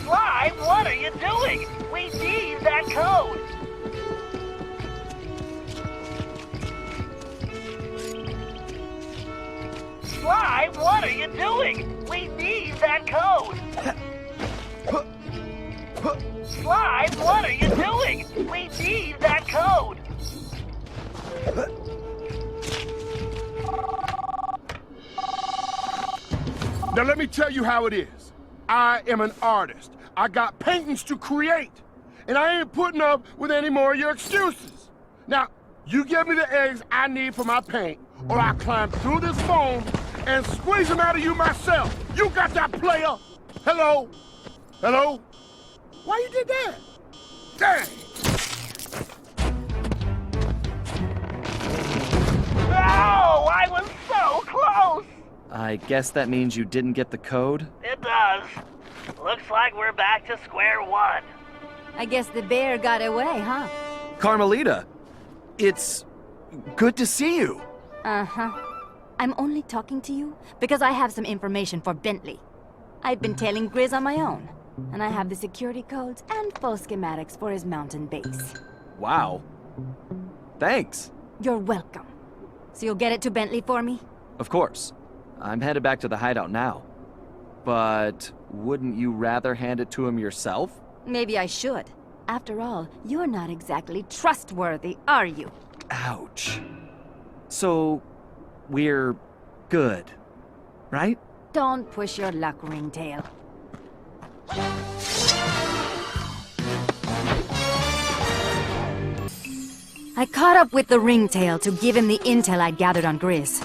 [SPEAKER 2] Slime, what are you doing? We need that code. Slime, what are you doing? We need that code. Slime, what are you doing? We need that code.
[SPEAKER 10] Now let me tell you how it is. I am an artist. I got paintings to create. And I ain't putting up with any more of your excuses. Now, you give me the eggs I need for my paint, or I'll climb through this foam and squeeze them out of you myself. You got that, player? Hello? Hello? Why you did that? Dang!
[SPEAKER 2] No, I was so close!
[SPEAKER 1] I guess that means you didn't get the code?
[SPEAKER 2] It does. Looks like we're back to square one.
[SPEAKER 5] I guess the bear got away, huh?
[SPEAKER 1] Carmelita, it's good to see you.
[SPEAKER 5] Uh-huh. I'm only talking to you because I have some information for Bentley. I've been tailing Grizz on my own, and I have the security codes and full schematics for his mountain base.
[SPEAKER 1] Wow. Thanks.
[SPEAKER 5] You're welcome. So you'll get it to Bentley for me?
[SPEAKER 1] Of course. I'm headed back to the hideout now. But wouldn't you rather hand it to him yourself?
[SPEAKER 5] Maybe I should. After all, you're not exactly trustworthy, are you?
[SPEAKER 1] Ouch. So, we're good, right?
[SPEAKER 5] Don't push your luck, Ringtail. I caught up with the Ringtail to give him the intel I'd gathered on Grizz.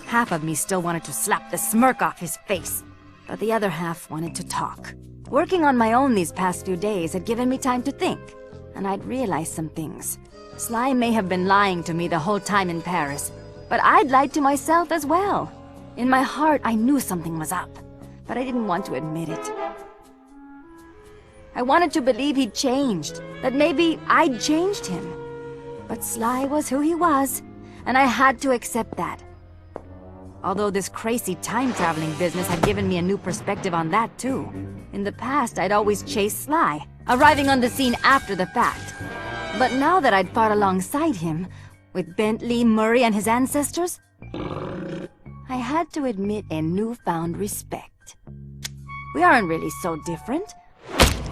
[SPEAKER 5] Half of me still wanted to slap the smirk off his face, but the other half wanted to talk. Working on my own these past few days had given me time to think, and I'd realized some things. Sly may have been lying to me the whole time in Paris, but I'd lied to myself as well. In my heart, I knew something was up, but I didn't want to admit it. I wanted to believe he'd changed, that maybe I'd changed him. But Sly was who he was, and I had to accept that. Although this crazy time-traveling business had given me a new perspective on that too. In the past, I'd always chased Sly, arriving on the scene after the fact. But now that I'd fought alongside him, with Bentley, Murray, and his ancestors, I had to admit a newfound respect. We aren't really so different.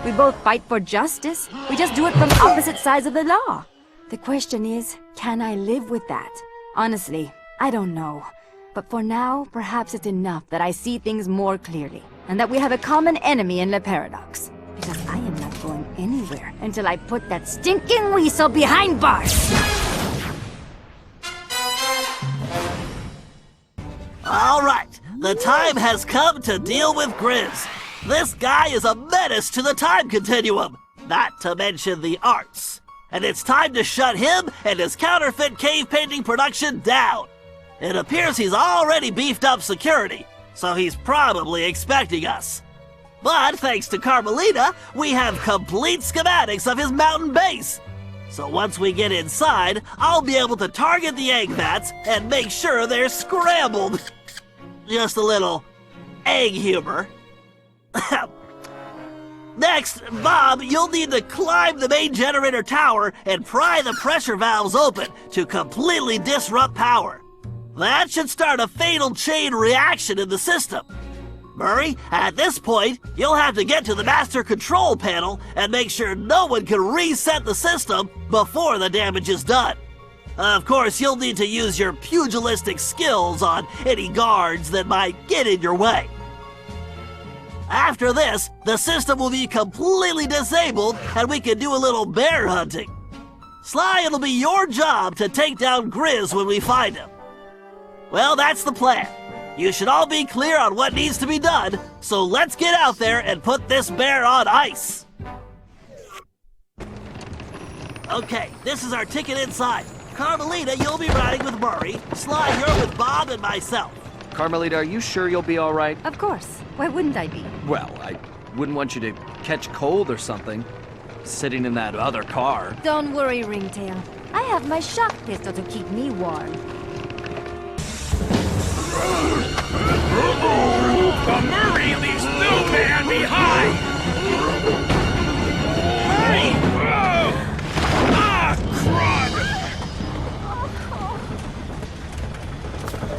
[SPEAKER 5] We both fight for justice. We just do it from opposite sides of the law. The question is, can I live with that? Honestly, I don't know. But for now, perhaps it's enough that I see things more clearly, and that we have a common enemy in Le Paradox. Because I am not going anywhere until I put that stinking weasel behind bars!
[SPEAKER 9] All right, the time has come to deal with Grizz. This guy is a menace to the time continuum, not to mention the arts. And it's time to shut him and his counterfeit cave painting production down. It appears he's already beefed up security, so he's probably expecting us. But thanks to Carmelita, we have complete schematics of his mountain base. So once we get inside, I'll be able to target the egg vats and make sure they're scrambled. Just a little egg humor. Next, Bob, you'll need to climb the main generator tower and pry the pressure valves open to completely disrupt power. That should start a fatal chain reaction in the system. Murray, at this point, you'll have to get to the master control panel and make sure no one can reset the system before the damage is done. Of course, you'll need to use your pugilistic skills on any guards that might get in your way. After this, the system will be completely disabled and we can do a little bear hunting. Sly, it'll be your job to take down Grizz when we find him. Well, that's the plan. You should all be clear on what needs to be done, so let's get out there and put this bear on ice. Okay, this is our ticket inside. Carmelita, you'll be riding with Murray. Sly, you're with Bob and myself.
[SPEAKER 1] Carmelita, are you sure you'll be all right?
[SPEAKER 5] Of course. Why wouldn't I be?
[SPEAKER 1] Well, I wouldn't want you to catch cold or something, sitting in that other car.
[SPEAKER 5] Don't worry, Ringtail. I have my shock pistol to keep me warm.
[SPEAKER 3] The Murray leaves no man behind! Hey! Ah,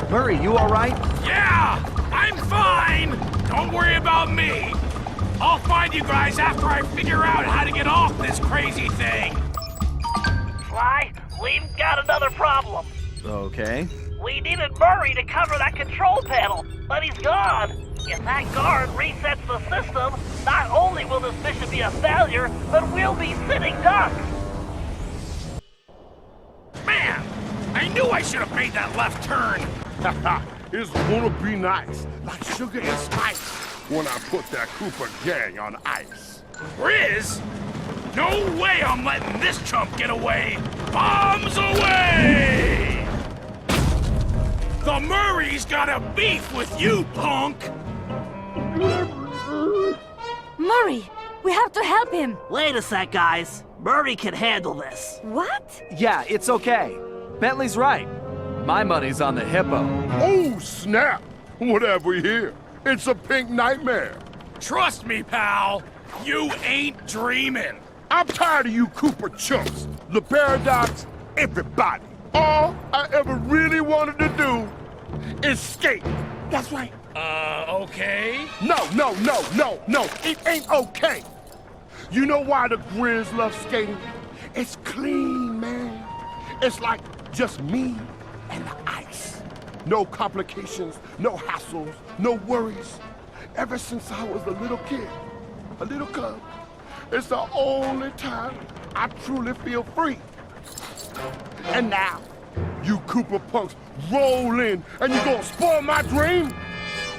[SPEAKER 3] crud!
[SPEAKER 1] Murray, you all right?
[SPEAKER 3] Yeah, I'm fine! Don't worry about me! I'll find you guys after I figure out how to get off this crazy thing!
[SPEAKER 2] Sly, we've got another problem.
[SPEAKER 1] Okay.
[SPEAKER 2] We needed Murray to cover that control panel, but he's gone. If that guard resets the system, not only will this mission be a failure, but we'll be sitting ducks.
[SPEAKER 3] Man, I knew I should have made that left turn.
[SPEAKER 10] It's gonna be nice, like sugar and spice, when I put that Cooper gang on ice.
[SPEAKER 3] Grizz? No way I'm letting this chump get away! Bombs away! The Murray's got a beef with you, punk!
[SPEAKER 5] Murray, we have to help him.
[SPEAKER 9] Wait a sec, guys. Murray can handle this.
[SPEAKER 5] What?
[SPEAKER 1] Yeah, it's okay. Bentley's right. My money's on the hippo.
[SPEAKER 10] Oh, snap! What have we here? It's a pink nightmare.
[SPEAKER 3] Trust me, pal. You ain't dreaming.
[SPEAKER 10] I'm tired of you Cooper chumps. The Paradox, everybody. All I ever really wanted to do is skate. That's right.
[SPEAKER 3] Okay?
[SPEAKER 10] No. It ain't okay. You know why the Grizz love skating? It's clean, man. It's like just me and the ice. No complications, no hassles, no worries. Ever since I was a little kid, a little cub, it's the only time I truly feel free. And now, you Cooper punks roll in and you gonna spoil my dream?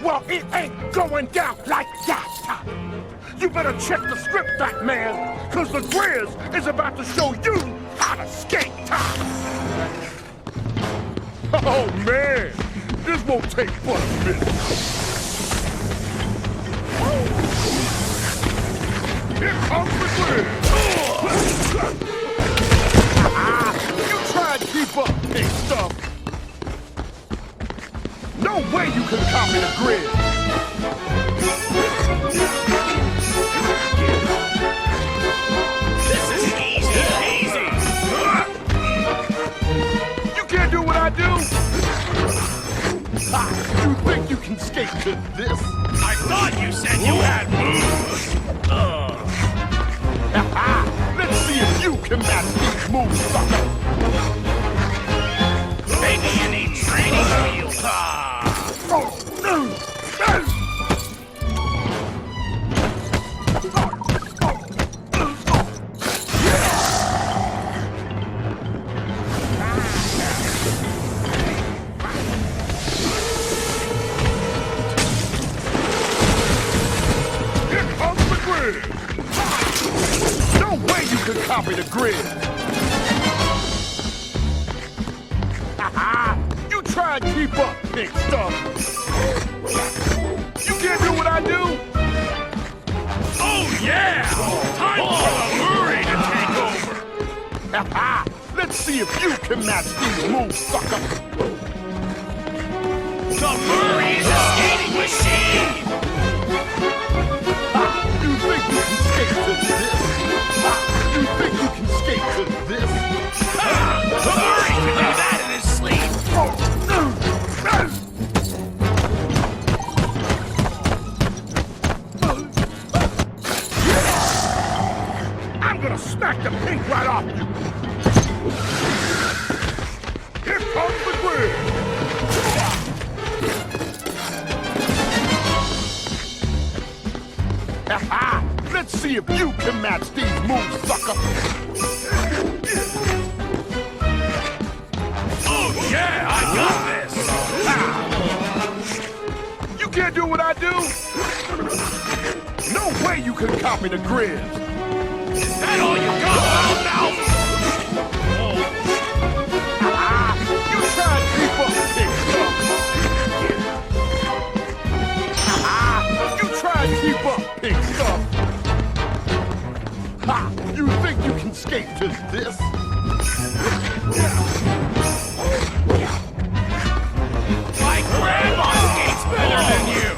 [SPEAKER 10] Well, it ain't going down like that. You better check the script, fat man, because the Grizz is about to show you how to skate. Oh, man, this won't take but a minute. Here comes the Grizz. You try and keep up, big stuff. No way you can copy the Grizz.
[SPEAKER 3] This is easy.
[SPEAKER 10] You can't do what I do? You think you can skate to this?
[SPEAKER 3] I thought you said you had moves.
[SPEAKER 10] Let's see if you can match these moves, sucker.
[SPEAKER 3] Maybe you need training wheels.
[SPEAKER 10] No way you can copy the Grizz! You try and keep up, big stuff! You can't do what I do?
[SPEAKER 3] Oh yeah! Time for the Murray to take over!
[SPEAKER 10] Let's see if you can match these moves, sucker!
[SPEAKER 3] The Murray is a skating machine!
[SPEAKER 10] You think you can skate to this? You think you can skate to this?
[SPEAKER 3] The Murray can do that in his sleep!
[SPEAKER 10] I'm gonna smack the pink right off you! Here comes the Grizz! Let's see if you can match these moves, sucker!
[SPEAKER 3] Oh yeah, I got
[SPEAKER 10] this! You can't do what I do? No way you can copy the Grizz!
[SPEAKER 3] Is that all you got, now?
[SPEAKER 10] You try and keep up, big stuff! You try and keep up, big stuff! You think you can skate to this?
[SPEAKER 3] My grandma skates better than you!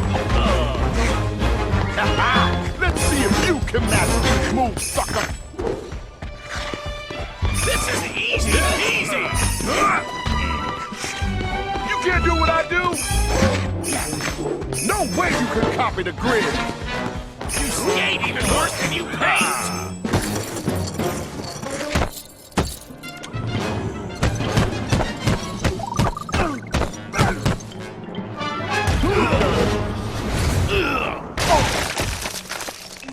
[SPEAKER 10] Let's see if you can match these moves, sucker!
[SPEAKER 3] This is easy!
[SPEAKER 10] You can't do what I do? No way you can copy the Grizz!
[SPEAKER 3] You skate even worse than you paint!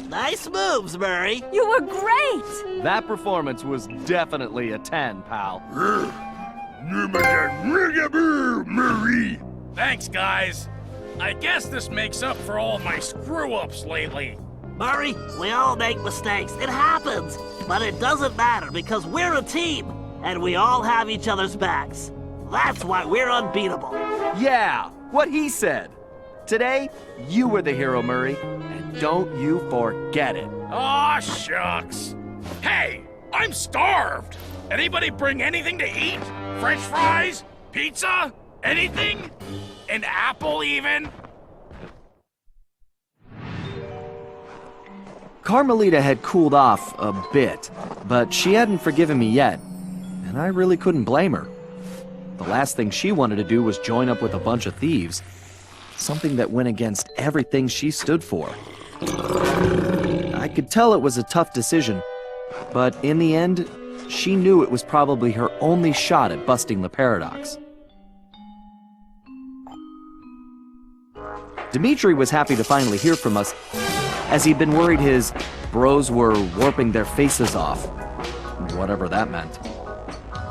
[SPEAKER 9] Nice moves, Murray.
[SPEAKER 5] You were great!
[SPEAKER 1] That performance was definitely a 10, pal.
[SPEAKER 10] Murray!
[SPEAKER 3] Thanks, guys. I guess this makes up for all my screw-ups lately.
[SPEAKER 9] Murray, we all make mistakes. It happens. But it doesn't matter because we're a team. And we all have each other's backs. That's why we're unbeatable.
[SPEAKER 1] Yeah, what he said. Today, you were the hero, Murray, and don't you forget it.
[SPEAKER 3] Aw, shucks. Hey, I'm starved. Anybody bring anything to eat? French fries? Pizza? Anything? An apple, even?
[SPEAKER 1] Carmelita had cooled off a bit, but she hadn't forgiven me yet, and I really couldn't blame her. The last thing she wanted to do was join up with a bunch of thieves, something that went against everything she stood for. I could tell it was a tough decision, but in the end, she knew it was probably her only shot at busting the paradox. Dimitri was happy to finally hear from us, as he'd been worried his bros were warping their faces off, whatever that meant.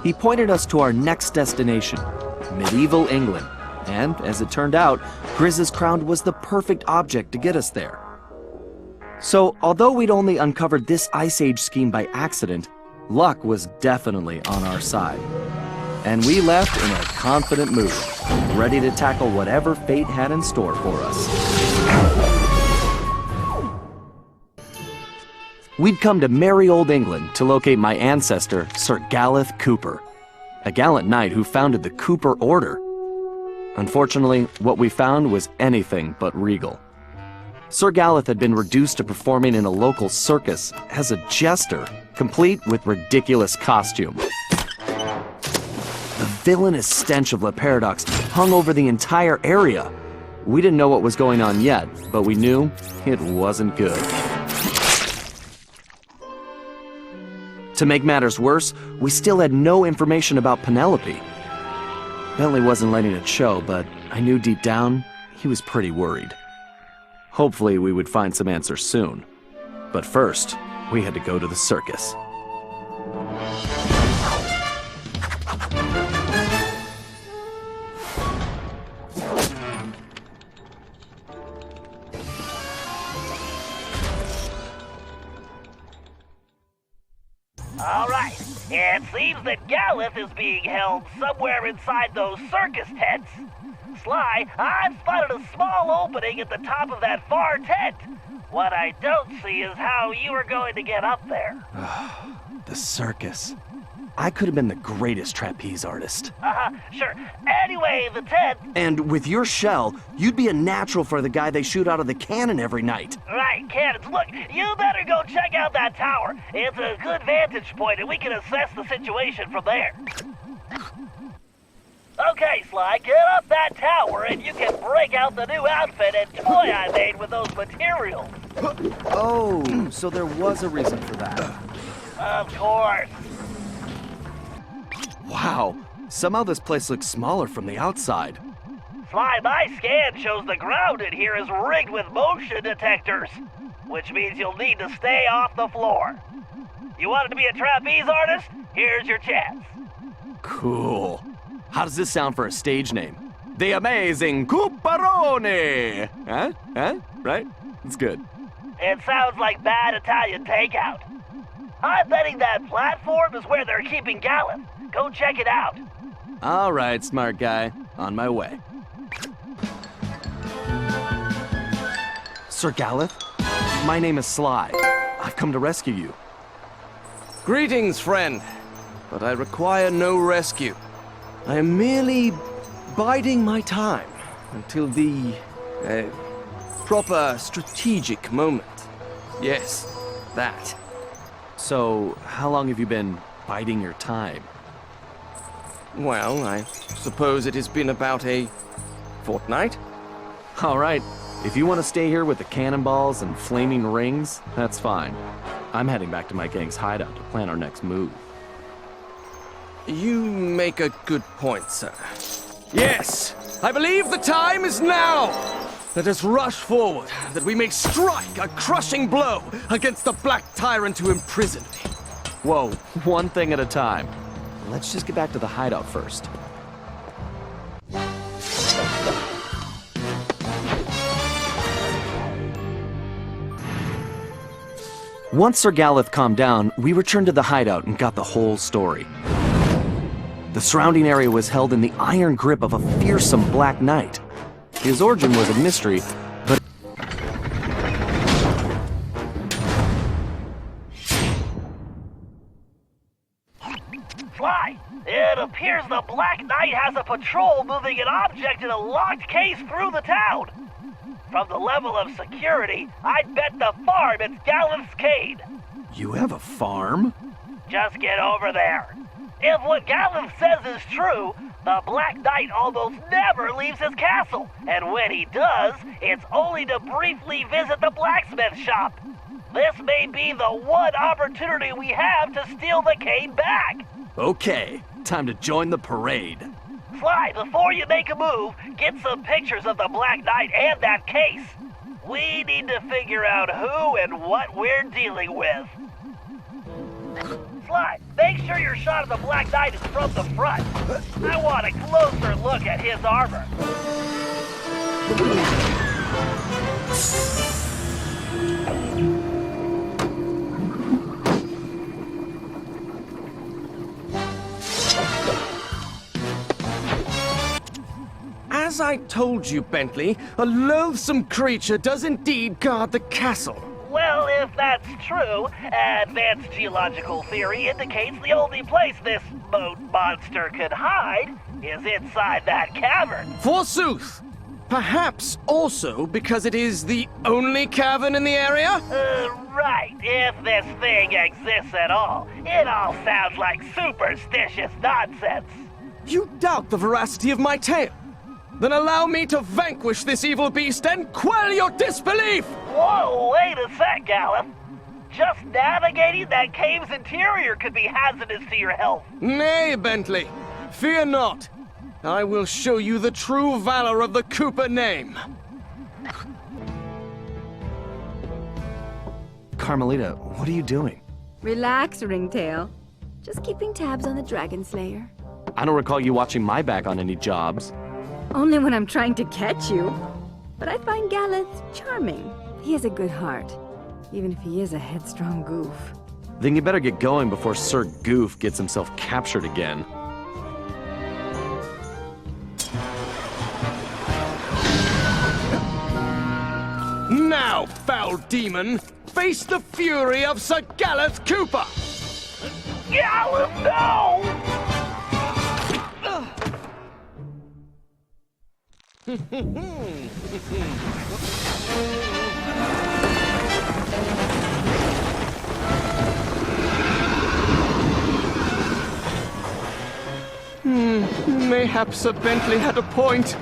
[SPEAKER 1] He pointed us to our next destination, medieval England, And, as it turned out, Grizz's crown was the perfect object to get us there. So, although we'd only uncovered this Ice Age scheme by accident, luck was definitely on our side. And we left in a confident mood, ready to tackle whatever fate had in store for us. We'd come to merry old England to locate my ancestor, Sir Galeth Cooper, a gallant knight who founded the Cooper Order. Unfortunately, what we found was anything but regal. Sir Galeth had been reduced to performing in a local circus as a jester, complete with ridiculous costume. The villainous stench of Le Paradox hung over the entire area. We didn't know what was going on yet, but we knew it wasn't good. To make matters worse, we still had no information about Penelope. Bentley wasn't letting it show, but I knew deep down he was pretty worried. Hopefully we would find some answers soon. But first, we had to go to the circus.
[SPEAKER 2] Alright, it seems that Galeth is being held somewhere inside those circus tents. Sly, I've spotted a small opening at the top of that far tent. What I don't see is how you are going to get up there.
[SPEAKER 1] The circus. I could have been the greatest trapeze artist.
[SPEAKER 2] Sure. Anyway, the tent...
[SPEAKER 1] And with your shell, you'd be a natural for the guy they shoot out of the cannon every night.
[SPEAKER 2] Right, cannons. Look, you better go check out that tower. It's a good vantage point, and we can assess the situation from there. Okay, Sly, get up that tower, and you can break out the new outfit and toy I made with those materials.
[SPEAKER 1] Oh, so there was a reason for that.
[SPEAKER 2] Of course.
[SPEAKER 1] Wow, somehow this place looks smaller from the outside.
[SPEAKER 2] Sly, my scan shows the ground in here is rigged with motion detectors, which means you'll need to stay off the floor. You wanted to be a trapeze artist? Here's your chance.
[SPEAKER 1] Cool. How does this sound for a stage name? The Amazing Cooperone! Huh? Right? It's good.
[SPEAKER 2] It sounds like bad Italian takeout. I'm betting that platform is where they're keeping Galeth. Go check it out.
[SPEAKER 1] All right, smart guy. On my way. Sir Galeth, my name is Sly. I've come to rescue you.
[SPEAKER 12] Greetings, friend. But I require no rescue. I am merely biding my time until the proper strategic moment. Yes, that.
[SPEAKER 1] So, how long have you been biding your time?
[SPEAKER 12] Well, I suppose it has been about a fortnight.
[SPEAKER 1] All right. If you want to stay here with the cannonballs and flaming rings, that's fine. I'm heading back to my gang's hideout to plan our next move.
[SPEAKER 12] You make a good point, sir. Yes, I believe the time is now. Let us rush forward, that we may strike a crushing blow against the black tyrant who imprisoned me.
[SPEAKER 1] Whoa, one thing at a time. Let's just get back to the hideout first. Once Sir Galeth calmed down, we returned to the hideout and got the whole story. The surrounding area was held in the iron grip of a fearsome Black Knight. His origin was a mystery, but...
[SPEAKER 2] Sly, it appears the Black Knight has a patrol moving an object in a locked case through the town. From the level of security, I'd bet the farm it's Galeth's Cade.
[SPEAKER 1] You have a farm?
[SPEAKER 2] Just get over there. If what Galeth says is true, the Black Knight almost never leaves his castle, and when he does, it's only to briefly visit the blacksmith shop. This may be the one opportunity we have to steal the cane back.
[SPEAKER 1] Okay, time to join the parade.
[SPEAKER 2] Sly, before you make a move, get some pictures of the Black Knight and that case. We need to figure out who and what we're dealing with. Sly, make sure your shot of the Black Knight is from the front. I want a closer look at his armor.
[SPEAKER 12] As I told you, Bentley, a loathsome creature does indeed guard the castle.
[SPEAKER 2] Well, if that's true, advanced geological theory indicates the only place this moat monster could hide is inside that cavern.
[SPEAKER 12] Forsooth! Perhaps also because it is the only cavern in the area?
[SPEAKER 2] Right. If this thing exists at all, it all sounds like superstitious nonsense.
[SPEAKER 12] You doubt the veracity of my tale? Then allow me to vanquish this evil beast and quell your disbelief!
[SPEAKER 2] Whoa, wait a sec, Gallup. Just navigating that cave's interior could be hazardous to your health.
[SPEAKER 12] Nay, Bentley. Fear not. I will show you the true valor of the Cooper name.
[SPEAKER 1] Carmelita, what are you doing?
[SPEAKER 5] Relax, Ringtail. Just keeping tabs on the Dragon Slayer.
[SPEAKER 1] I don't recall you watching my back on any jobs.
[SPEAKER 5] Only when I'm trying to catch you. But I find Galeth charming. He has a good heart, even if he is a headstrong goof.
[SPEAKER 1] Then you better get going before Sir Goof gets himself captured again.
[SPEAKER 12] Now, foul demon, face the fury of Sir Galeth Cooper!
[SPEAKER 2] Gallup, no!
[SPEAKER 12] Mayhap Sir Bentley had a point.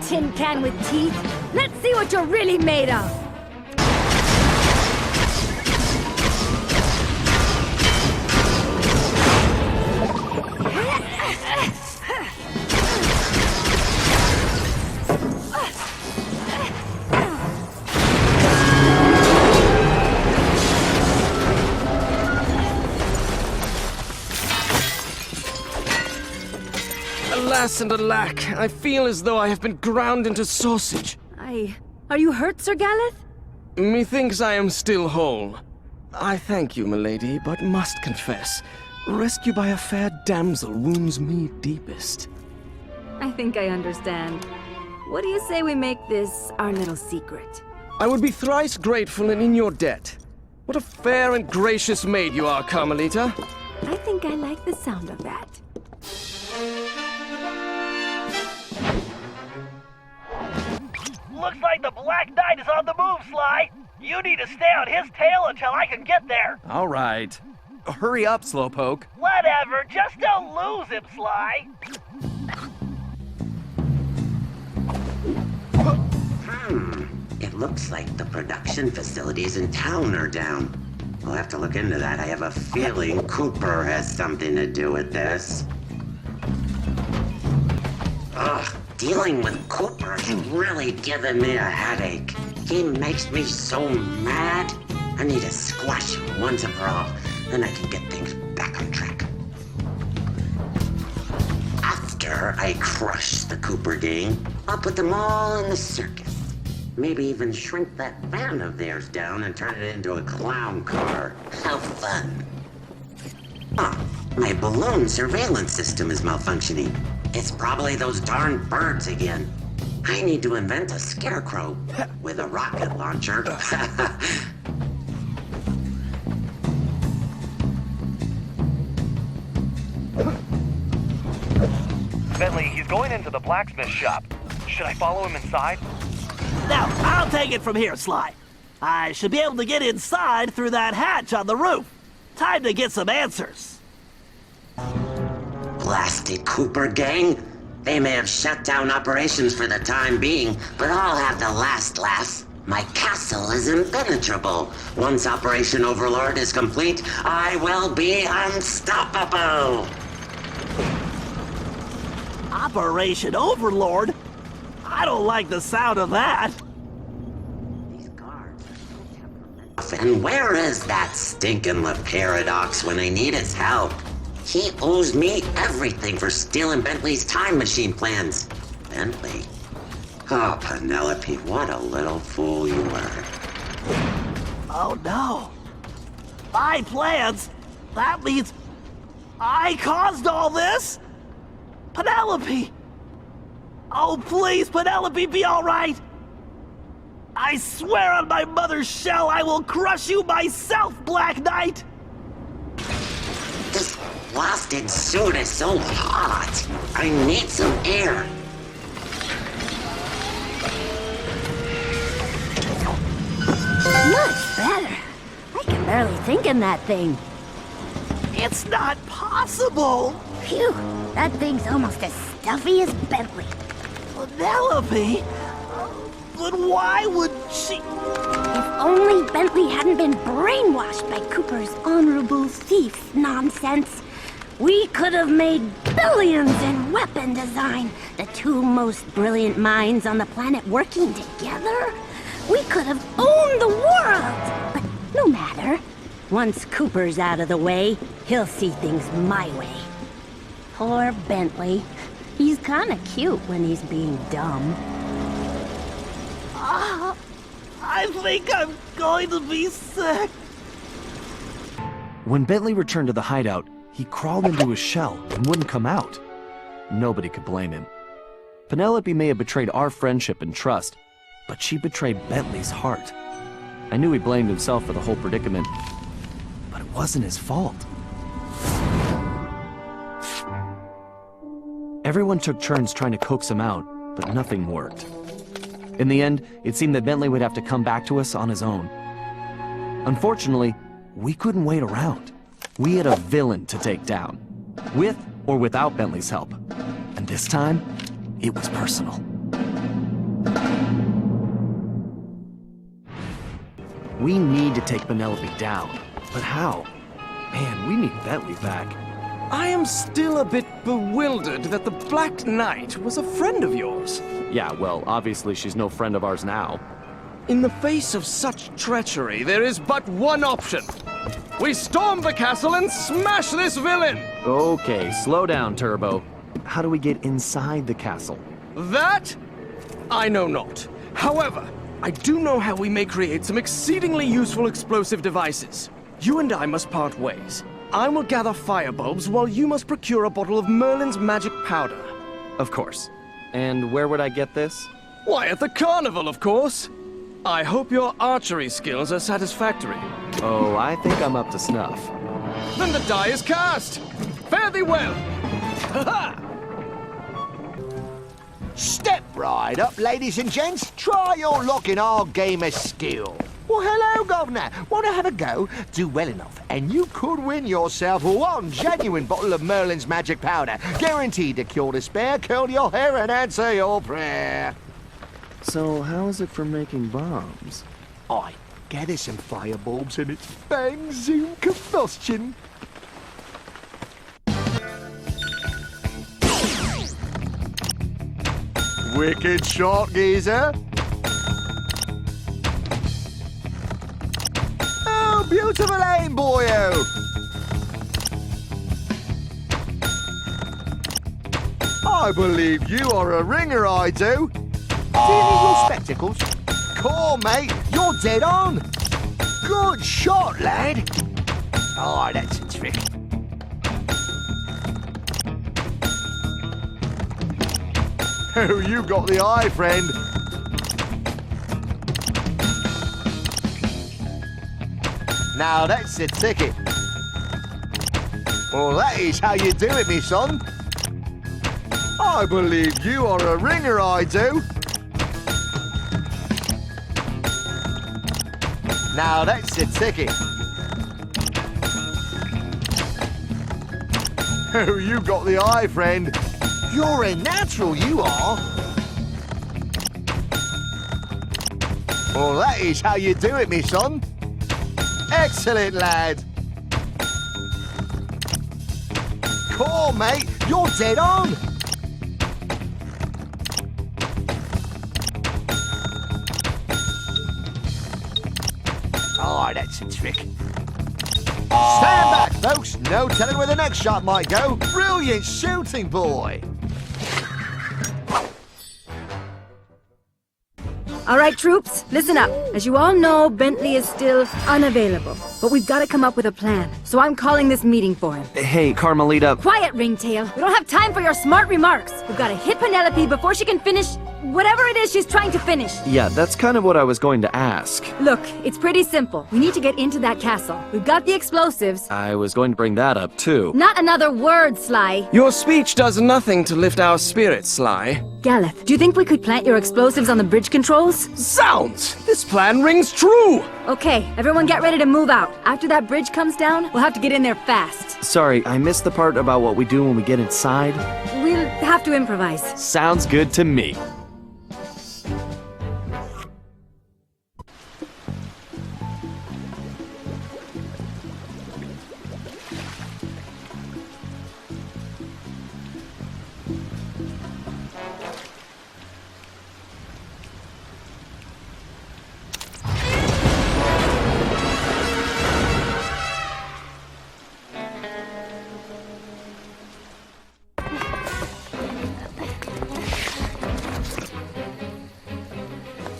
[SPEAKER 5] Tin can with teeth. Let's see what you're really made of.
[SPEAKER 12] Alas and alack, I feel as though I have been ground into sausage.
[SPEAKER 5] Are you hurt, Sir Galeth?
[SPEAKER 12] Methinks I am still whole. I thank you, milady, but must confess, rescue by a fair damsel wounds me deepest.
[SPEAKER 5] I think I understand. What do you say we make this our little secret?
[SPEAKER 12] I would be thrice grateful and in your debt. What a fair and gracious maid you are, Carmelita.
[SPEAKER 5] I think I like the sound of that.
[SPEAKER 2] Looks like the Black Knight is on the move, Sly. You need to stay on his tail until I can get there.
[SPEAKER 1] All right. Hurry up, Slowpoke.
[SPEAKER 2] Whatever, just don't lose him, Sly.
[SPEAKER 13] It looks like the production facilities in town are down. We'll have to look into that. I have a feeling Cooper has something to do with this. Ugh, dealing with Cooper is really giving me a headache. He makes me so mad. I need to squash him once and for all. Then I can get things back on track. After I crush the Cooper gang, I'll put them all in the circus. Maybe even shrink that van of theirs down and turn it into a clown car. How fun. Ah, my balloon surveillance system is malfunctioning. It's probably those darn birds again. I need to invent a scarecrow with a rocket launcher.
[SPEAKER 2] Bentley, he's going into the blacksmith shop. Should I follow him inside?
[SPEAKER 9] Now, I'll take it from here, Sly. I should be able to get inside through that hatch on the roof. Time to get some answers.
[SPEAKER 13] blasted Cooper gang. They may have shut down operations for the time being, but I'll have the last laugh. My castle is impenetrable. Once Operation Overlord is complete, I will be unstoppable.
[SPEAKER 9] Operation Overlord? I don't like the sound of that.
[SPEAKER 13] These guards are so temperamental. And where is that stinking Paradox when I need his help? He owes me everything for stealing Bentley's time machine plans. Bentley? Oh, Penelope, what a little fool you were.
[SPEAKER 9] Oh no. My plans? That means I caused all this? Penelope! Oh please, Penelope, be alright! I swear on my mother's shell I will crush you myself, Black Knight!
[SPEAKER 13] This blasted suit is so hot. I need some air.
[SPEAKER 5] Much better. I can barely think in that thing.
[SPEAKER 9] It's not possible!
[SPEAKER 5] Phew, that thing's almost as stuffy as Bentley.
[SPEAKER 9] Penelope? But why would she...
[SPEAKER 5] If only Bentley hadn't been brainwashed by Cooper's honorable thief nonsense, we could have made billions in weapon design, the two most brilliant minds on the planet working together. We could have owned the world! But no matter. Once Cooper's out of the way, he'll see things my way. Poor Bentley. He's kinda cute when he's being dumb.
[SPEAKER 9] I think I'm going to be sick.
[SPEAKER 1] When Bentley returned to the hideout, he crawled into his shell and wouldn't come out. Nobody could blame him. Penelope may have betrayed our friendship and trust, but she betrayed Bentley's heart. I knew he blamed himself for the whole predicament, but it wasn't his fault. Everyone took turns trying to coax him out, but nothing worked. In the end, it seemed that Bentley would have to come back to us on his own. Unfortunately, we couldn't wait around. We had a villain to take down, with or without Bentley's help. And this time, it was personal. We need to take Penelope down, but how? Man, we need Bentley back.
[SPEAKER 12] I am still a bit bewildered that the Black Knight was a friend of yours.
[SPEAKER 1] Yeah, well, obviously she's no friend of ours now.
[SPEAKER 12] In the face of such treachery, there is but one option. We storm the castle and smash this villain!
[SPEAKER 1] Okay, slow down, Turbo. How do we get inside the castle?
[SPEAKER 12] That? I know not. However, I do know how we may create some exceedingly useful explosive devices. You and I must part ways. I will gather firebulbs while you must procure a bottle of Merlin's magic powder.
[SPEAKER 1] Of course. And where would I get this?
[SPEAKER 12] Why, at the carnival, of course. I hope your archery skills are satisfactory.
[SPEAKER 1] Oh, I think I'm up to snuff.
[SPEAKER 12] Then the die is cast! Fare thee well! Ha-ha!
[SPEAKER 14] Step right up, ladies and gents. Try your luck in our game of skill. Well, hello, Governor. Want to have a go? Do well enough, and you could win yourself one genuine bottle of Merlin's magic powder, guaranteed to cure despair, curl your hair, and answer your prayer.
[SPEAKER 1] So, how is it for making bombs?
[SPEAKER 14] I gather some firebulbs, and it's bang, zoom, combustion. Wicked shot, geezer. Oh, beautiful aim, boyo. I believe you are a ringer, I do. Do you need your spectacles? Cool, mate. You're dead on. Good shot, lad. Oh, that's a trick. Oh, you got the eye, friend. Now that's the ticket. Well, that is how you do it, me son. I believe you are a ringer, I do. Now that's the ticket. Oh, you got the eye, friend. You're a natural, you are. Well, that is how you do it, me son. Excellent, lad. Cool, mate. You're dead on. Oh, that's a trick. Stand back, folks. No telling where the next shot might go. Brilliant shooting, boy.
[SPEAKER 5] All right, troops, listen up. As you all know, Bentley is still unavailable. But we've got to come up with a plan. So I'm calling this meeting for him.
[SPEAKER 1] Hey, Carmelita.
[SPEAKER 5] Quiet, Ringtail. We don't have time for your smart remarks. We've got to hit Penelope before she can finish whatever it is she's trying to finish.
[SPEAKER 1] Yeah, that's kind of what I was going to ask.
[SPEAKER 5] Look, it's pretty simple. We need to get into that castle. We've got the explosives.
[SPEAKER 1] I was going to bring that up, too.
[SPEAKER 5] Not another word, Sly.
[SPEAKER 12] Your speech does nothing to lift our spirits, Sly.
[SPEAKER 5] Galeth, do you think we could plant your explosives on the bridge controls?
[SPEAKER 12] Zounds! This plan rings true!
[SPEAKER 5] Okay, everyone get ready to move out. After that bridge comes down, we'll have to get in there fast.
[SPEAKER 1] Sorry, I missed the part about what we do when we get inside.
[SPEAKER 5] We'll have to improvise.
[SPEAKER 1] Sounds good to me.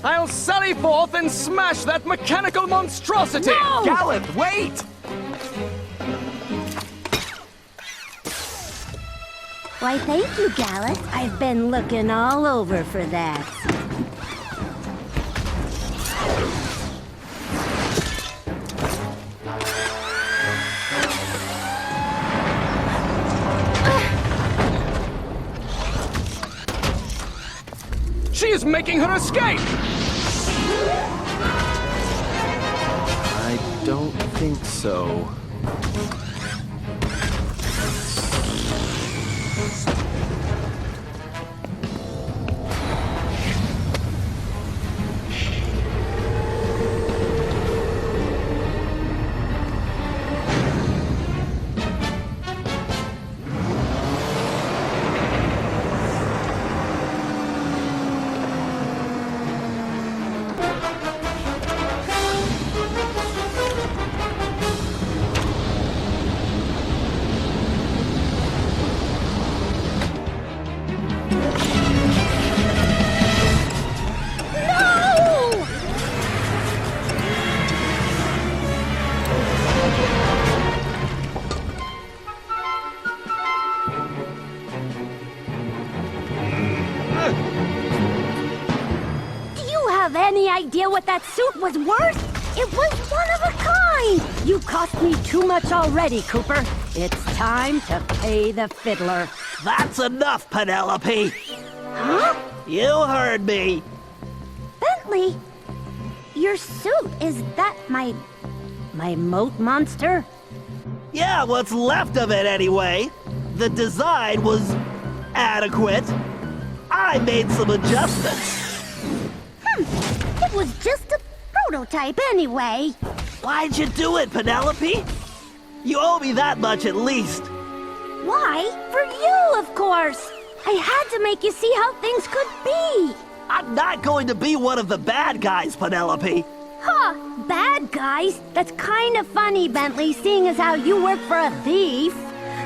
[SPEAKER 12] I'll sally forth and smash that mechanical monstrosity!
[SPEAKER 5] No!
[SPEAKER 1] Galeth, wait!
[SPEAKER 15] Why, thank you, Galeth. I've been looking all over for that.
[SPEAKER 12] She is making her escape!
[SPEAKER 1] I don't think so.
[SPEAKER 15] Any idea what that suit was worth? It was one of a kind! You cost me too much already, Cooper. It's time to pay the fiddler.
[SPEAKER 9] That's enough, Penelope!
[SPEAKER 15] Huh?
[SPEAKER 9] You heard me!
[SPEAKER 15] Bentley? Your suit, is that my moat monster?
[SPEAKER 9] Yeah, what's left of it anyway. The design was adequate. I made some adjustments.
[SPEAKER 15] It was just a prototype anyway.
[SPEAKER 9] Why'd you do it, Penelope? You owe me that much at least.
[SPEAKER 15] Why? For you, of course. I had to make you see how things could be.
[SPEAKER 9] I'm not going to be one of the bad guys, Penelope.
[SPEAKER 15] Huh, bad guys? That's kind of funny, Bentley, seeing as how you work for a thief.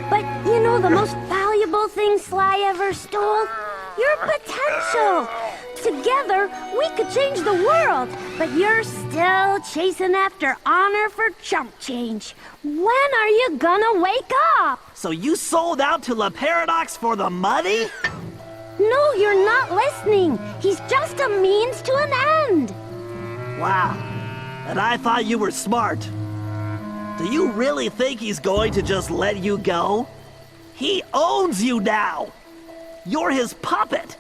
[SPEAKER 15] But you know the most valuable thing Sly ever stole? Your potential. Together, we could change the world, but you're still chasing after honor for chump change. When are you gonna wake up?
[SPEAKER 9] So you sold out to La Paradox for the money?
[SPEAKER 15] No, you're not listening. He's just a means to an end.
[SPEAKER 9] Wow. And I thought you were smart. Do you really think he's going to just let you go? He owns you now. You're his puppet.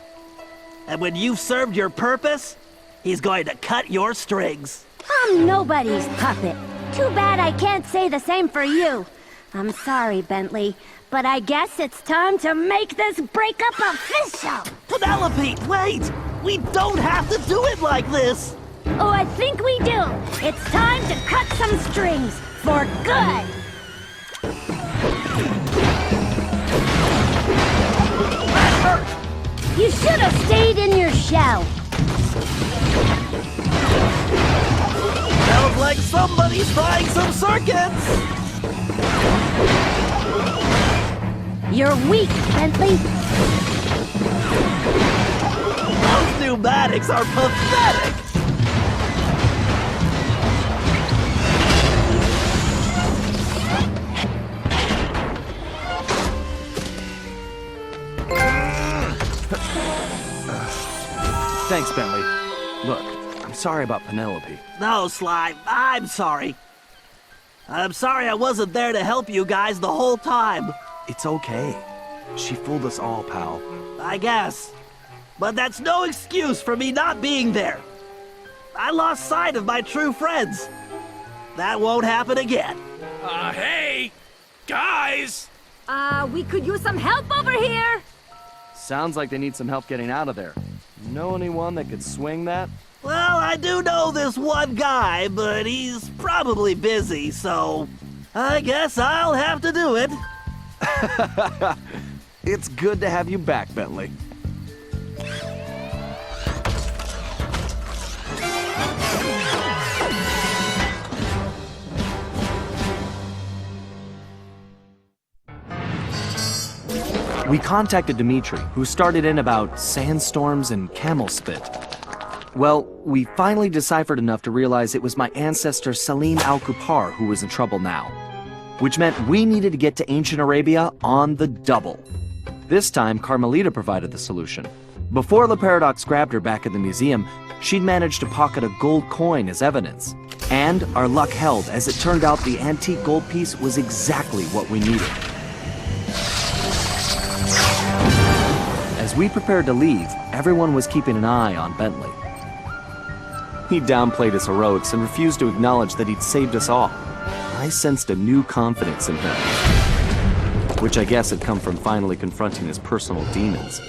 [SPEAKER 9] And when you've served your purpose, he's going to cut your strings.
[SPEAKER 15] I'm nobody's puppet. Too bad I can't say the same for you. I'm sorry, Bentley, but I guess it's time to make this breakup official!
[SPEAKER 9] Penelope, wait! We don't have to do it like this!
[SPEAKER 15] Oh, I think we do! It's time to cut some strings, for good! That hurt! You should have stayed in your shell!
[SPEAKER 9] Sounds like somebody's trying some circuits!
[SPEAKER 15] You're weak, Bentley.
[SPEAKER 9] Those pneumatics are pathetic!
[SPEAKER 1] Thanks, Bentley. Look, I'm sorry about Penelope.
[SPEAKER 9] No, Sly, I'm sorry. I'm sorry I wasn't there to help you guys the whole time.
[SPEAKER 1] It's okay. She fooled us all, pal.
[SPEAKER 9] I guess. But that's no excuse for me not being there. I lost sight of my true friends. That won't happen again.
[SPEAKER 3] Hey! Guys!
[SPEAKER 5] We could use some help over here!
[SPEAKER 1] Sounds like they need some help getting out of there. Know anyone that could swing that?
[SPEAKER 9] Well, I do know this one guy, but he's probably busy, so I guess I'll have to do it.
[SPEAKER 1] It's good to have you back, Bentley. We contacted Dimitri, who started in about sandstorms and camel spit. Well, we finally deciphered enough to realize it was my ancestor Salim Al-Kupar who was in trouble now, which meant we needed to get to ancient Arabia on the double. This time, Carmelita provided the solution. Before the Paradox grabbed her back at the museum, she'd managed to pocket a gold coin as evidence. And our luck held, as it turned out the antique gold piece was exactly what we needed. As we prepared to leave, everyone was keeping an eye on Bentley. He downplayed his heroics and refused to acknowledge that he'd saved us all. I sensed a new confidence in him, which I guess had come from finally confronting his personal demons.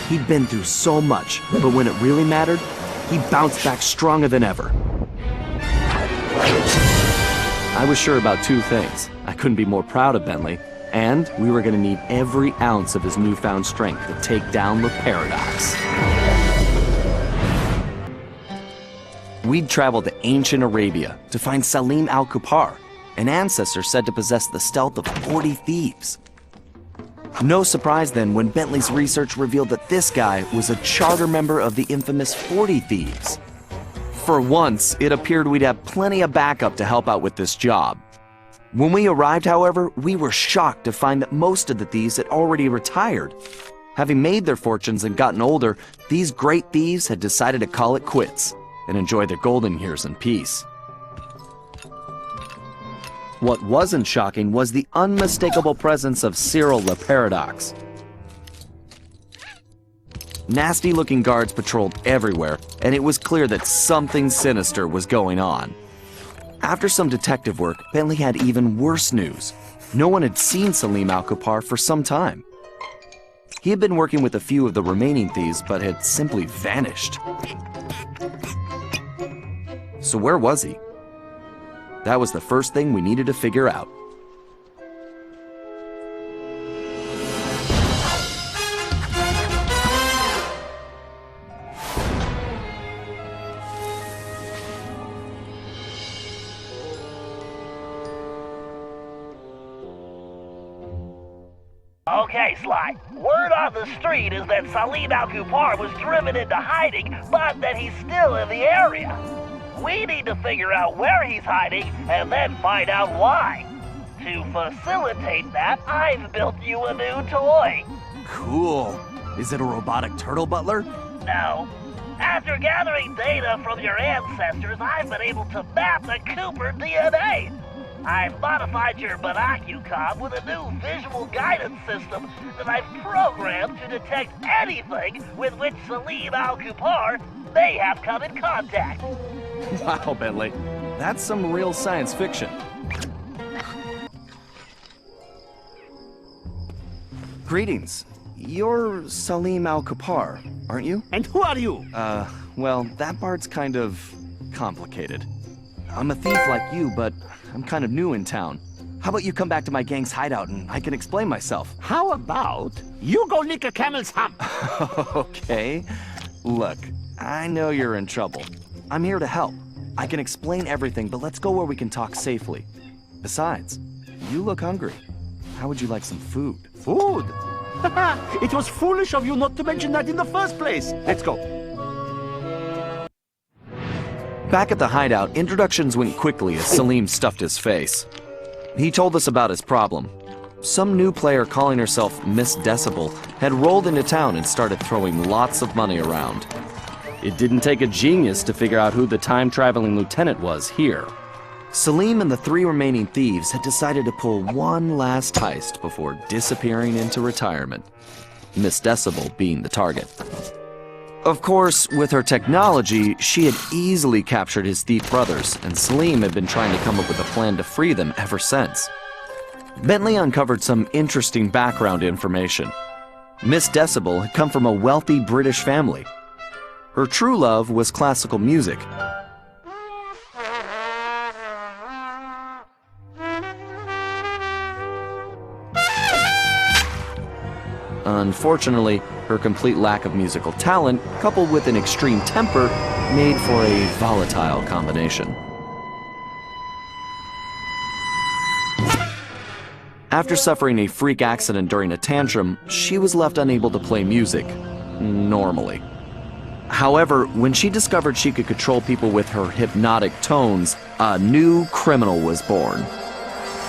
[SPEAKER 1] He'd been through so much, but when it really mattered, he bounced back stronger than ever. I was sure about two things. I couldn't be more proud of Bentley, and we were going to need every ounce of his newfound strength to take down the Paradox. We'd traveled to ancient Arabia to find Salim Al-Kupar, an ancestor said to possess the stealth of 40 thieves. No surprise then when Bentley's research revealed that this guy was a charter member of the infamous 40 Thieves. For once, it appeared we'd have plenty of backup to help out with this job. When we arrived, however, we were shocked to find that most of the thieves had already retired. Having made their fortunes and gotten older, these great thieves had decided to call it quits and enjoy their golden years in peace. What wasn't shocking was the unmistakable presence of Cyril the Paradox. Nasty-looking guards patrolled everywhere, and it was clear that something sinister was going on. After some detective work, Bentley had even worse news. No one had seen Salim Al-Kupar for some time. He had been working with a few of the remaining thieves, but had simply vanished. So where was he? That was the first thing we needed to figure out.
[SPEAKER 2] Okay, Sly. Word on the street is that Salim Al-Kupar was driven into hiding, but that he's still in the area. We need to figure out where he's hiding and then find out why. To facilitate that, I've built you a new toy.
[SPEAKER 1] Cool. Is it a robotic turtle butler?
[SPEAKER 2] No. After gathering data from your ancestors, I've been able to map the Cooper DNA. I've modified your binocucom with a new visual guidance system that I've programmed to detect anything with which Salim Al-Kupar may have come in contact.
[SPEAKER 1] Wow, Bentley. That's some real science fiction. Greetings. You're Salim Al-Kapar, aren't you?
[SPEAKER 11] And who are you?
[SPEAKER 1] Well, that part's kind of complicated. I'm a thief like you, but I'm kind of new in town. How about you come back to my gang's hideout and I can explain myself?
[SPEAKER 11] How about you go lick a camel's hump?
[SPEAKER 1] Okay. Look, I know you're in trouble. I'm here to help. I can explain everything, but let's go where we can talk safely. Besides, you look hungry. How would you like some food?
[SPEAKER 11] Food? It was foolish of you not to mention that in the first place. Let's go.
[SPEAKER 1] Back at the hideout, introductions went quickly as Salim stuffed his face. He told us about his problem. Some new player calling herself Miss Decibel had rolled into town and started throwing lots of money around. It didn't take a genius to figure out who the time-traveling lieutenant was here. Salim and the 3 remaining thieves had decided to pull one last heist before disappearing into retirement, Miss Decibel being the target. Of course, with her technology, she had easily captured his thief brothers, and Salim had been trying to come up with a plan to free them ever since. Bentley uncovered some interesting background information. Miss Decibel had come from a wealthy British family. Her true love was classical music. Unfortunately, her complete lack of musical talent, coupled with an extreme temper, made for a volatile combination. After suffering a freak accident during a tantrum, she was left unable to play music normally. However, when she discovered she could control people with her hypnotic tones, a new criminal was born.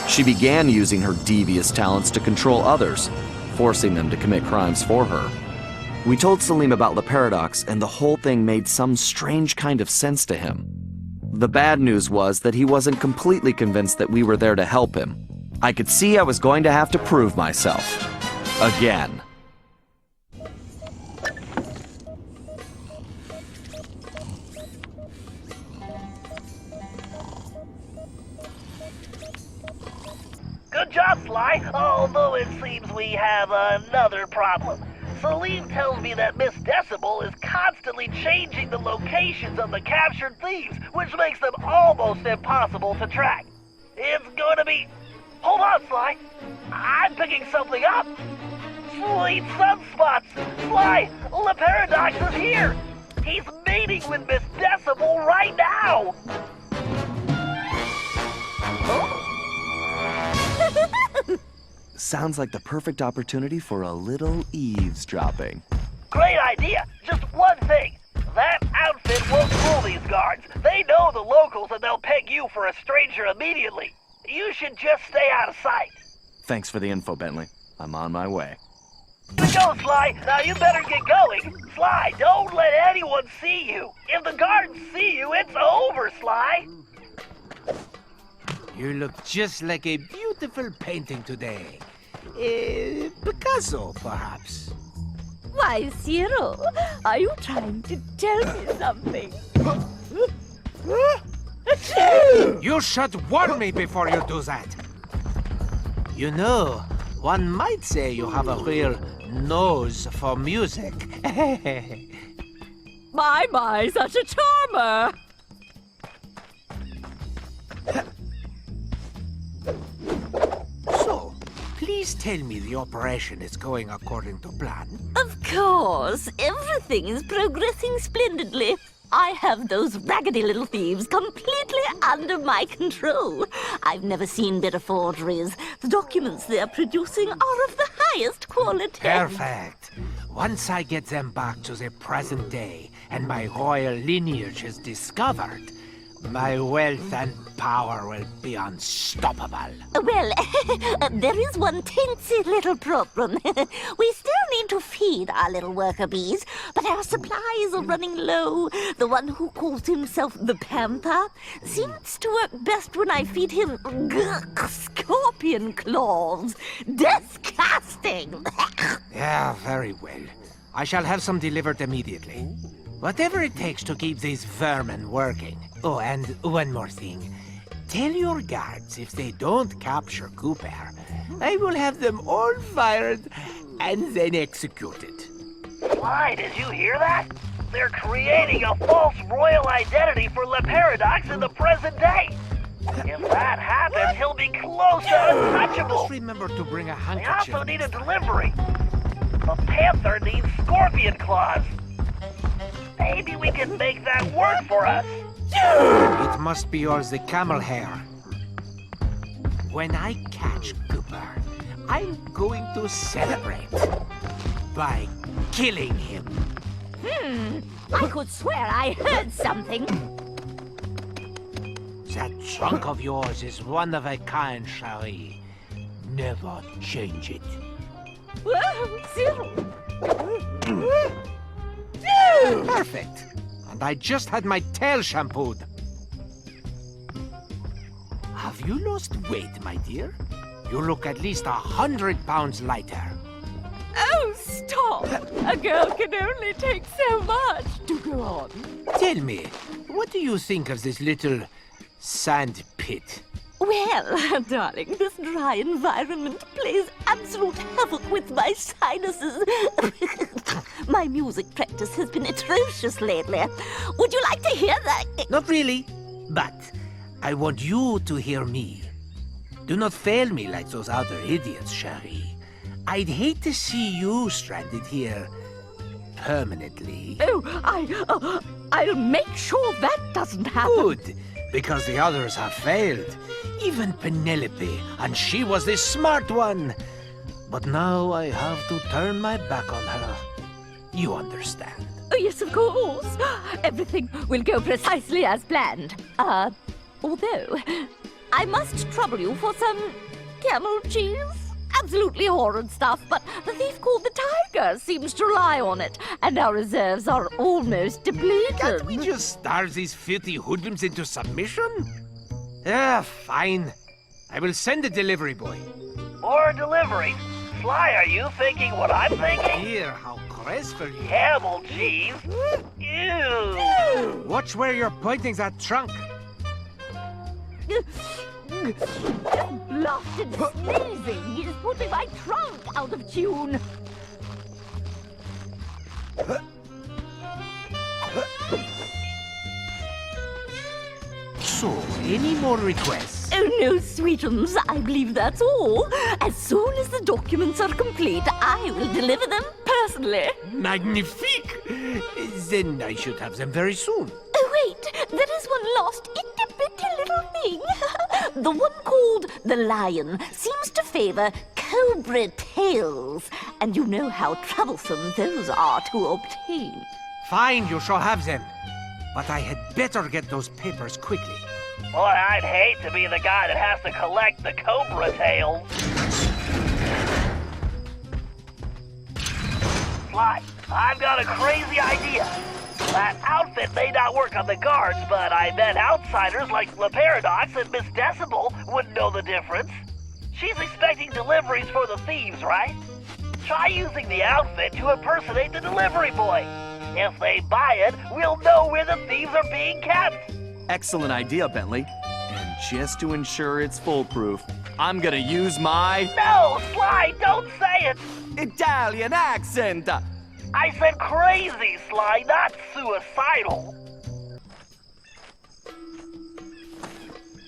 [SPEAKER 1] She began using her devious talents to control others, forcing them to commit crimes for her. We told Salim about the paradox, and the whole thing made some strange kind of sense to him. The bad news was that he wasn't completely convinced that we were there to help him. I could see I was going to have to prove myself. Again.
[SPEAKER 2] Good job, Sly, although it seems we have another problem. Salim tells me that Miss Decibel is constantly changing the locations of the captured thieves, which makes them almost impossible to track. It's going to be... Hold on, Sly. I'm picking something up. Sweet sunspots. Sly, Le Paradox is here. He's meeting with Miss Decibel right now.
[SPEAKER 1] Sounds like the perfect opportunity for a little eavesdropping.
[SPEAKER 2] Great idea. Just one thing. That outfit won't fool these guards. They know the locals and they'll peg you for a stranger immediately. You should just stay out of sight.
[SPEAKER 1] Thanks for the info, Bentley. I'm on my way.
[SPEAKER 2] Go, Sly. Now you better get going. Sly, don't let anyone see you. If the guards see you, it's over, Sly.
[SPEAKER 16] You look just like a beautiful painting today. Picasso, perhaps.
[SPEAKER 15] Why, Cyril, are you trying to tell me something?
[SPEAKER 16] You should warn me before you do that. You know, one might say you have a real nose for music.
[SPEAKER 15] My, such a charmer!
[SPEAKER 16] So, please tell me the operation is going according to plan.
[SPEAKER 15] Of course, everything is progressing splendidly. I have those raggedy little thieves completely under my control. I've never seen better forgeries. The documents they're producing are of the highest quality.
[SPEAKER 16] Perfect. Once I get them back to the present day and my royal lineage is discovered, my wealth and power will be unstoppable.
[SPEAKER 15] Well, there is one teensy little problem. We still need to feed our little worker bees, but our supplies are running low. The one who calls himself the Panther seems to work best when I feed him scorpion claws. Disgusting!
[SPEAKER 16] Yeah, very well. I shall have some delivered immediately. Whatever it takes to keep these vermin working. Oh, and one more thing. Tell your guards if they don't capture Cooper, I will have them all fired and then executed.
[SPEAKER 2] Sly, did you hear that? They're creating a false royal identity for Le Paradox in the present day. If that happens, he'll be close to untouchable.
[SPEAKER 16] Just remember to bring a
[SPEAKER 2] They
[SPEAKER 16] handkerchief.
[SPEAKER 2] also need a delivery. The Panther needs scorpion claws. Maybe we can make that work for us.
[SPEAKER 16] It must be yours, the camel hair. When I catch Cooper, I'm going to celebrate by killing him.
[SPEAKER 15] I could swear I heard something.
[SPEAKER 16] That trunk of yours is one of a kind, Cherie. Never change it. Perfect. And I just had my tail shampooed. Have you lost weight, my dear? You look at least 100 pounds lighter.
[SPEAKER 5] Oh, stop! A girl can only take so much. Do go on.
[SPEAKER 16] Tell me, what do you think of this little sand pit?
[SPEAKER 5] Well, darling, this dry environment plays absolute havoc with my sinuses. My music practice has been atrocious lately. Would you like to hear that?
[SPEAKER 16] Not really, but I want you to hear me. Do not fail me like those other idiots, Cherie. I'd hate to see you stranded here permanently.
[SPEAKER 5] Oh, I'll make sure that doesn't happen.
[SPEAKER 16] Good, because the others have failed. Even Penelope, and she was the smart one. But now I have to turn my back on her. You understand.
[SPEAKER 5] Oh, yes, of course. Everything will go precisely as planned. Although, I must trouble you for some camel cheese. Absolutely horrid stuff, but the thief called the Tiger seems to rely on it, and our reserves are almost depleted.
[SPEAKER 16] Can't we just starve these filthy hoodlums into submission? Fine. I will send a delivery boy.
[SPEAKER 2] More deliveries? Sly, are you thinking what I'm thinking?
[SPEAKER 16] Here, how graceful you are.
[SPEAKER 2] Camel cheese? Ew!
[SPEAKER 16] Watch where you're pointing that trunk.
[SPEAKER 5] Blasted sneezing is putting my trunk out of tune.
[SPEAKER 16] So, any more requests?
[SPEAKER 5] Oh, no, sweetums. I believe that's all. As soon as the documents are complete, I will deliver them personally.
[SPEAKER 16] Magnifique! Then I should have them very soon.
[SPEAKER 5] Oh, wait. There is one lost itty-bitty little thing. The one called the Lion seems to favor cobra tails. And you know how troublesome those are to obtain.
[SPEAKER 16] Fine, you shall have them. But I had better get those papers quickly.
[SPEAKER 2] Boy, I'd hate to be the guy that has to collect the cobra tails. Sly, I've got a crazy idea. That outfit may not work on the guards, but I bet outsiders like Le Paradox and Miss Decibel wouldn't know the difference. She's expecting deliveries for the thieves, right? Try using the outfit to impersonate the delivery boy. If they buy it, we'll know where the thieves are being kept.
[SPEAKER 1] Excellent idea, Bentley. And just to ensure it's foolproof, I'm gonna use my...
[SPEAKER 2] No, Sly, don't say it!
[SPEAKER 1] Italian accent!
[SPEAKER 2] I said crazy, Sly, not suicidal.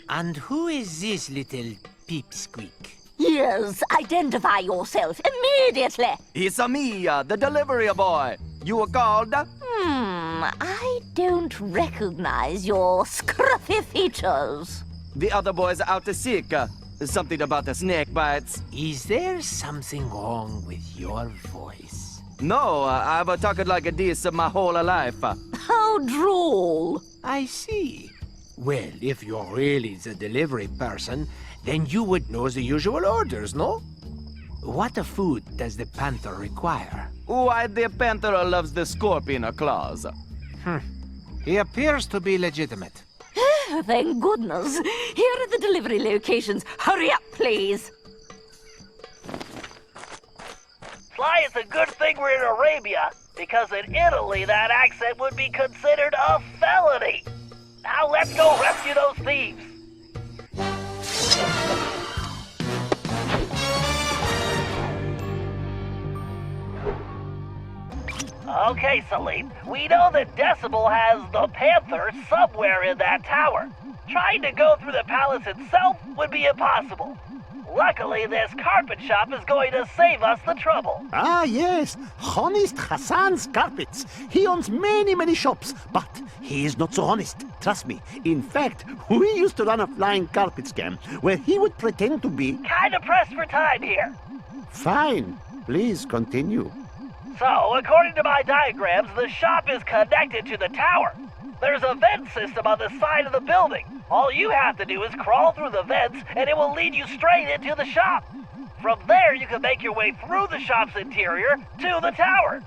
[SPEAKER 16] And who is this little peepsqueak?
[SPEAKER 5] Yes, identify yourself immediately.
[SPEAKER 1] It's me, the delivery boy. You were called?
[SPEAKER 5] I don't recognize your scruffy features.
[SPEAKER 1] The other boys are out to sick. Something about the snake bites.
[SPEAKER 16] Is there something wrong with your voice?
[SPEAKER 1] No, I've talked like this my whole life.
[SPEAKER 5] How droll.
[SPEAKER 16] I see. Well, if you're really the delivery person, then you would know the usual orders, no? What food does the panther require?
[SPEAKER 1] Why, the panther loves the scorpion claws.
[SPEAKER 16] He appears to be legitimate.
[SPEAKER 5] Thank goodness. Here are the delivery locations. Hurry up, please.
[SPEAKER 2] Sly, it's a good thing we're in Arabia. because in Italy that accent would be considered a felony. Now let's go rescue those thieves. Okay, Salim, we know that Decibel has the Panther somewhere in that tower. Trying to go through the palace itself would be impossible. Luckily, this carpet shop is going to save us the trouble.
[SPEAKER 11] Ah, yes. Honest Hassan's Carpets. He owns many, many shops, but he is not so honest. Trust me. In fact, we used to run a flying carpet scam where he would pretend to be...
[SPEAKER 2] Kinda pressed for time here.
[SPEAKER 11] Fine. Please continue.
[SPEAKER 2] So, according to my diagrams, the shop is connected to the tower. There's a vent system on the side of the building. All you have to do is crawl through the vents, and it will lead you straight into the shop. From there, you can make your way through the shop's interior to the tower.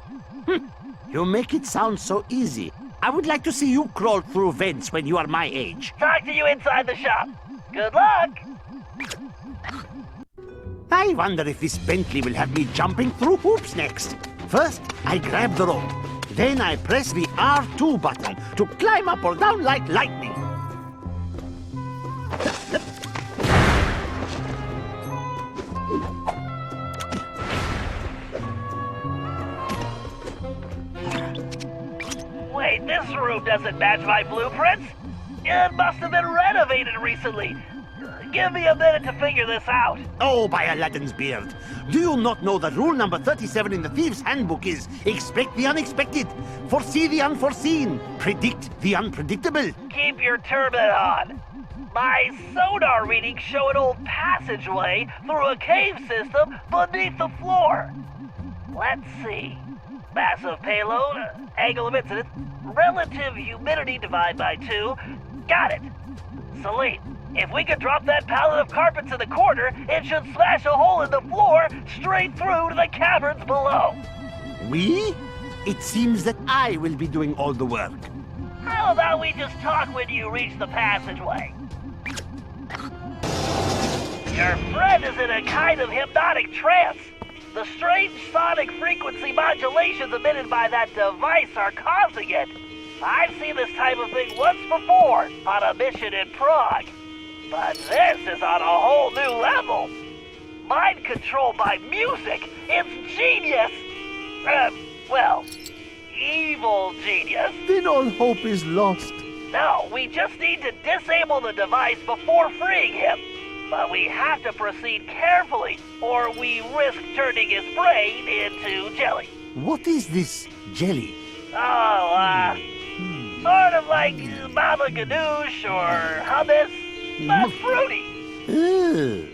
[SPEAKER 11] You make it sound so easy. I would like to see you crawl through vents when you are my age.
[SPEAKER 2] Talk to you inside the shop. Good luck!
[SPEAKER 11] I wonder if this Bentley will have me jumping through hoops next. First, I grab the rope. Then I press the R2 button to climb up or down like lightning.
[SPEAKER 2] Wait, this room doesn't match my blueprints. It must have been renovated recently. Give me a minute to figure this out.
[SPEAKER 11] Oh, by Aladdin's beard. Do you not know that rule number 37 in the Thieves' Handbook is expect the unexpected, foresee the unforeseen, predict the unpredictable?
[SPEAKER 2] Keep your turban on. My sonar readings show an old passageway through a cave system beneath the floor. Let's see. Massive payload, angle of incidence, relative humidity divided by 2. Got it. Salim, if we could drop that pallet of carpets in the corner, it should smash a hole in the floor straight through to the caverns below.
[SPEAKER 11] We? It seems that I will be doing all the work.
[SPEAKER 2] How about we just talk when you reach the passageway? Your friend is in a kind of hypnotic trance. The strange sonic frequency modulations emitted by that device are causing it. I've seen this type of thing once before on a mission in Prague. But this is on a whole new level. Mind control by music. It's genius. Well, evil genius.
[SPEAKER 11] Then all hope is lost.
[SPEAKER 2] No, we just need to disable the device before freeing him. But we have to proceed carefully, or we risk turning his brain into jelly.
[SPEAKER 11] What is this jelly?
[SPEAKER 2] Oh, sort of like baba ganoush or hummus, but fruity.
[SPEAKER 11] Ew.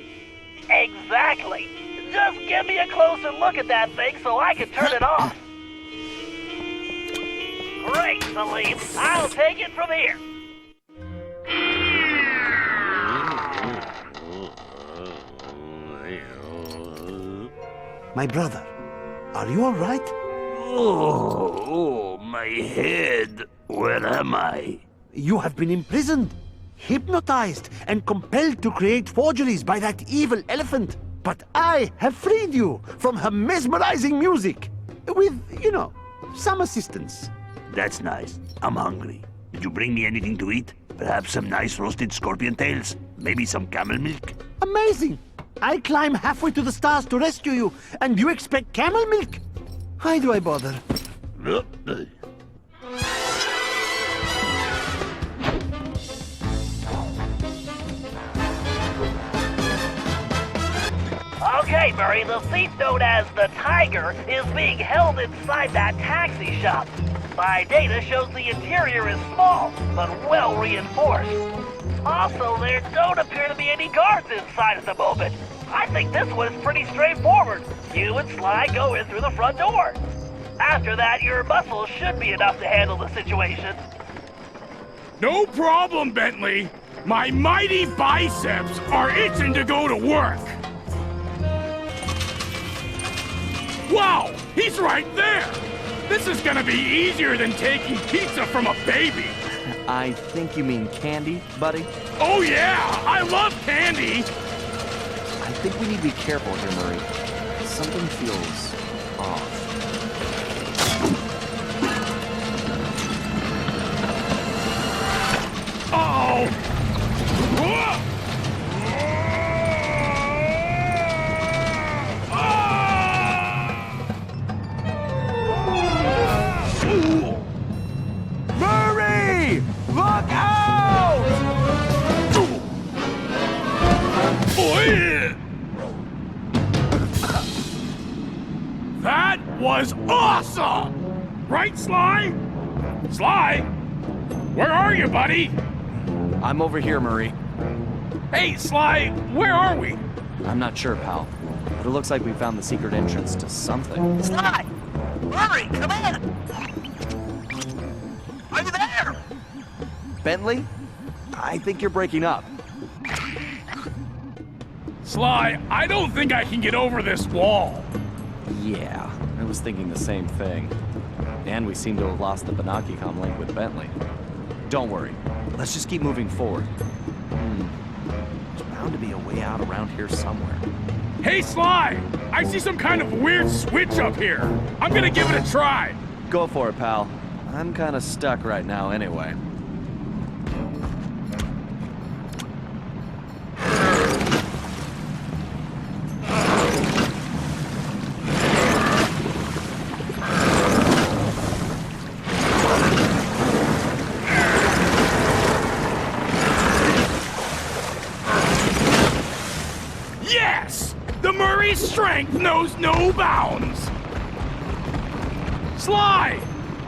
[SPEAKER 2] Exactly. Just give me a closer look at that thing so I can turn it off. Great, Salim. I'll take it from here.
[SPEAKER 11] My brother, are you all right?
[SPEAKER 6] Oh, my head. Where am I?
[SPEAKER 11] You have been imprisoned, hypnotized, and compelled to create forgeries by that evil elephant. But I have freed you from her mesmerizing music. With, some assistance.
[SPEAKER 6] That's nice. I'm hungry. Did you bring me anything to eat? Perhaps some nice roasted scorpion tails? Maybe some camel milk?
[SPEAKER 11] Amazing! I climb halfway to the stars to rescue you, and you expect camel milk? Why do I bother?
[SPEAKER 2] Okay, Murray, the thief known as the Tiger is being held inside that taxi shop. My data shows the interior is small, but well reinforced. Also, there don't appear to be any guards inside at the moment. I think this one is pretty straightforward. You and Sly go in through the front door. After that, your muscles should be enough to handle the situation.
[SPEAKER 3] No problem, Bentley. My mighty biceps are itching to go to work. Wow, he's right there. This is gonna be easier than taking pizza from a baby.
[SPEAKER 1] I think you mean candy, buddy?
[SPEAKER 3] Oh yeah, I love candy.
[SPEAKER 1] I think we need to be careful here, Murray. Something feels off.
[SPEAKER 3] That was awesome! Right, Sly? Sly? Where are you, buddy?
[SPEAKER 1] I'm over here, Murray.
[SPEAKER 3] Hey, Sly, where are we?
[SPEAKER 1] I'm not sure, pal. But it looks like we found the secret entrance to something.
[SPEAKER 9] Sly! Murray, come in! Are you there?
[SPEAKER 1] Bentley? I think you're breaking up.
[SPEAKER 3] Sly, I don't think I can get over this wall.
[SPEAKER 1] Yeah, I was thinking the same thing. And we seem to have lost the Banaki-Com link with Bentley. Don't worry. Let's just keep moving forward. There's bound to be a way out around here somewhere.
[SPEAKER 3] Hey, Sly! I see some kind of weird switch up here. I'm gonna give it a try.
[SPEAKER 1] Go for it, pal. I'm kind of stuck right now anyway.
[SPEAKER 3] Yes! The Murray's strength knows no bounds! Sly!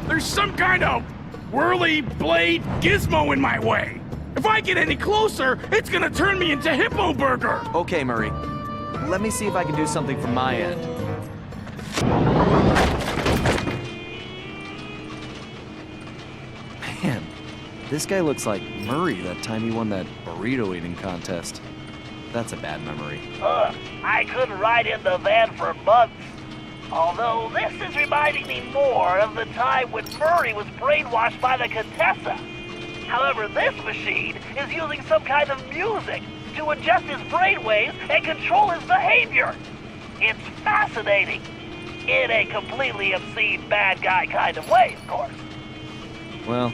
[SPEAKER 3] There's some kind of whirly blade gizmo in my way. If I get any closer, it's gonna turn me into Hippo Burger!
[SPEAKER 1] Okay, Murray. Let me see if I can do something from my end. Man, this guy looks like Murray that time he won that burrito eating contest. That's a bad memory.
[SPEAKER 2] I couldn't ride in the van for months. Although this is reminding me more of the time when Murray was brainwashed by the Contessa. However, this machine is using some kind of music to adjust his brainwaves and control his behavior. It's fascinating. In a completely obscene bad guy kind of way, of course.
[SPEAKER 1] Well,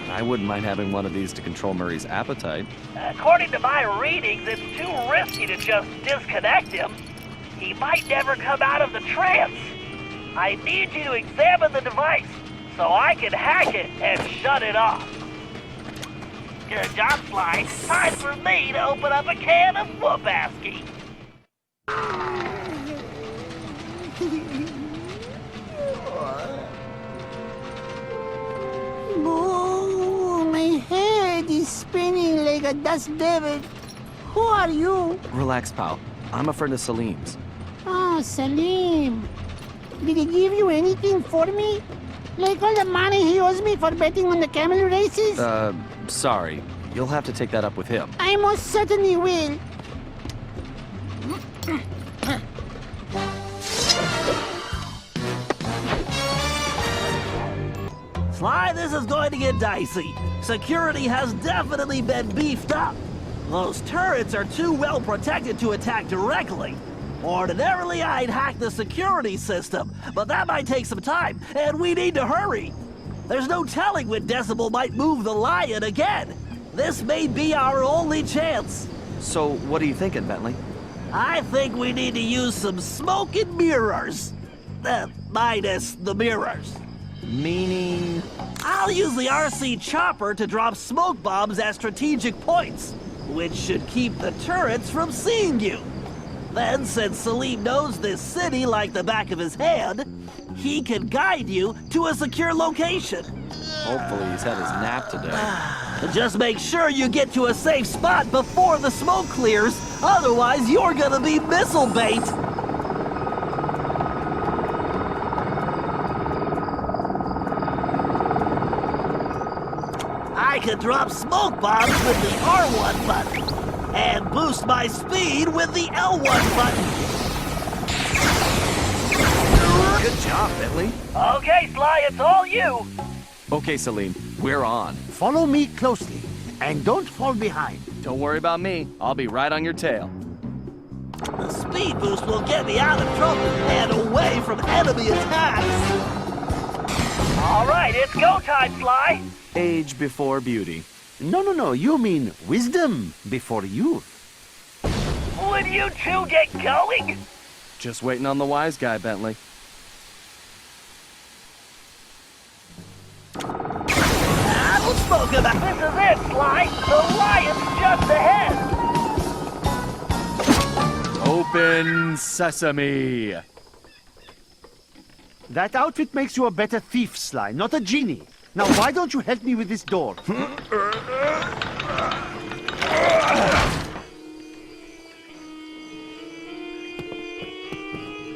[SPEAKER 1] I wouldn't mind having one of these to control Murray's appetite.
[SPEAKER 2] According to my readings, it's too risky to just disconnect him. He might never come out of the trance. I need you to examine the device so I can hack it and shut it off. Good job, Sly. Time for me to open up a can of Whoop-Asky.
[SPEAKER 17] Oh, my head is spinning like a dust devil. Who are you?
[SPEAKER 1] Relax, pal. I'm a friend of Salim's.
[SPEAKER 17] Oh, Salim. Did he give you anything for me? Like all the money he owes me for betting on the camel races?
[SPEAKER 1] Sorry. You'll have to take that up with him.
[SPEAKER 17] I most certainly will.
[SPEAKER 9] Sly, this is going to get dicey. Security has definitely been beefed up. Those turrets are too well protected to attack directly. Ordinarily, I'd hack the security system, but that might take some time, and we need to hurry. There's no telling when Decibel might move the lion again. This may be our only chance.
[SPEAKER 1] So, what are you thinking, Bentley?
[SPEAKER 9] I think we need to use some smoke and mirrors. Minus the mirrors.
[SPEAKER 1] Meaning?
[SPEAKER 9] I'll use the RC chopper to drop smoke bombs at strategic points, which should keep the turrets from seeing you. Then, since Salim knows this city like the back of his hand, he can guide you to a secure location.
[SPEAKER 1] Hopefully he's had his nap today.
[SPEAKER 9] Just make sure you get to a safe spot before the smoke clears, otherwise you're gonna be missile bait. I can drop smoke bombs with the R1 button, and boost my speed with the L1 button.
[SPEAKER 1] Good job, Bentley.
[SPEAKER 2] Okay, Sly, it's all you.
[SPEAKER 1] Okay, Salim, we're on.
[SPEAKER 11] Follow me closely, and don't fall behind.
[SPEAKER 1] Don't worry about me. I'll be right on your tail.
[SPEAKER 9] The speed boost will get me out of trouble and away from enemy attacks.
[SPEAKER 2] All right, it's go time, Sly.
[SPEAKER 1] Age before beauty.
[SPEAKER 11] No, you mean wisdom before youth.
[SPEAKER 2] Would you two get going?
[SPEAKER 1] Just waiting on the wise guy, Bentley.
[SPEAKER 9] We'll smoke about.
[SPEAKER 2] This is it, Sly. The lion's just ahead.
[SPEAKER 1] Open sesame.
[SPEAKER 11] That outfit makes you a better thief, Sly, not a genie. Now, why don't you help me with this door?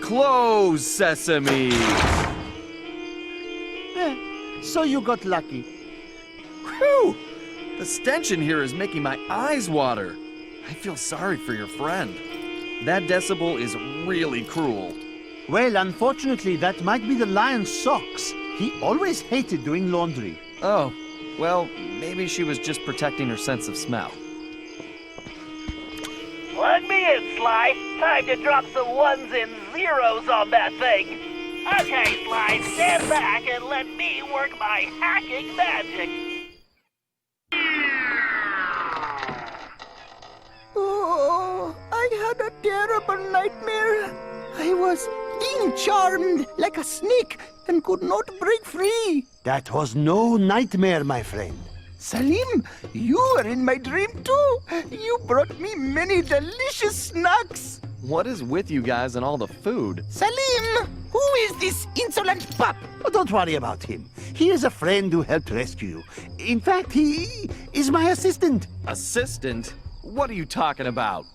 [SPEAKER 1] Close sesame.
[SPEAKER 11] So you got lucky.
[SPEAKER 1] Whew! The stench in here is making my eyes water. I feel sorry for your friend. That Decibel is really cruel.
[SPEAKER 11] Well, unfortunately, that might be the lion's socks. He always hated doing laundry.
[SPEAKER 1] Oh, well, maybe she was just protecting her sense of smell.
[SPEAKER 2] Plug me in, Sly. Time to drop some ones and zeros on that thing. Okay, Sly, stand back and let me work my hacking magic.
[SPEAKER 8] Oh, I had a terrible nightmare. I was being charmed like a snake and could not break free.
[SPEAKER 11] That was no nightmare, my friend.
[SPEAKER 8] Salim, you were in my dream too. You brought me many delicious snacks.
[SPEAKER 1] What is with you guys and all the food?
[SPEAKER 8] Salim, who is this insolent pup?
[SPEAKER 11] Oh, don't worry about him. He is a friend who helped rescue you. In fact, he is my assistant.
[SPEAKER 1] Assistant? What are you talking about?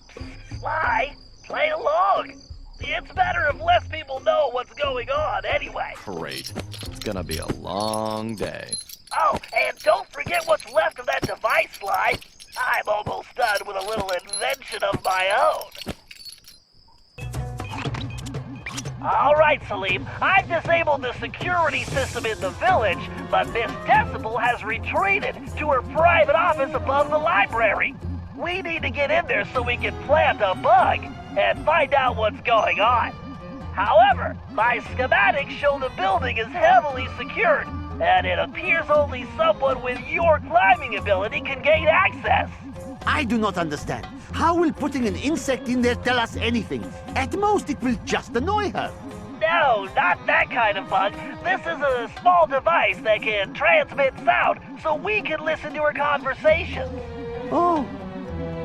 [SPEAKER 2] Sly, play along. It's better if less people know what's going on anyway.
[SPEAKER 1] Great. It's gonna be a long day.
[SPEAKER 2] Oh, and don't forget what's left of that device, Sly. I'm almost done with a little invention of my own. All right, Salim, I've disabled the security system in the village, but Miss Decibel has retreated to her private office above the library. We need to get in there so we can plant a bug and find out what's going on. However, my schematics show the building is heavily secured, and it appears only someone with your climbing ability can gain access.
[SPEAKER 11] I do not understand. How will putting an insect in there tell us anything? At most, it will just annoy her.
[SPEAKER 2] No, not that kind of bug. This is a small device that can transmit sound, so we can listen to her conversations.
[SPEAKER 11] Oh,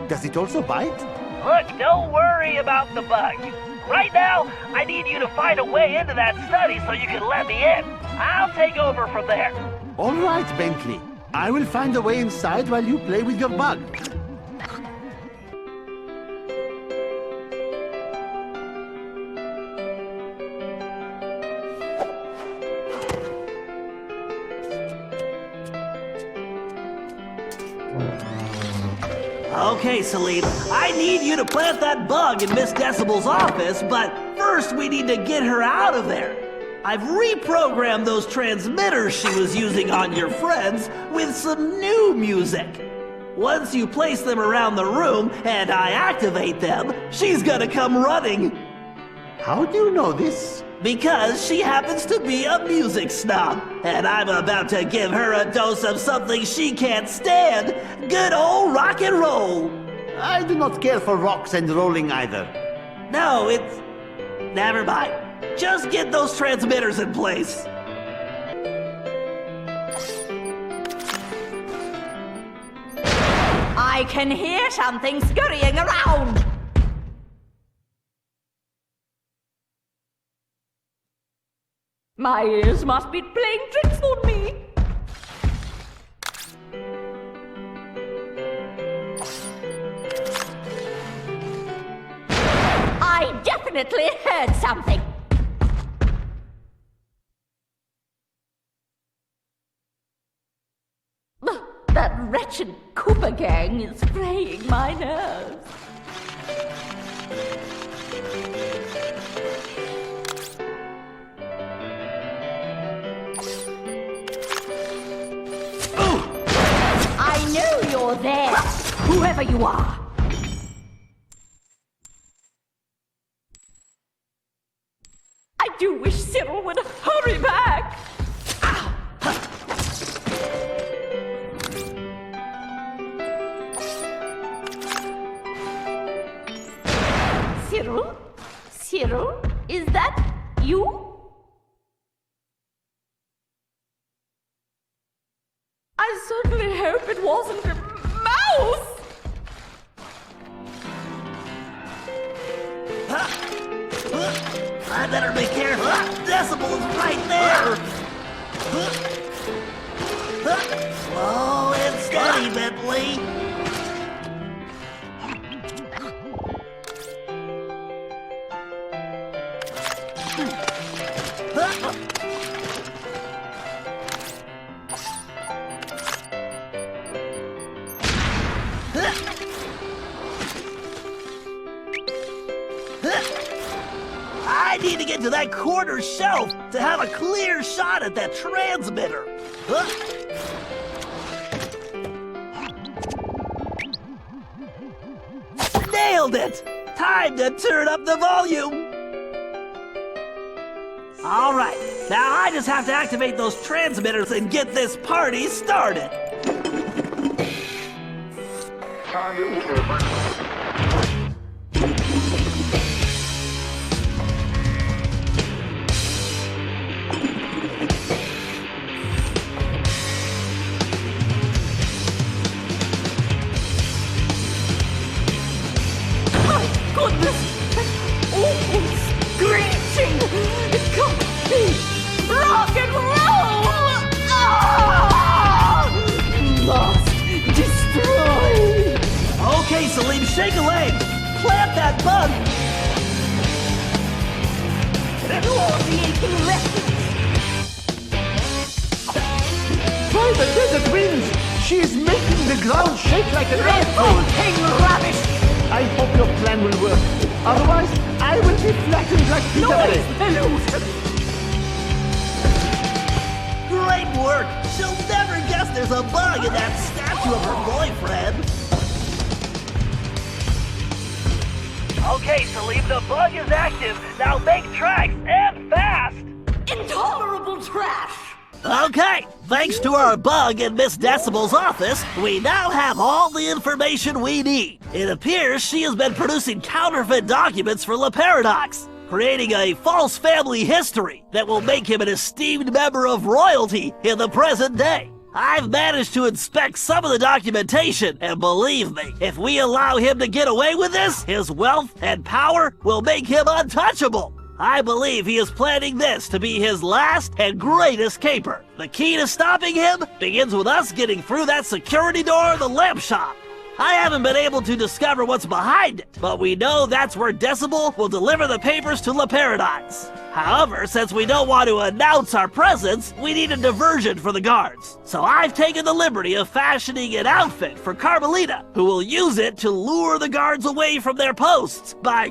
[SPEAKER 11] does it also bite?
[SPEAKER 2] Look, don't worry about the bug. Right now, I need you to find a way into that study so you can let me in. I'll take over from there.
[SPEAKER 11] All right, Bentley. I will find a way inside while you play with your bug.
[SPEAKER 9] Okay, Salim, I need you to plant that bug in Miss Decibel's office, but first we need to get her out of there. I've reprogrammed those transmitters she was using on your friends with some new music. Once you place them around the room and I activate them, she's gonna come running.
[SPEAKER 11] How do you know this?
[SPEAKER 9] Because she happens to be a music snob, and I'm about to give her a dose of something she can't stand. Good old rock and roll.
[SPEAKER 11] I do not care for rocks and rolling either.
[SPEAKER 9] No, it's... Never mind. Just get those transmitters in place.
[SPEAKER 5] I can hear something scurrying around. My ears must be playing tricks on me. I definitely heard something. That wretched Cooper gang is fraying my nerves. I know you're there, whoever you are. I do wish Cyril would hurry back. Cyril? Cyril? Is that you? I certainly hope it wasn't a mouse!
[SPEAKER 9] I better be careful. Decibel is right there. Slow and steady, Bentley. I need to get to that corner shelf to have a clear shot at that transmitter. Nailed it! Time to turn up the volume! All right, now I just have to activate those transmitters and get this party started.
[SPEAKER 5] Goodness! Oh, screeching! Complete rock and roll! Ah! Lost, destroyed!
[SPEAKER 9] Okay, Salim, shake a leg. Plant that bug.
[SPEAKER 5] Nauseating lessons!
[SPEAKER 11] By the desert winds! She is making the ground shake like an earthquake!
[SPEAKER 5] Rubbish!
[SPEAKER 11] I hope your plan will work. Otherwise, I will be flattened like Peter.
[SPEAKER 9] Great work! She'll never guess there's a bug in that statue of her boyfriend.
[SPEAKER 2] Okay, Salim, the bug is active. Now make tracks, and fast!
[SPEAKER 5] Intolerable trash!
[SPEAKER 9] Okay, thanks to our bug in Miss Decibel's office, we now have all the information we need. It appears she has been producing counterfeit documents for Le Paradox, creating a false family history that will make him an esteemed member of royalty in the present day. I've managed to inspect some of the documentation, and believe me, if we allow him to get away with this, his wealth and power will make him untouchable. I believe he is planning this to be his last and greatest caper. The key to stopping him begins with us getting through that security door of the lamp shop. I haven't been able to discover what's behind it, but we know that's where Decibel will deliver the papers to Le Paradox. However, since we don't want to announce our presence, we need a diversion for the guards. So I've taken the liberty of fashioning an outfit for Carmelita, who will use it to lure the guards away from their posts by,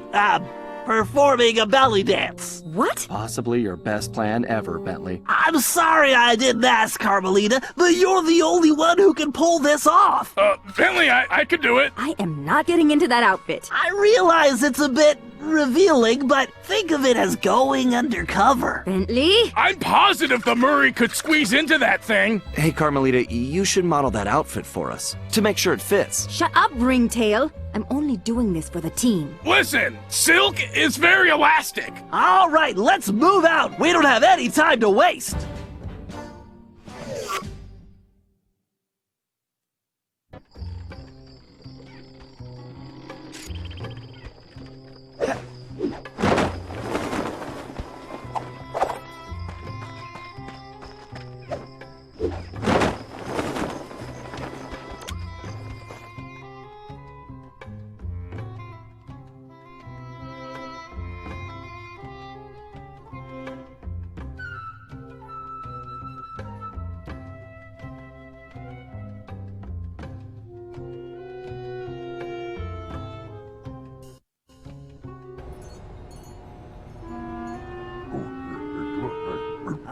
[SPEAKER 9] performing a belly dance.
[SPEAKER 5] What?
[SPEAKER 1] Possibly your best plan ever, Bentley.
[SPEAKER 9] I'm sorry I didn't ask, Carmelita, but you're the only one who can pull this off.
[SPEAKER 3] Bentley, I could do it.
[SPEAKER 5] I am not getting into that outfit.
[SPEAKER 9] I realize it's a bit revealing, but think of it as going undercover.
[SPEAKER 5] Bentley?
[SPEAKER 3] I'm positive the Murray could squeeze into that thing.
[SPEAKER 1] Hey, Carmelita, you should model that outfit for us to make sure it fits.
[SPEAKER 5] Shut up, Ringtail. I'm only doing this for the team.
[SPEAKER 3] Listen, silk is very elastic.
[SPEAKER 9] All right, let's move out. We don't have any time to waste.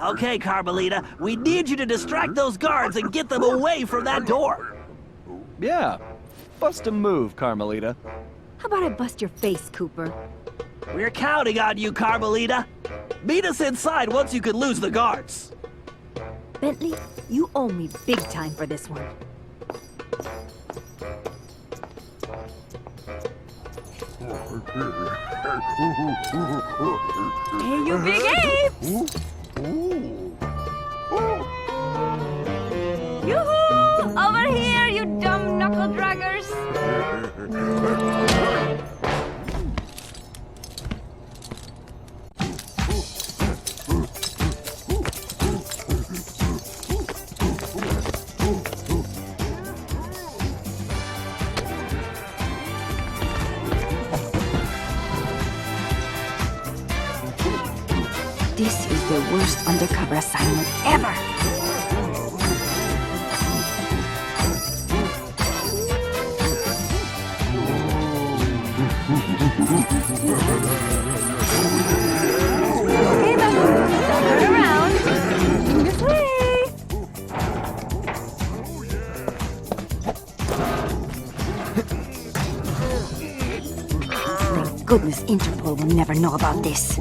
[SPEAKER 9] Okay, Carmelita, we need you to distract those guards and get them away from that door.
[SPEAKER 1] Yeah, bust a move, Carmelita.
[SPEAKER 5] How about I bust your face, Cooper?
[SPEAKER 9] We're counting on you, Carmelita. Meet us inside once you can lose the guards.
[SPEAKER 5] Bentley, you owe me big time for this one. Hey, you big apes! Yoo-hoo! Over here, you dumb knuckle-draggers! This is the worst undercover assignment ever. Okay, Babu, don't turn around. This way. Thank goodness Interpol will never know about this.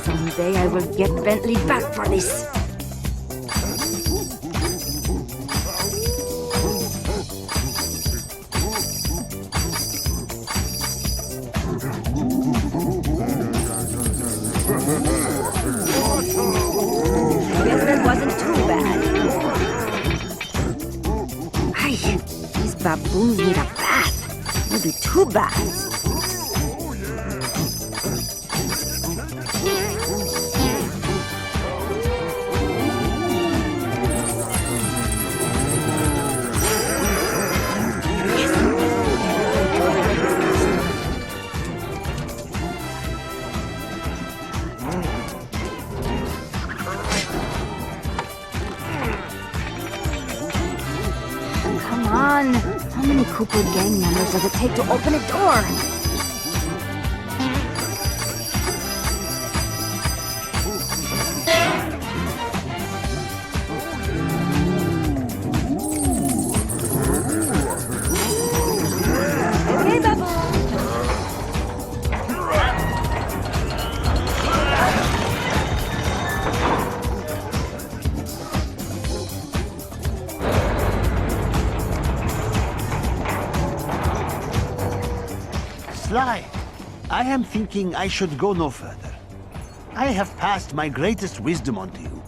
[SPEAKER 5] Someday I will get Bentley back for this. Guess that wasn't too bad. Ay, these baboons need a bath. Maybe 2 baths. Come on. How many Cooper gang members does it take to open a door? Okay, Babu.
[SPEAKER 11] Sly, I am thinking I should go no further. I have passed my greatest wisdom on to you.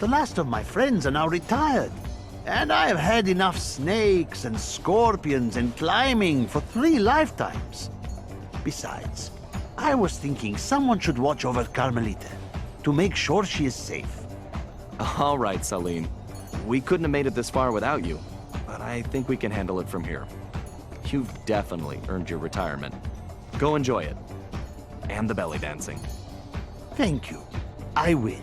[SPEAKER 11] The last of my friends are now retired, and I have had enough snakes and scorpions and climbing for 3 lifetimes. Besides, I was thinking someone should watch over Carmelita to make sure she is safe.
[SPEAKER 1] All right, Salim. We couldn't have made it this far without you, but I think we can handle it from here. You've definitely earned your retirement. Go enjoy it. And the belly dancing.
[SPEAKER 11] Thank you. I will.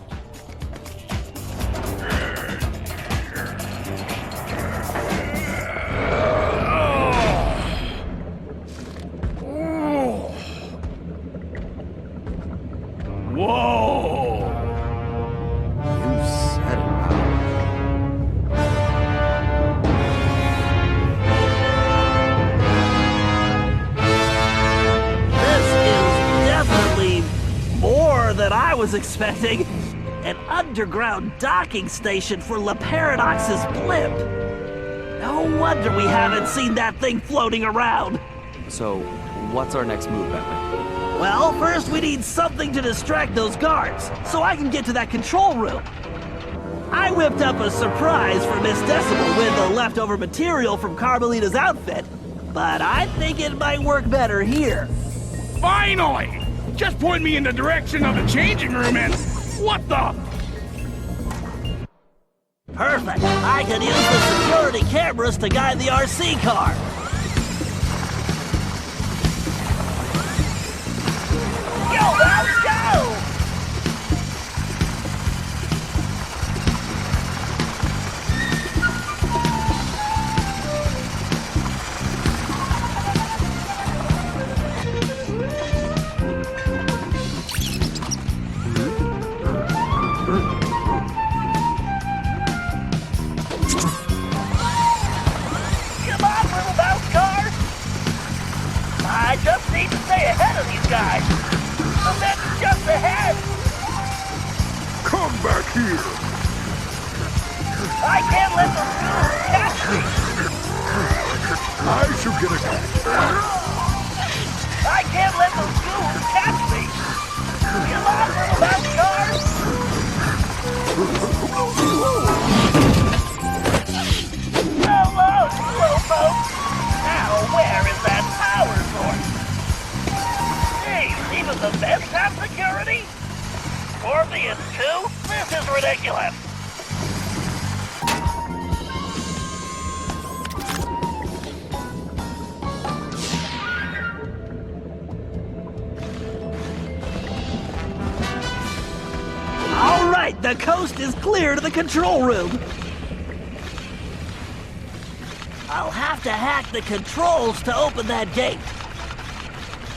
[SPEAKER 3] Whoa!
[SPEAKER 1] You said it,
[SPEAKER 9] Definitely more than I was expecting. An underground docking station for La Paradox's blimp. No wonder we haven't seen that thing floating around.
[SPEAKER 1] So, what's our next move, Bentley?
[SPEAKER 9] Well, first we need something to distract those guards, so I can get to that control room. I whipped up a surprise for Miss Decibel with the leftover material from Carmelita's outfit, but I think it might work better here.
[SPEAKER 3] Finally! Just point me in the direction of the changing room and... What the...
[SPEAKER 9] Perfect. I can use the security cameras to guide the RC car.
[SPEAKER 2] Yo, let's go! Come on, little mouse car! I just need need to stay ahead of these guys. The vent's just ahead.
[SPEAKER 10] Come back here!
[SPEAKER 2] I can't let those goons catch me.
[SPEAKER 10] I shall get a
[SPEAKER 2] I can't let those goons catch me. You lost little mouse cars? Hello, slowpoke. Now, where is that power source? Hey, even the vents have security? Scorpions too? This is ridiculous.
[SPEAKER 9] All right, the coast is clear to the control room. I'll have to hack the controls to open that gate.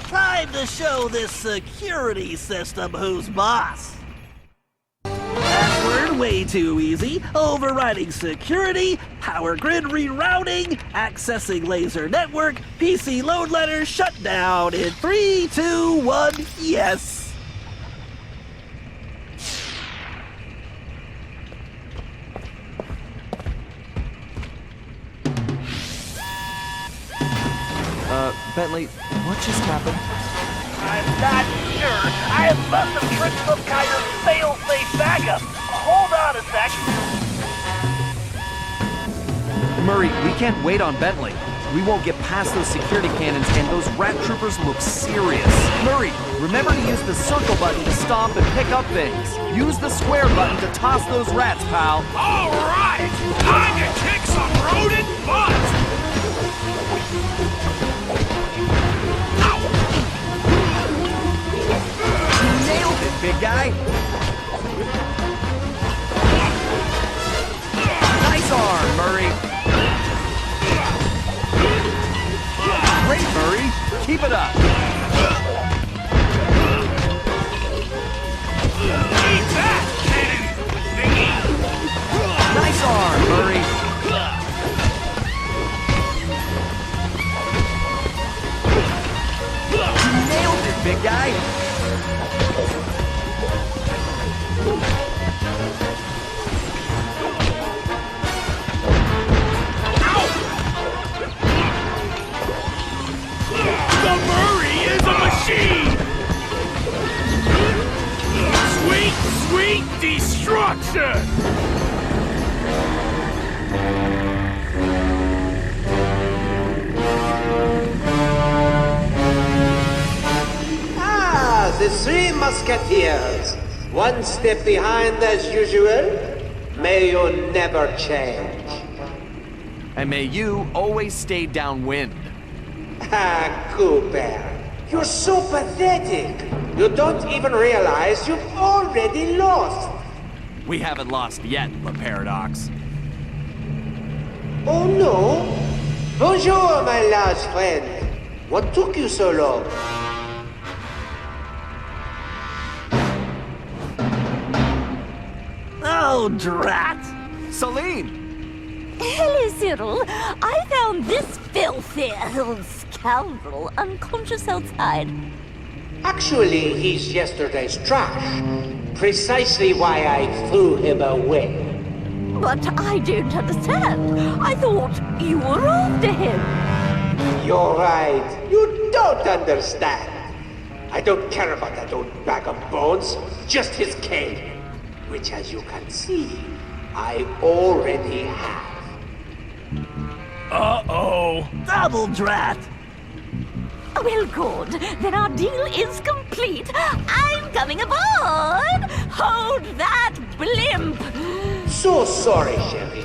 [SPEAKER 9] Time to show this security system who's boss. Password way too easy. Overriding security, power grid rerouting, accessing laser network, PC load letter shut down in 3, 2, 1, yes.
[SPEAKER 1] Bentley, what just happened?
[SPEAKER 2] I'm not sure. I must have tripped some kind of fail-safe backup. Hold on a sec.
[SPEAKER 1] Murray, we can't wait on Bentley. We won't get past those security cannons, and those rat troopers look serious. Murray, remember to use the circle button to stomp and pick up things. Use the square button to toss those rats, pal.
[SPEAKER 3] All right! Time to kick some rodent butt!
[SPEAKER 1] Nailed it, big guy. Nice arm, Murray. Great, Murray. Keep it up.
[SPEAKER 3] Eat that, cannon thingy!
[SPEAKER 1] Nice arm, Murray. Nailed it, big guy.
[SPEAKER 3] The Murray is a machine! Sweet, sweet destruction!
[SPEAKER 18] Ah, the Three Musketeers. One step behind as usual. May you never change.
[SPEAKER 1] And may you always stay downwind.
[SPEAKER 18] Ah, Cooper. You're so pathetic. You don't even realize you've already lost.
[SPEAKER 1] We haven't lost yet, the Paradox.
[SPEAKER 18] Oh no? Bonjour, my large friend. What took you so long?
[SPEAKER 9] Oh, drat!
[SPEAKER 1] Celine!
[SPEAKER 15] Hello, Cyril. I found this filthy scoundrel unconscious outside.
[SPEAKER 18] Actually, he's yesterday's trash. Precisely why I threw him away.
[SPEAKER 15] But I don't understand. I thought you were after him.
[SPEAKER 18] You're right. You don't understand. I don't care about that old bag of bones. Just his cane. Which, as you can see, I already have.
[SPEAKER 3] Uh-oh.
[SPEAKER 9] Double drat!
[SPEAKER 15] Well, good. Then our deal is complete. I'm coming aboard. Hold that blimp.
[SPEAKER 18] So sorry, Sherry.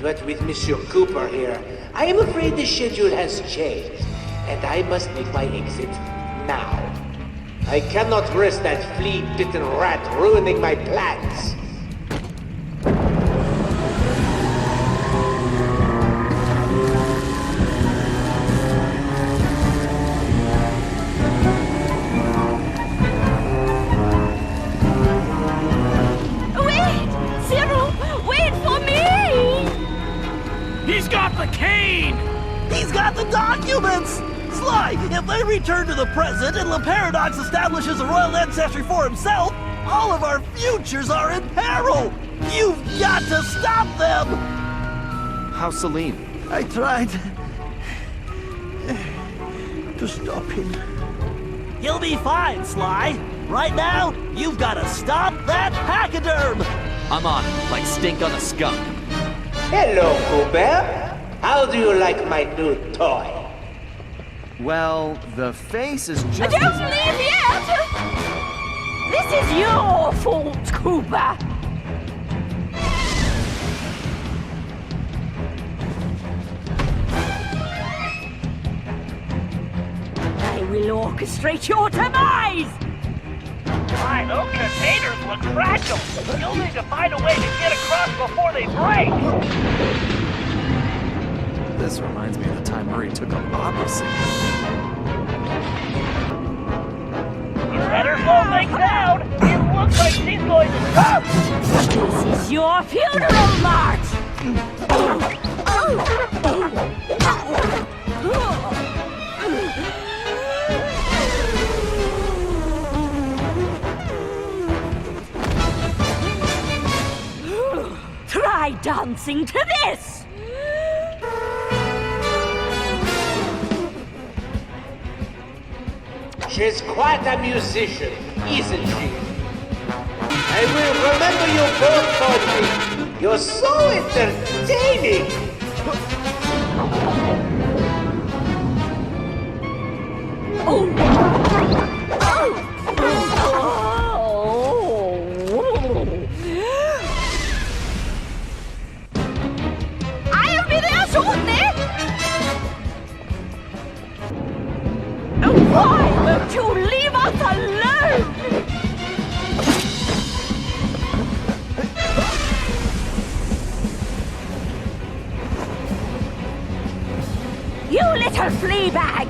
[SPEAKER 18] But with Monsieur Cooper here, I am afraid the schedule has changed, and I must make my exit now. I cannot risk that flea-bitten rat ruining my plans.
[SPEAKER 15] Wait! Cyril, wait for me!
[SPEAKER 3] He's got the cane!
[SPEAKER 9] He's got the documents! Sly, if they return to the present and the Paradox establishes a royal ancestry for himself, all of our futures are in peril! You've got to stop them!
[SPEAKER 1] How's Salim?
[SPEAKER 11] I tried to stop him.
[SPEAKER 9] He'll be fine, Sly. Right now, you've got to stop that pachyderm!
[SPEAKER 1] I'm on it, like stink on a skunk.
[SPEAKER 18] Hello, Cooper. How do you like my new toy?
[SPEAKER 1] Well, the face is just...
[SPEAKER 5] Don't leave yet! This is your fault, Cooper! I will orchestrate your demise!
[SPEAKER 2] Why, those containers look fragile. You'll need to find a way to get across before they break.
[SPEAKER 1] This reminds me of the time Murray took up opera singing.
[SPEAKER 2] You better slow things down. It looks like she's going to stop.
[SPEAKER 5] This is your funeral march! Try dancing to this!
[SPEAKER 18] She's quite a musician, isn't she? I will remember you both told me. You're so entertaining!
[SPEAKER 5] I'll be there shortly! Why won't you leave us alone? You little flea bag!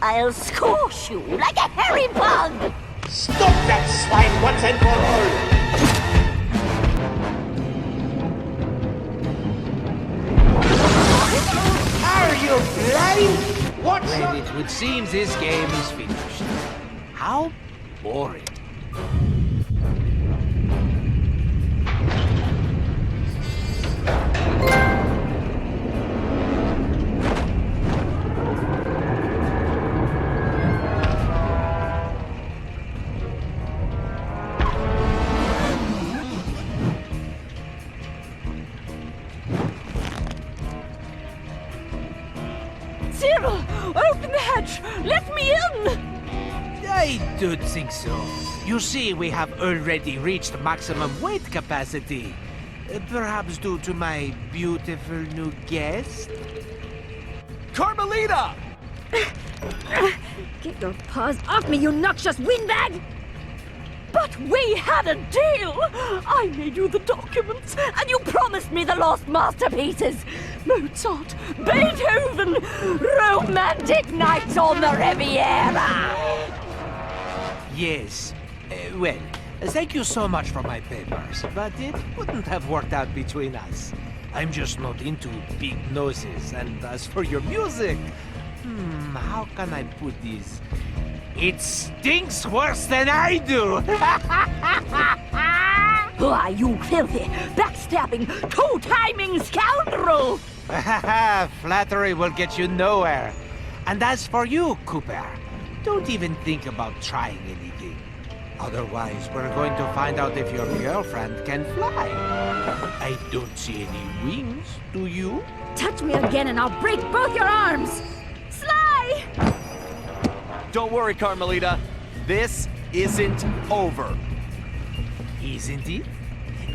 [SPEAKER 5] I'll squash you like a hairy bug!
[SPEAKER 18] Stop that swine once and for all! Are you blind? What's
[SPEAKER 16] And it would seem this game is finished. How boring.
[SPEAKER 5] Cyril, open the hatch! Let me in!
[SPEAKER 16] I don't think so. You see, we have already reached maximum weight capacity. Perhaps due to my beautiful new guest?
[SPEAKER 12] Carmelita!
[SPEAKER 5] Get your paws off me, you noxious windbag! But we had a deal! I made you the documents, and you promised me the lost masterpieces! Mozart, Beethoven, romantic nights on the Riviera!
[SPEAKER 16] Yes. Well, thank you so much for my papers, but it wouldn't have worked out between us. I'm just not into big noses, and as for your music, how can I put this? It stinks worse than I do!
[SPEAKER 5] Why, you filthy, backstabbing, two-timing scoundrel!
[SPEAKER 16] Flattery will get you nowhere. And as for you, Cooper, don't even think about trying anything. Otherwise, we're going to find out if your girlfriend can fly. I don't see any wings, do you?
[SPEAKER 5] Touch me again and I'll break both your arms! Sly!
[SPEAKER 1] Don't worry, Carmelita. This isn't over.
[SPEAKER 16] Isn't it?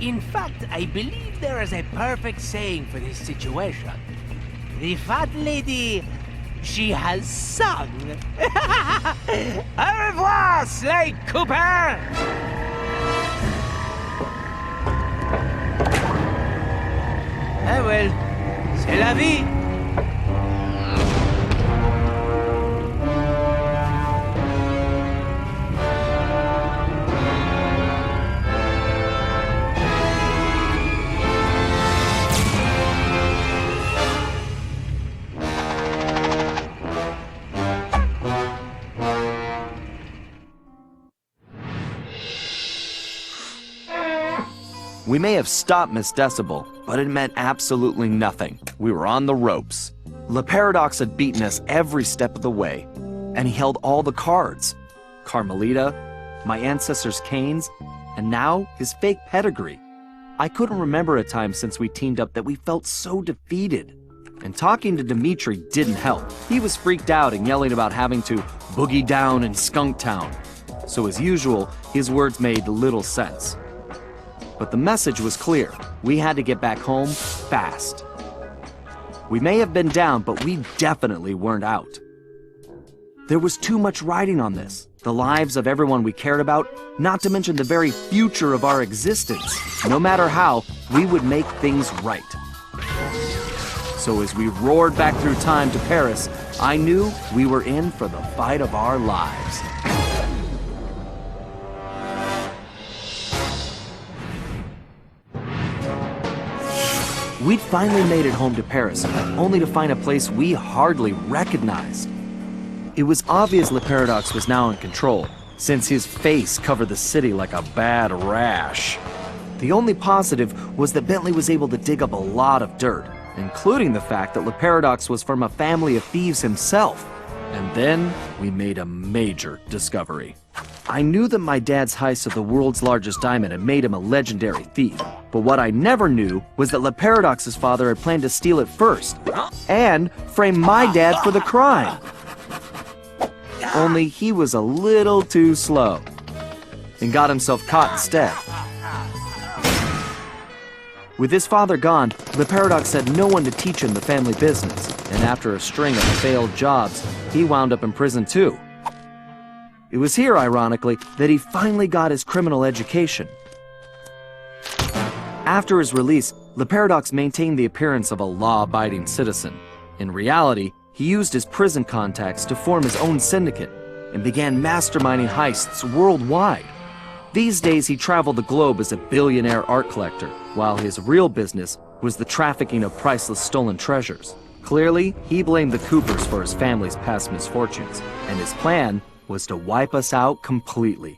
[SPEAKER 16] In fact, I believe there is a perfect saying for this situation. The fat lady, she has sung. Au revoir, Sly Cooper! Ah well, c'est la vie.
[SPEAKER 1] We may have stopped Miss Decibel, but it meant absolutely nothing. We were on the ropes. Le Paradox had beaten us every step of the way, and he held all the cards. Carmelita, my ancestors' canes, and now his fake pedigree. I couldn't remember a time since we teamed up that we felt so defeated. And talking to Dimitri didn't help. He was freaked out and yelling about having to boogie down in Skunk Town. So as usual, his words made little sense. But the message was clear. We had to get back home fast. We may have been down, but we definitely weren't out. There was too much riding on this. The lives of everyone we cared about, not to mention the very future of our existence. No matter how, we would make things right. So as we roared back through time to Paris, I knew we were in for the fight of our lives. We'd finally made it home to Paris, only to find a place we hardly recognized. It was obvious Le Paradox was now in control, since his face covered the city like a bad rash. The only positive was that Bentley was able to dig up a lot of dirt, including the fact that Le Paradox was from a family of thieves himself. And then we made a major discovery. I knew that my dad's heist of the world's largest diamond had made him a legendary thief, but what I never knew was that Le Paradox's father had planned to steal it first, and frame my dad for the crime. Only he was a little too slow, and got himself caught instead. With his father gone, Le Paradox had no one to teach him the family business, and after a string of failed jobs, he wound up in prison too. It was here, ironically, that he finally got his criminal education. After his release, Le Paradox maintained the appearance of a law-abiding citizen. In reality, he used his prison contacts to form his own syndicate and began masterminding heists worldwide. These days, he traveled the globe as a billionaire art collector, while his real business was the trafficking of priceless stolen treasures. Clearly, he blamed the Coopers for his family's past misfortunes, and his plan was to wipe us out completely.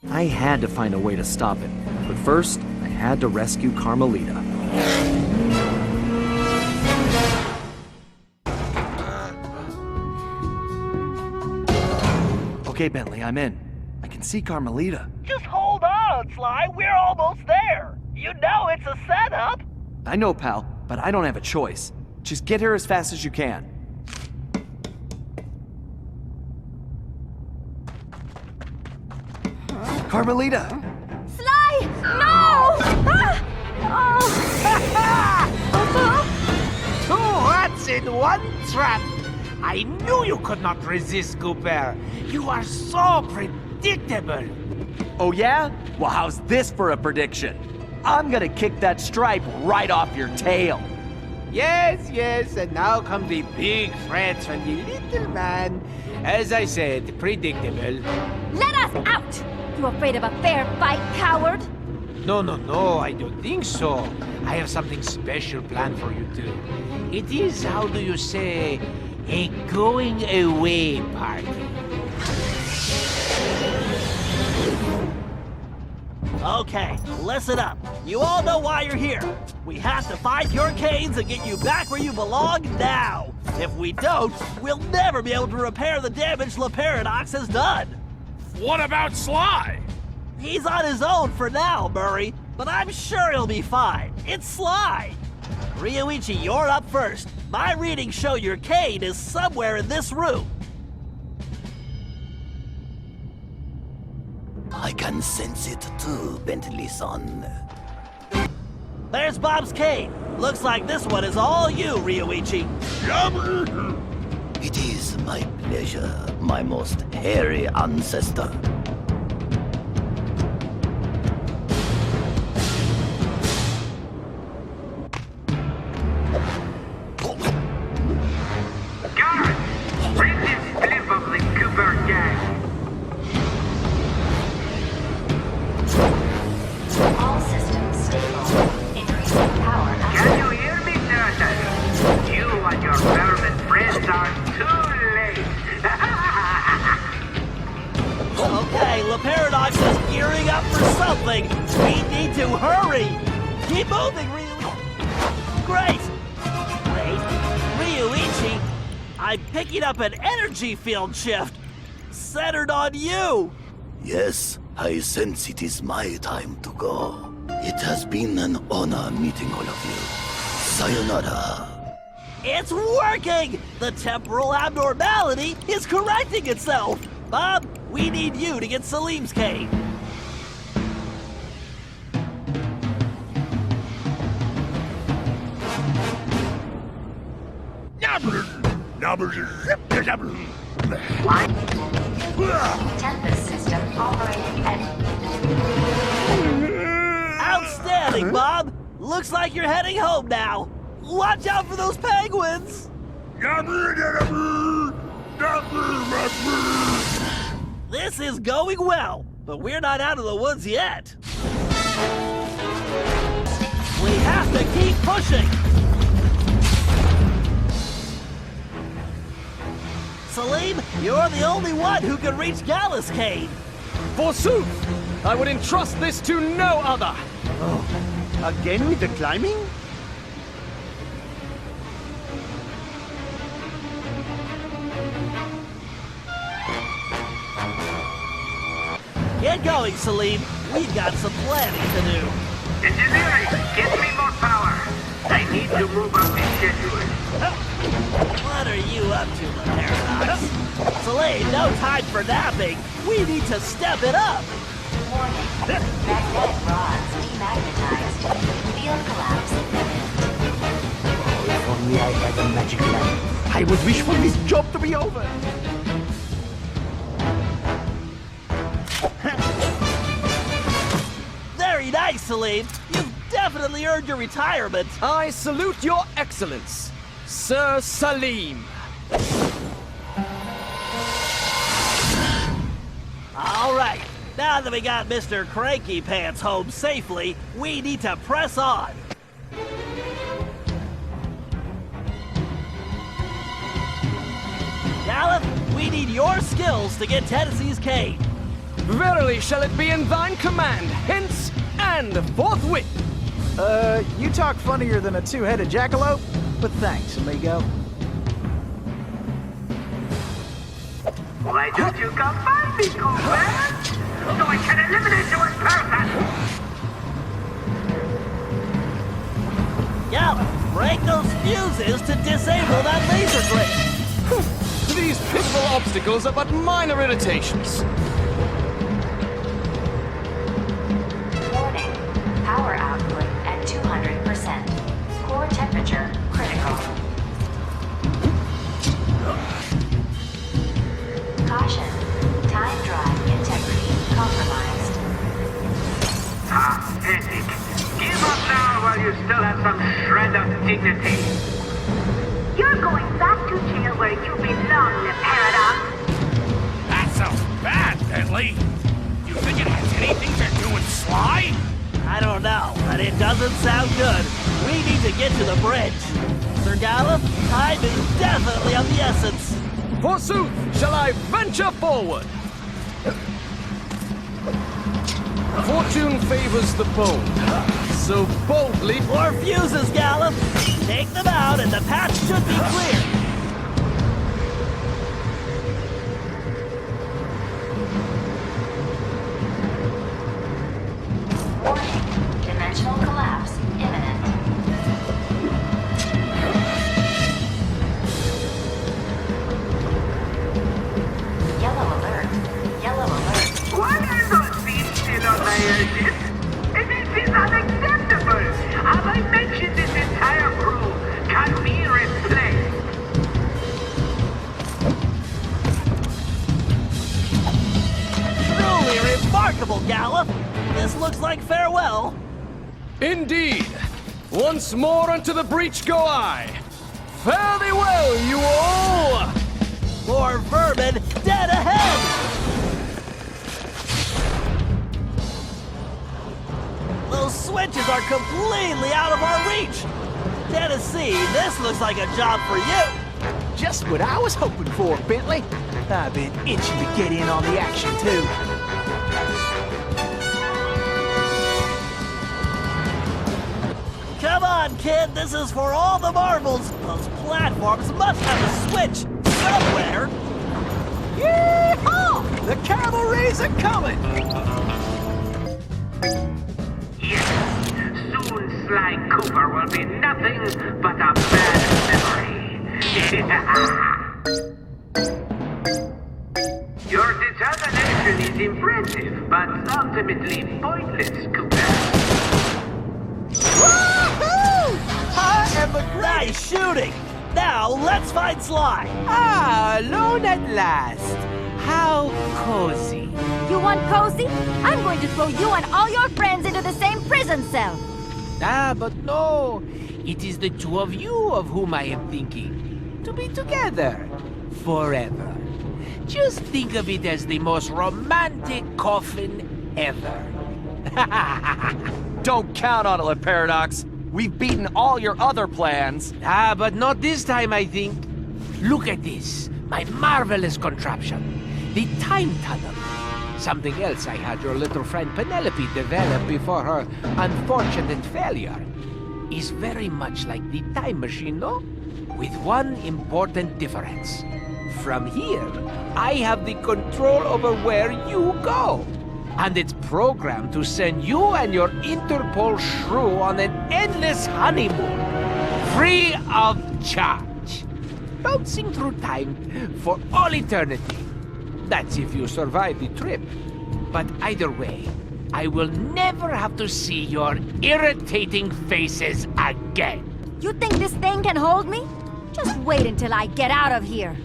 [SPEAKER 1] I had to find a way to stop it, but first, I had to rescue Carmelita. Okay, Bentley, I'm in. I can see Carmelita.
[SPEAKER 2] Just hold on, Sly. We're almost there. You know it's a setup.
[SPEAKER 1] I know, pal, but I don't have a choice. Just get here as fast as you can. Carmelita!
[SPEAKER 15] Sly! No! Ah!
[SPEAKER 16] Two rats in one trap! I knew you could not resist, Cooper. You are so predictable.
[SPEAKER 1] Oh yeah? Well, how's this for a prediction? I'm gonna kick that stripe right off your tail.
[SPEAKER 16] Yes, yes, and now come the big threats from the little man. As I said, predictable.
[SPEAKER 5] Let us out! You afraid of a fair fight, coward?
[SPEAKER 16] No, I don't think so. I have something special planned for you two. It is, how do you say, a going away party.
[SPEAKER 9] Okay, listen up. You all know why you're here. We have to find your canes and get you back where you belong now. If we don't, we'll never be able to repair the damage Le Paradox has done.
[SPEAKER 3] What about Sly?
[SPEAKER 9] He's on his own for now, Murray, but I'm sure he'll be fine. It's Sly. Ryoichi, you're up first. My readings show your cane is somewhere in this room.
[SPEAKER 6] I can sense it too, Bentley-san.
[SPEAKER 9] There's Bob's cane. Looks like this one is all you, Ryoichi.
[SPEAKER 6] It is my pleasure, my most hairy ancestor.
[SPEAKER 19] Guards, bring this clip of the Cooper gang.
[SPEAKER 20] All systems stable. Increasing power.
[SPEAKER 19] Can you hear me, Turtle? You and your vermin friends are too late.
[SPEAKER 9] Okay. gearing up for something. We need to hurry. Keep moving, Ryu. Great. Wait, Ryuichi, I'm picking up an energy field shift centered on you.
[SPEAKER 6] Yes, I sense it is my time to go. It has been an honor meeting all of you. Sayonara.
[SPEAKER 9] It's working! The temporal abnormality is correcting itself. Bob, we need you to get Salim's cane.
[SPEAKER 20] Tempest system operating at...
[SPEAKER 9] Outstanding, Bob! Looks like you're heading home now. Watch out for those penguins! This is going well, but we're not out of the woods yet. We have to keep pushing! Salim, you're the only one who can reach Gallus Cave.
[SPEAKER 12] Forsooth! I would entrust this to no other!
[SPEAKER 11] Oh, again with the climbing?
[SPEAKER 9] Get going, Salim. We've got some planning to do.
[SPEAKER 19] Engineering, get me more power. I need to move up the schedule.
[SPEAKER 9] What are you up to, the Paradox? Salim, no time for napping. We need to step it up.
[SPEAKER 20] Warning. Magnetic rods demagnetized. Field collapse imminent.
[SPEAKER 11] If only I had a magic lamp. I would wish for this job to be over.
[SPEAKER 9] Very nice, Salim. You've definitely earned your retirement.
[SPEAKER 12] I salute your excellence, Sir Salim.
[SPEAKER 9] All right. Now that we got Mr. Cranky Pants home safely, we need to press on. Gallop, we need your skills to get Tennessee's cane.
[SPEAKER 12] Verily shall it be in thine command, hence and forthwith.
[SPEAKER 8] You talk funnier than a two-headed jackalope, but thanks, amigo.
[SPEAKER 19] Why don't you come find me, Cooper? So I can eliminate you in person!
[SPEAKER 9] Gallop, break those fuses to disable that laser grid.
[SPEAKER 12] These pitiful obstacles are but minor irritations.
[SPEAKER 20] Warning. Power output at 200%. Core temperature critical. Caution. Time drive integrity compromised.
[SPEAKER 19] Pathetic. Give up now while you still have some shred of dignity.
[SPEAKER 15] You're going back to jail where you belong, the Paradox.
[SPEAKER 3] That sounds bad, Bentley. You think it has anything to do with Sly?
[SPEAKER 9] I don't know, but it doesn't sound good. We need to get to the bridge. Sir Gallop, time is definitely of the essence.
[SPEAKER 12] Forsooth, shall I venture forward? Fortune favors the bold, so boldly...
[SPEAKER 9] More fuses, Gallop! Take them out and the path should be clear.
[SPEAKER 20] Warning. Dimensional collapse imminent. Yellow alert. Yellow alert.
[SPEAKER 19] Why are those beams still on my edges? This is unacceptable! Have I mentioned this entire crew can be replaced?
[SPEAKER 9] Truly remarkable, Gallop! This looks like farewell.
[SPEAKER 12] Indeed. Once more unto the breach go I. Fare thee well, you all!
[SPEAKER 9] More vermin dead ahead! Those switches are completely out of our reach! Tennessee, this looks like a job for you!
[SPEAKER 8] Just what I was hoping for, Bentley. I've been itching to get in on the action, too.
[SPEAKER 9] on, kid. This is for all the marbles. Those platforms must have a switch somewhere.
[SPEAKER 8] Yeehaw! The cavalry's a coming!
[SPEAKER 19] Soon Sly Cooper will be nothing but a bad memory. Your determination is impressive, but ultimately pointless, Cooper.
[SPEAKER 8] Woohoo! I am a great...
[SPEAKER 9] Nice shooting. Now, let's find Sly.
[SPEAKER 16] Ah, alone at last. How cozy.
[SPEAKER 5] You want cozy? I'm going to throw you and all your friends into the same prison cell.
[SPEAKER 16] Ah, but no. It is the two of you of whom I am thinking. To be together. Forever. Just think of it as the most romantic coffin ever.
[SPEAKER 1] Don't count on it, Paradox. We've beaten all your other plans.
[SPEAKER 16] Ah, but not this time, I think. Look at this. My marvelous contraption. The time tunnel. Something else I had your little friend Penelope develop before her unfortunate failure. Is very much like the time machine, no? With one important difference. From here, I have the control over where you go. And it's programmed to send you and your Interpol shrew on an endless honeymoon. Free of charge. Bouncing through time for all eternity. That's if you survive the trip. But either way, I will never have to see your irritating faces again.
[SPEAKER 5] You think this thing can hold me? Just wait until I get out of here.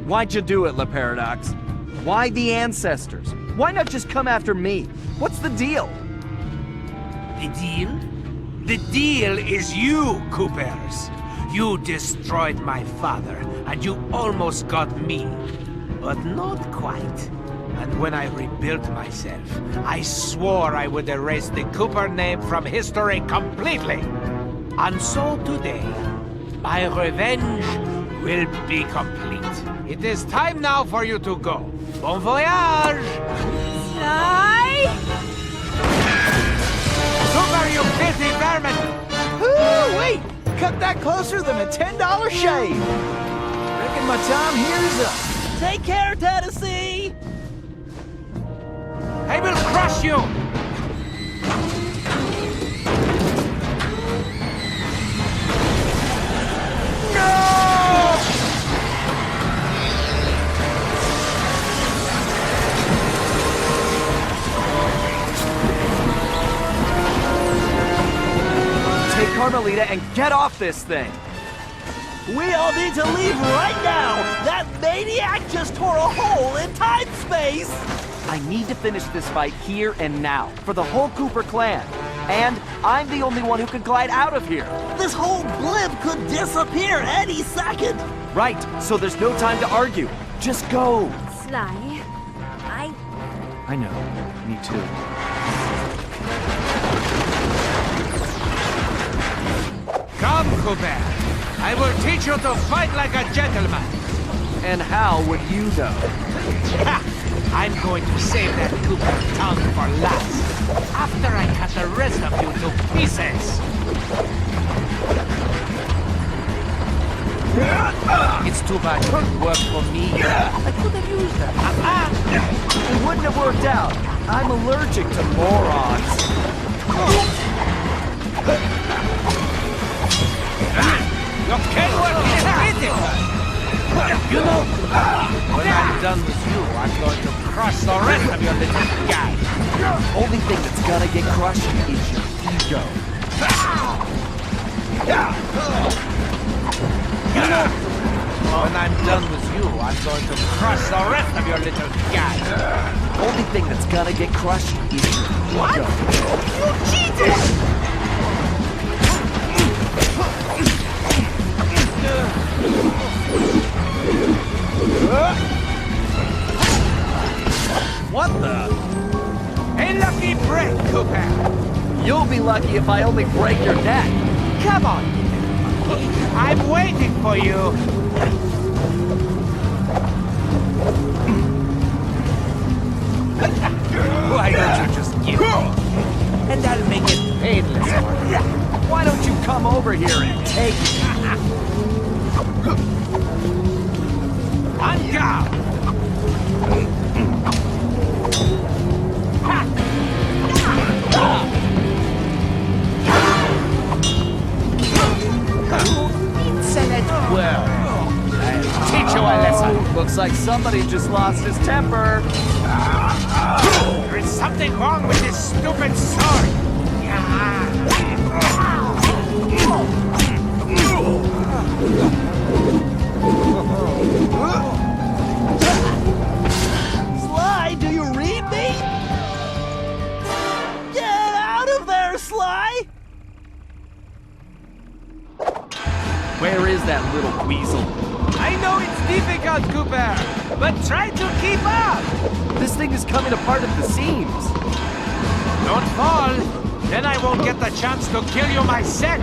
[SPEAKER 1] Why'd you do it, Le Paradox? Why the ancestors? Why not just come after me? What's the deal?
[SPEAKER 16] The deal? The deal is you, Coopers. You destroyed my father, and you almost got me. But not quite. And when I rebuilt myself, I swore I would erase the Cooper name from history completely. And so today, my revenge will be complete. It is time now for you to go. Bon voyage!
[SPEAKER 5] Sly!
[SPEAKER 16] Cooper, you filthy vermin!
[SPEAKER 8] Wait! Cut that closer than a $10 shave! Reckon my time here is up.
[SPEAKER 9] Take care, Tennessee!
[SPEAKER 16] I will crush you!
[SPEAKER 1] Take Carmelita and get off this thing!
[SPEAKER 9] We all need to leave right now! That maniac just tore a hole in time-space!
[SPEAKER 1] I need to finish this fight here and now, for the whole Cooper clan. And I'm the only one who can glide out of here.
[SPEAKER 9] This whole blimp could disappear any second!
[SPEAKER 1] Right, so there's no time to argue. Just go!
[SPEAKER 5] Sly,
[SPEAKER 1] I know, me too.
[SPEAKER 16] Come, Cooper. I will teach you to fight like a gentleman.
[SPEAKER 1] And how would you know?
[SPEAKER 16] Ha! I'm going to save that Cooper tongue for last. After I cut the rest of you to pieces. It's too bad it didn't work for me. I could have used them.
[SPEAKER 1] It wouldn't have worked out. I'm allergic to morons.
[SPEAKER 16] You can't work in anything! You know, when I'm done with you, I'm going to crush the rest of your little guy.
[SPEAKER 1] Only thing that's gonna get crushed is your ego.
[SPEAKER 16] You know, when I'm done with you, I'm going to crush the rest of your little guy.
[SPEAKER 1] Only thing that's gonna get crushed is your ego.
[SPEAKER 16] You cheated!
[SPEAKER 1] What the?
[SPEAKER 16] A lucky break, Cooper!
[SPEAKER 1] You'll be lucky if I only break your neck.
[SPEAKER 16] Come on! I'm waiting for you! Why don't you just give me? And I'll make it painless for you.
[SPEAKER 1] Why don't you come here and take it.
[SPEAKER 16] On guard!
[SPEAKER 8] Excellent work. I'll teach you a lesson.
[SPEAKER 1] Looks like somebody just lost his temper.
[SPEAKER 16] There is something wrong with this stupid sword.
[SPEAKER 9] Sly, do you read me? Get out of there, Sly!
[SPEAKER 1] Where is that little weasel?
[SPEAKER 16] I know it's difficult, Cooper, but try to keep up!
[SPEAKER 1] This thing is coming apart at the seams.
[SPEAKER 16] Don't fall, then I won't get the chance to kill you myself!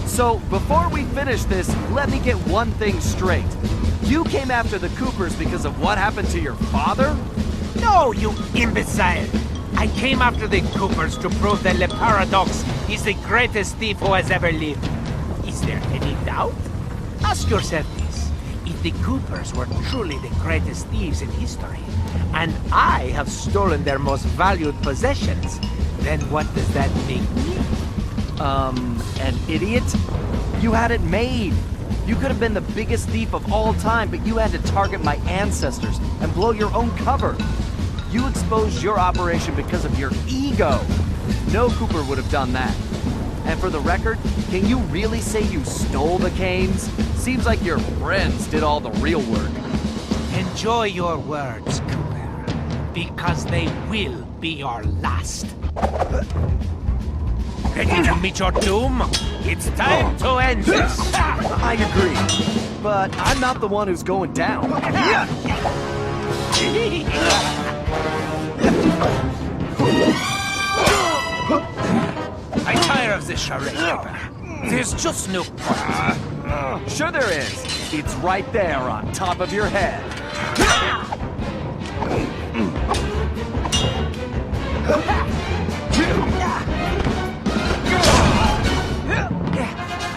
[SPEAKER 1] So, before we finish this, let me get one thing straight. You came after the Coopers because of what happened to your father?
[SPEAKER 16] No, you imbecile! I came after the Coopers to prove that Le Paradox is the greatest thief who has ever lived. Is there any doubt? Ask yourself this. If the Coopers were truly the greatest thieves in history, and I have stolen their most valued possessions, then what does that make me?
[SPEAKER 1] An idiot? You had it made. You could have been the biggest thief of all time, but you had to target my ancestors and blow your own cover. You exposed your operation because of your ego. No Cooper would have done that. And for the record, can you really say you stole the canes? Seems like your friends did all the real work.
[SPEAKER 16] Enjoy your words, Cooper, because they will be your last. Ready to meet your doom? It's time to end this!
[SPEAKER 1] I agree, but I'm not the one who's going down.
[SPEAKER 16] I tire of this charade, Cooper. There's just no point.
[SPEAKER 1] Sure there is. It's right there on top of your head.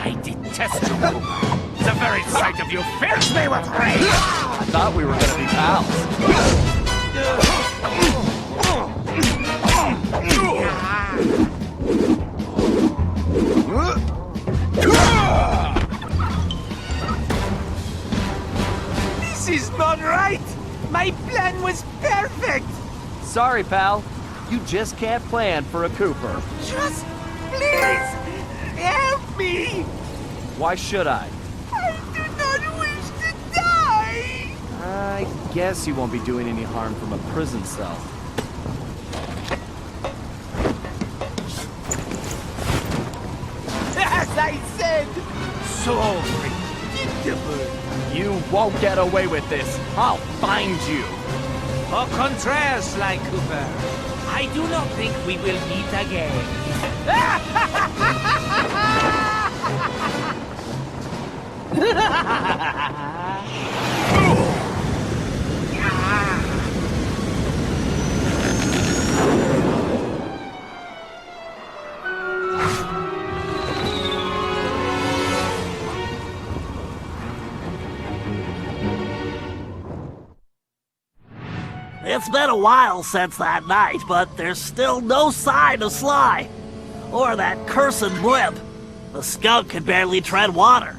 [SPEAKER 16] I detest you, Cooper. The very sight of you fills me with rage!
[SPEAKER 1] I thought we were gonna be pals.
[SPEAKER 16] This is not right! My plan was perfect!
[SPEAKER 1] Sorry, pal. You just can't plan for a Cooper.
[SPEAKER 16] Just please help me!
[SPEAKER 1] Why should I?
[SPEAKER 16] I do not wish to die!
[SPEAKER 1] I guess you won't be doing any harm from a prison cell.
[SPEAKER 16] As I said, so predictable.
[SPEAKER 1] You won't get away with this. I'll find you.
[SPEAKER 16] Au contraire, Sly Cooper. I do not think we will meet again.
[SPEAKER 9] It's been a while since that night, but there's still no sign of Sly. Or that cursed blimp. The skunk could barely tread water.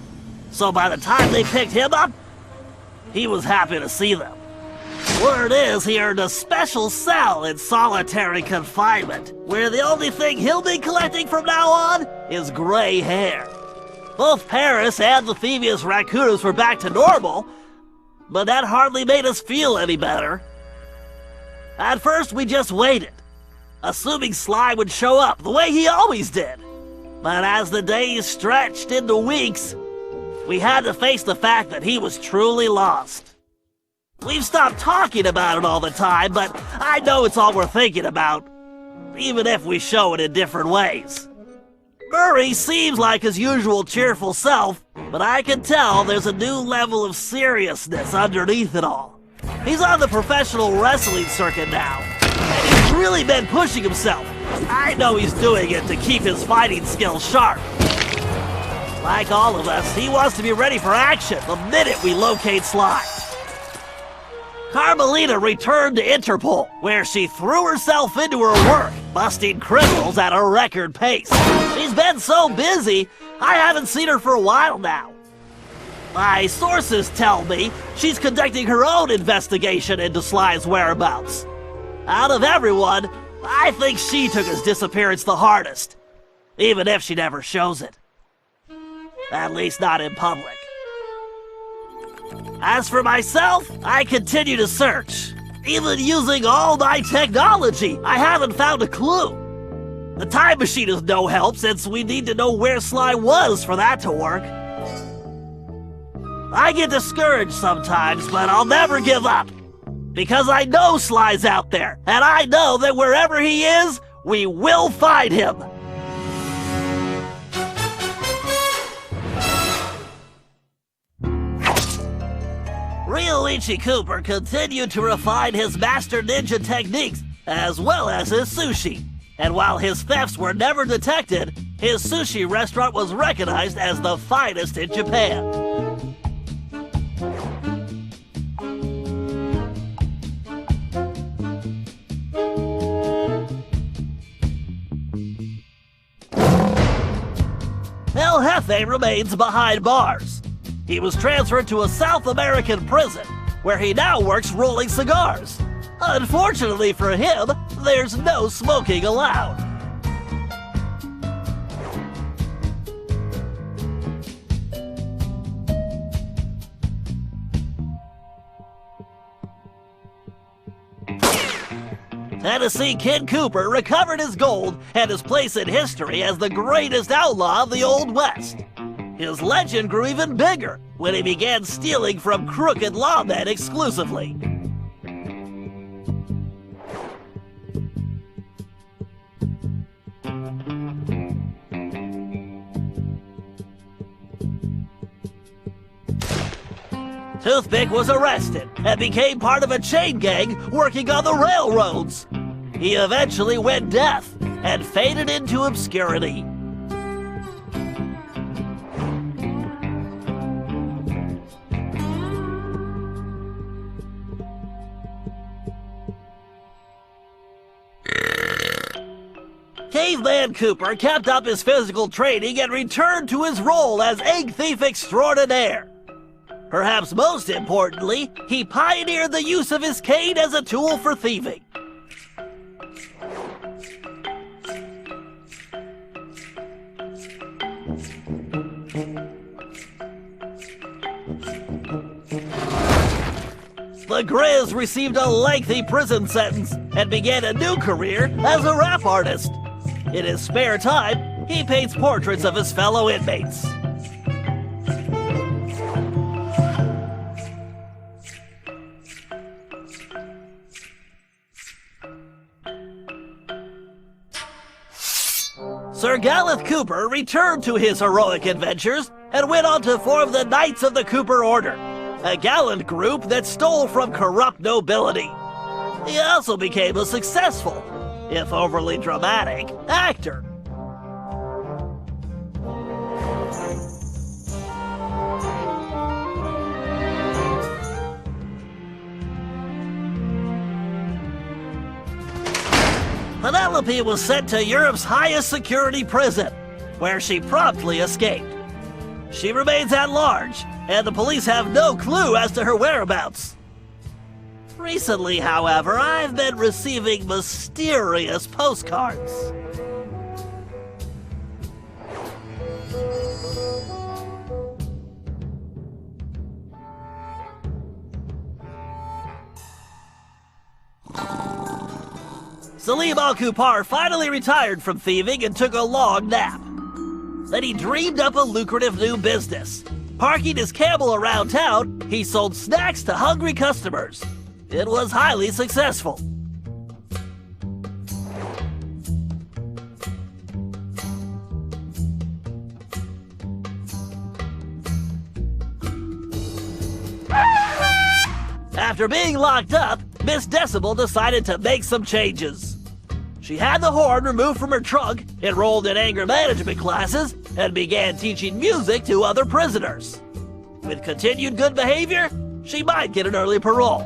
[SPEAKER 9] So by the time they picked him up, he was happy to see them. Word is he earned a special cell in solitary confinement, where the only thing he'll be collecting from now on is gray hair. Both Paris and the Thievius Raccoonus were back to normal, but that hardly made us feel any better. At first, we just waited, assuming Sly would show up the way he always did. But as the days stretched into weeks, we had to face the fact that he was truly lost. We've stopped talking about it all the time, but I know it's all we're thinking about, even if we show it in different ways. Murray seems like his usual cheerful self, but I can tell there's a new level of seriousness underneath it all. He's on the professional wrestling circuit now, really been pushing himself. I know he's doing it to keep his fighting skills sharp. Like all of us, he wants to be ready for action the minute we locate Sly. Carmelita returned to Interpol, where she threw herself into her work, busting criminals at a record pace. She's been so busy, I haven't seen her for a while now. My sources tell me she's conducting her own investigation into Sly's whereabouts. Out of everyone, I think she took his disappearance the hardest, even if she never shows it. At least not in public. As for myself, I continue to search. Even using all my technology, I haven't found a clue. The time machine is no help since we need to know where Sly was for that to work. I get discouraged sometimes, but I'll never give up. Because I know Sly's out there, and I know that wherever he is, we will find him. Ryoichi Cooper continued to refine his master ninja techniques as well as his sushi. And while his thefts were never detected, his sushi restaurant was recognized as the finest in Japan. El Jefe remains behind bars. He was transferred to a South American prison, where he now works rolling cigars. Unfortunately for him, there's no smoking allowed. Tennessee Kid Cooper recovered his gold and his place in history as the greatest outlaw of the Old West. His legend grew even bigger when he began stealing from crooked lawmen exclusively. Toothpick was arrested and became part of a chain gang working on the railroads. He eventually went deaf and faded into obscurity. Caveman Cooper kept up his physical training and returned to his role as egg thief extraordinaire. Perhaps most importantly, he pioneered the use of his cane as a tool for thieving. The Grizz received a lengthy prison sentence and began a new career as a rap artist. In his spare time, he paints portraits of his fellow inmates. Sir Galeth Cooper returned to his heroic adventures and went on to form the Knights of the Cooper Order, a gallant group that stole from corrupt nobility. He also became a successful, if overly dramatic, actor. Penelope was sent to Europe's highest security prison, where she promptly escaped. She remains at large, and the police have no clue as to her whereabouts. Recently, however, I've been receiving mysterious postcards. Salim Al-Kupar finally retired from thieving and took a long nap. Then he dreamed up a lucrative new business. Parking his camel around town, he sold snacks to hungry customers. It was highly successful. After being locked up, Miss Decibel decided to make some changes. She had the horn removed from her trunk, enrolled in anger management classes, and began teaching music to other prisoners. With continued good behavior, she might get an early parole.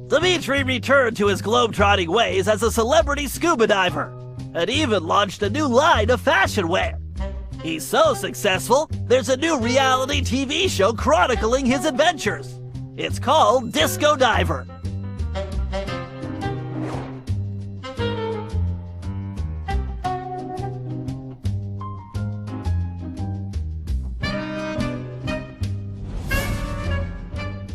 [SPEAKER 9] Dimitri returned to his globe-trotting ways as a celebrity scuba diver, and even launched a new line of fashion wear. He's so successful, there's a new reality TV show chronicling his adventures. It's called Disco Diver.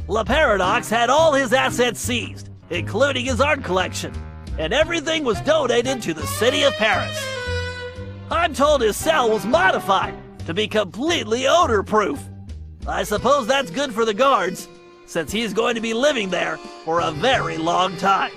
[SPEAKER 9] La Paradox had all his assets seized, including his art collection, and everything was donated to the city of Paris. I'm told his cell was modified to be completely odor-proof. I suppose that's good for the guards, since he's going to be living there for a very long time.